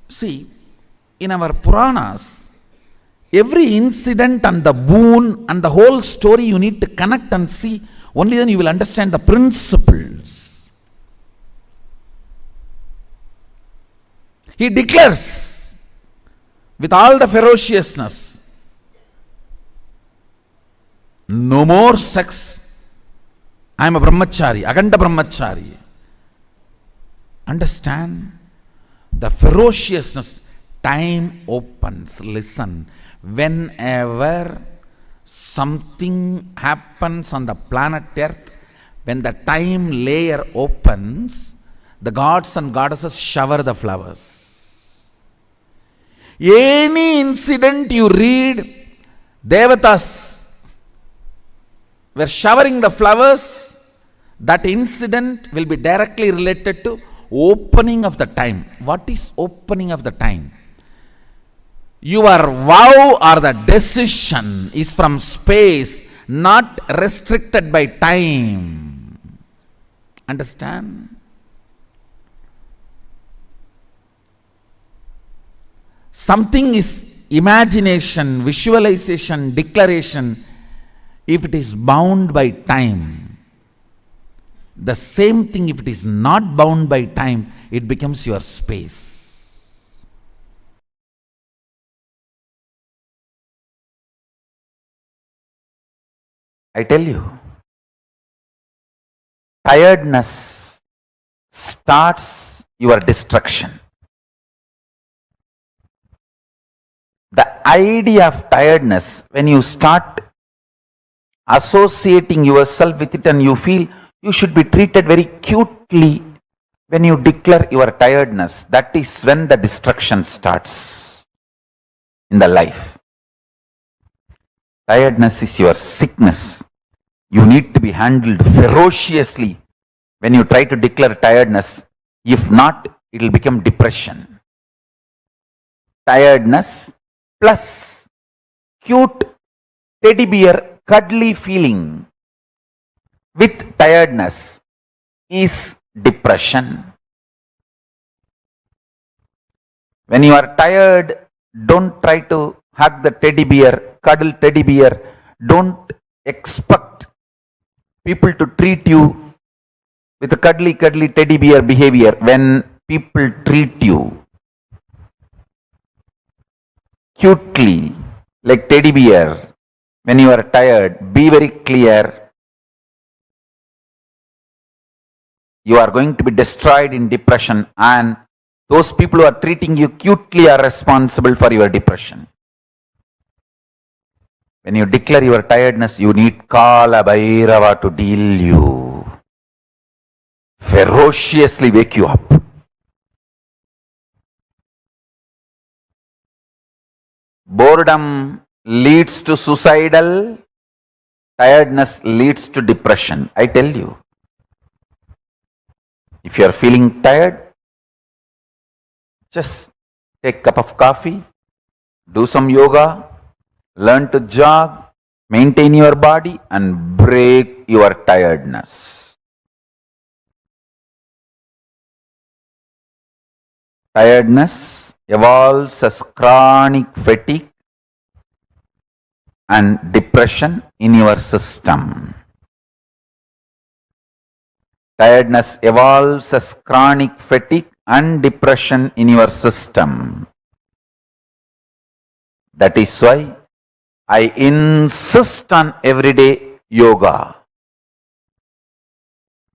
See, in our Puranas, every incident and the boon and the whole story you need to connect and see. Only then you will understand the principles. He declares with all the ferociousness, no more sex. I am a brahmachari, Aganda brahmachari. Understand the ferociousness. Time opens. Listen. Whenever something happens on the planet Earth, when the time layer opens, the gods and goddesses shower the flowers. Any incident you read, Devatas were showering the flowers, that incident will be directly related to opening of the time. What is opening of the time? Your vow or the decision is from space, not restricted by time. Understand? Something is imagination, visualization, declaration, if it is bound by time. The same thing, if it is not bound by time, it becomes your space. I tell you, tiredness starts your destruction. The idea of tiredness, when you start associating yourself with it and you feel you should be treated very cutely when you declare your tiredness, that is when the destruction starts in the life. Tiredness is your sickness. You need to be handled ferociously when you try to declare tiredness. If not, it will become depression. Tiredness plus cute teddy bear cuddly feeling with tiredness is depression. When you are tired, don't try to hug the teddy bear, cuddle teddy bear. Don't expect people to treat you with a cuddly teddy bear behavior. When people treat you cutely like teddy bear, when you are tired, be very clear. You are going to be destroyed in depression, and those people who are treating you cutely are responsible for your depression. When you declare your tiredness, you need Kala Bhairava to deal you, ferociously wake you up. Boredom leads to suicidal, tiredness leads to depression. I tell you, if you are feeling tired, just take a cup of coffee, do some yoga, learn to jog, maintain your body, and break your tiredness. Tiredness evolves as chronic fatigue and depression in your system. Tiredness evolves as chronic fatigue and depression in your system. That is why I insist on everyday yoga.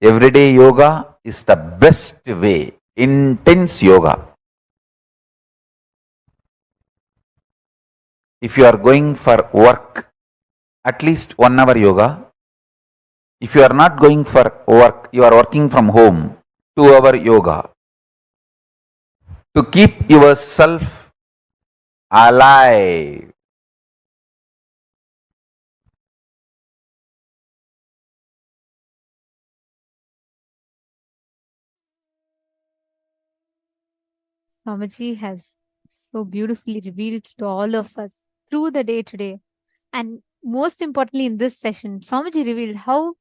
Everyday yoga is the best way. Intense yoga. If you are going for work, at least 1 hour yoga. If you are not going for work, you are working from home, 2 hour yoga. To keep yourself alive. Swamiji has so beautifully revealed to all of us through the day today. And most importantly, in this session, Swamiji revealed how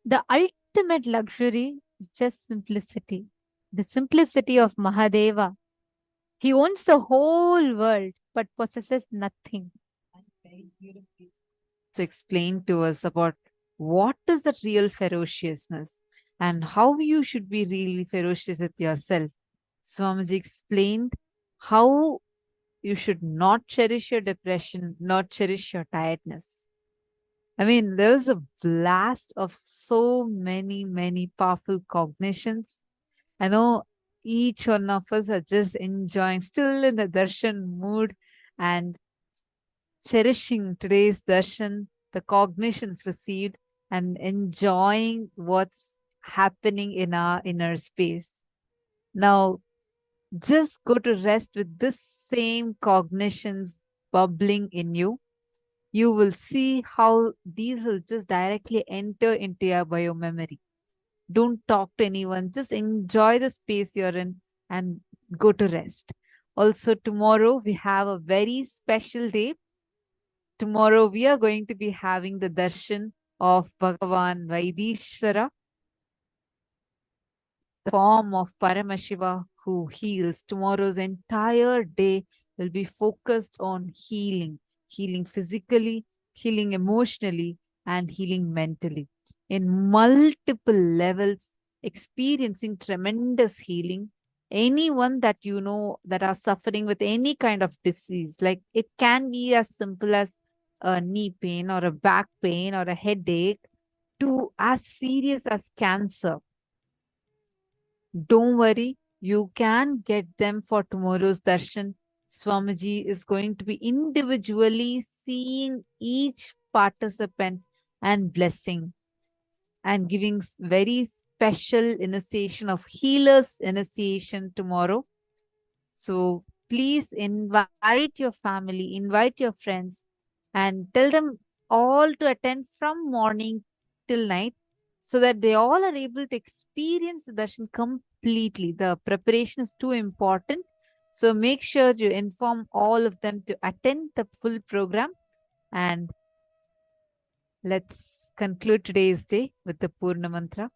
the ultimate luxury is just simplicity. The simplicity of Mahadeva. He owns the whole world but possesses nothing. To explain to us about what is the real ferociousness and how you should be really ferocious with yourself. Swamiji explained how you should not cherish your depression, not cherish your tiredness. I mean, there was a blast of so many powerful cognitions. I know each one of us are just enjoying, still in the darshan mood and cherishing today's darshan, the cognitions received, and enjoying what's happening in our inner space. Now, just go to rest with this same cognitions bubbling in you. You will see how these will just directly enter into your biomemory. Don't talk to anyone. Just enjoy the space you're in and go to rest. Also, tomorrow we have a very special day. Tomorrow we are going to be having the darshan of Bhagavan Vaidishvara, the form of Paramashiva who heals. Tomorrow's entire day will be focused on healing. Healing physically, healing emotionally, and healing mentally. In multiple levels, experiencing tremendous healing. Anyone that you know that are suffering with any kind of disease, like it can be as simple as a knee pain or a back pain or a headache, to as serious as cancer. Don't worry, you can get them for tomorrow's darshan. Swamiji is going to be individually seeing each participant and blessing and giving very special initiation of healers initiation tomorrow. So please invite your family, invite your friends, and tell them all to attend from morning till night so that they all are able to experience the darshan completely. The preparation is too important. So make sure you inform all of them to attend the full program. And let's conclude today's day with the Purna Mantra.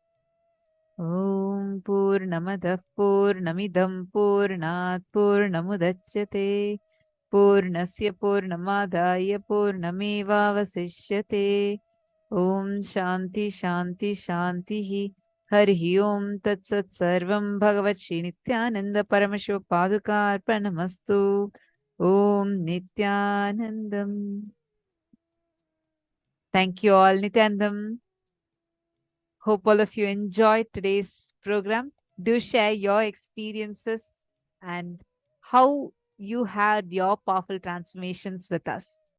Om Purnamadah Purnamidam Purnat Purnamudachyate Purnasya Purnamadaya Purnamevavasishyate Om Shanti Shanti Shanti Hari Om Tat Sat Sarvam Bhagavat Shri Nithyananda Paramashiva Paduka Arpanamastu Om Nithyanandam. Thank you all, Nityanandam. Hope all of you enjoyed today's program. Do share your experiences and how you had your powerful transformations with us.